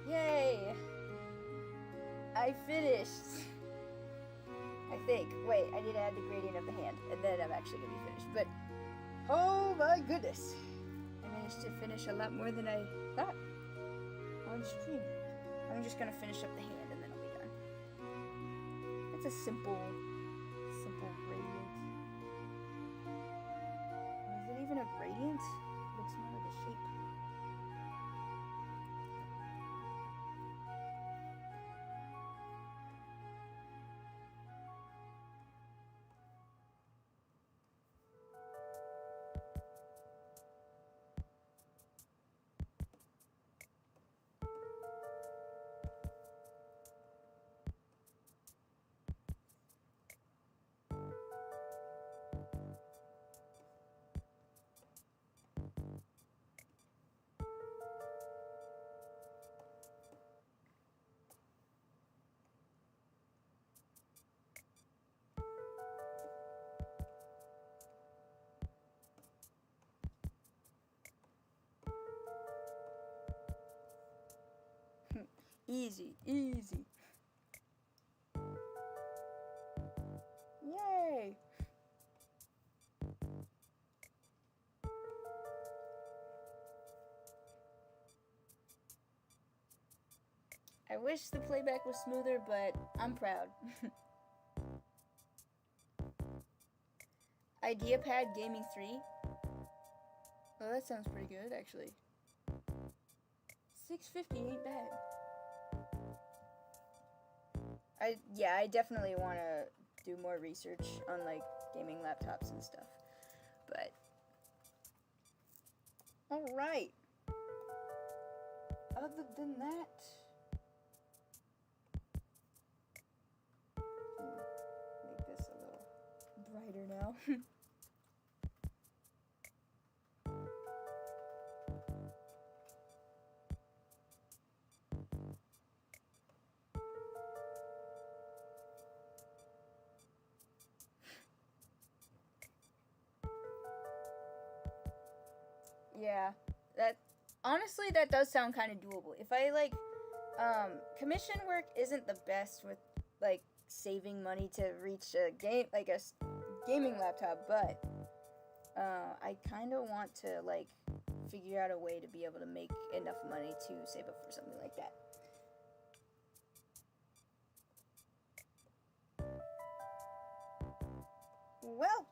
Yay! I finished! I think. Wait, I need to add the gradient of the hand, and then I'm actually gonna be finished. But, oh my goodness! I managed to finish a lot more than I thought on stream. I'm just gonna finish up the hand, and then I'll be done. It's a simple gradient. Is it even a gradient? It looks more like a shape. Easy, easy. I wish the playback was smoother, but I'm proud. IdeaPad Gaming 3. Oh, that sounds pretty good, actually. $650 ain't bad. I definitely want to do more research on, like, gaming laptops and stuff. But, alright. Other than that, make this a little brighter now. Yeah, honestly, that does sound kind of doable. If I, like, commission work isn't the best with, like, saving money to reach a gaming laptop, but, I kind of want to, like, figure out a way to be able to make enough money to save up for something like that. Well,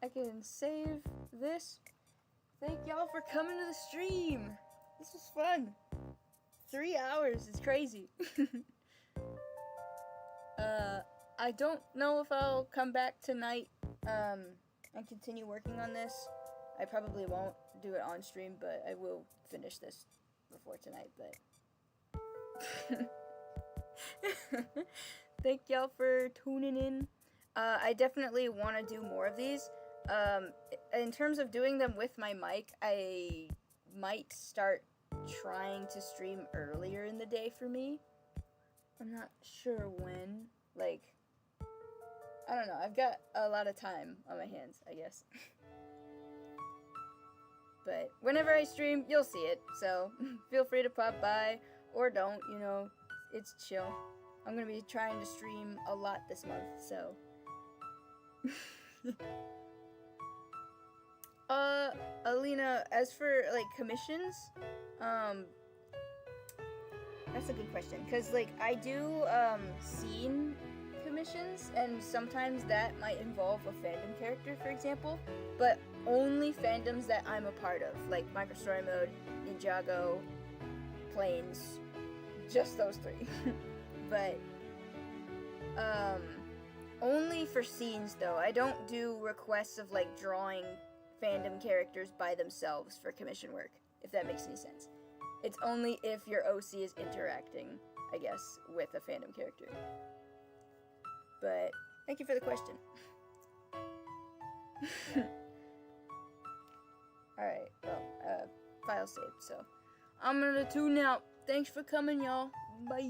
I can save this. Thank y'all for coming to the stream. This was fun. 3 hours is crazy. I don't know if I'll come back tonight and continue working on this. I probably won't do it on stream, but I will finish this before tonight. But thank y'all for tuning in. I definitely want to do more of these. In terms of doing them with my mic, I might start trying to stream earlier in the day for me. I'm not sure when. Like, I don't know. I've got a lot of time on my hands, I guess. But whenever I stream, you'll see it. So feel free to pop by or don't, you know, it's chill. I'm going to be trying to stream a lot this month, so. Alina, as for, like, commissions, that's a good question, because, like, I do, scene commissions, and sometimes that might involve a fandom character, for example, but only fandoms that I'm a part of, like Microstory Mode, Ninjago, Planes, just those three. But, only for scenes, though. I don't do requests of, like, drawing fandom characters by themselves for commission work, if that makes any sense. It's only if your OC is interacting, I guess, with a fandom character. But, thank you for the question. Alright, well, file saved, so I'm gonna tune out. Thanks for coming, y'all. Bye.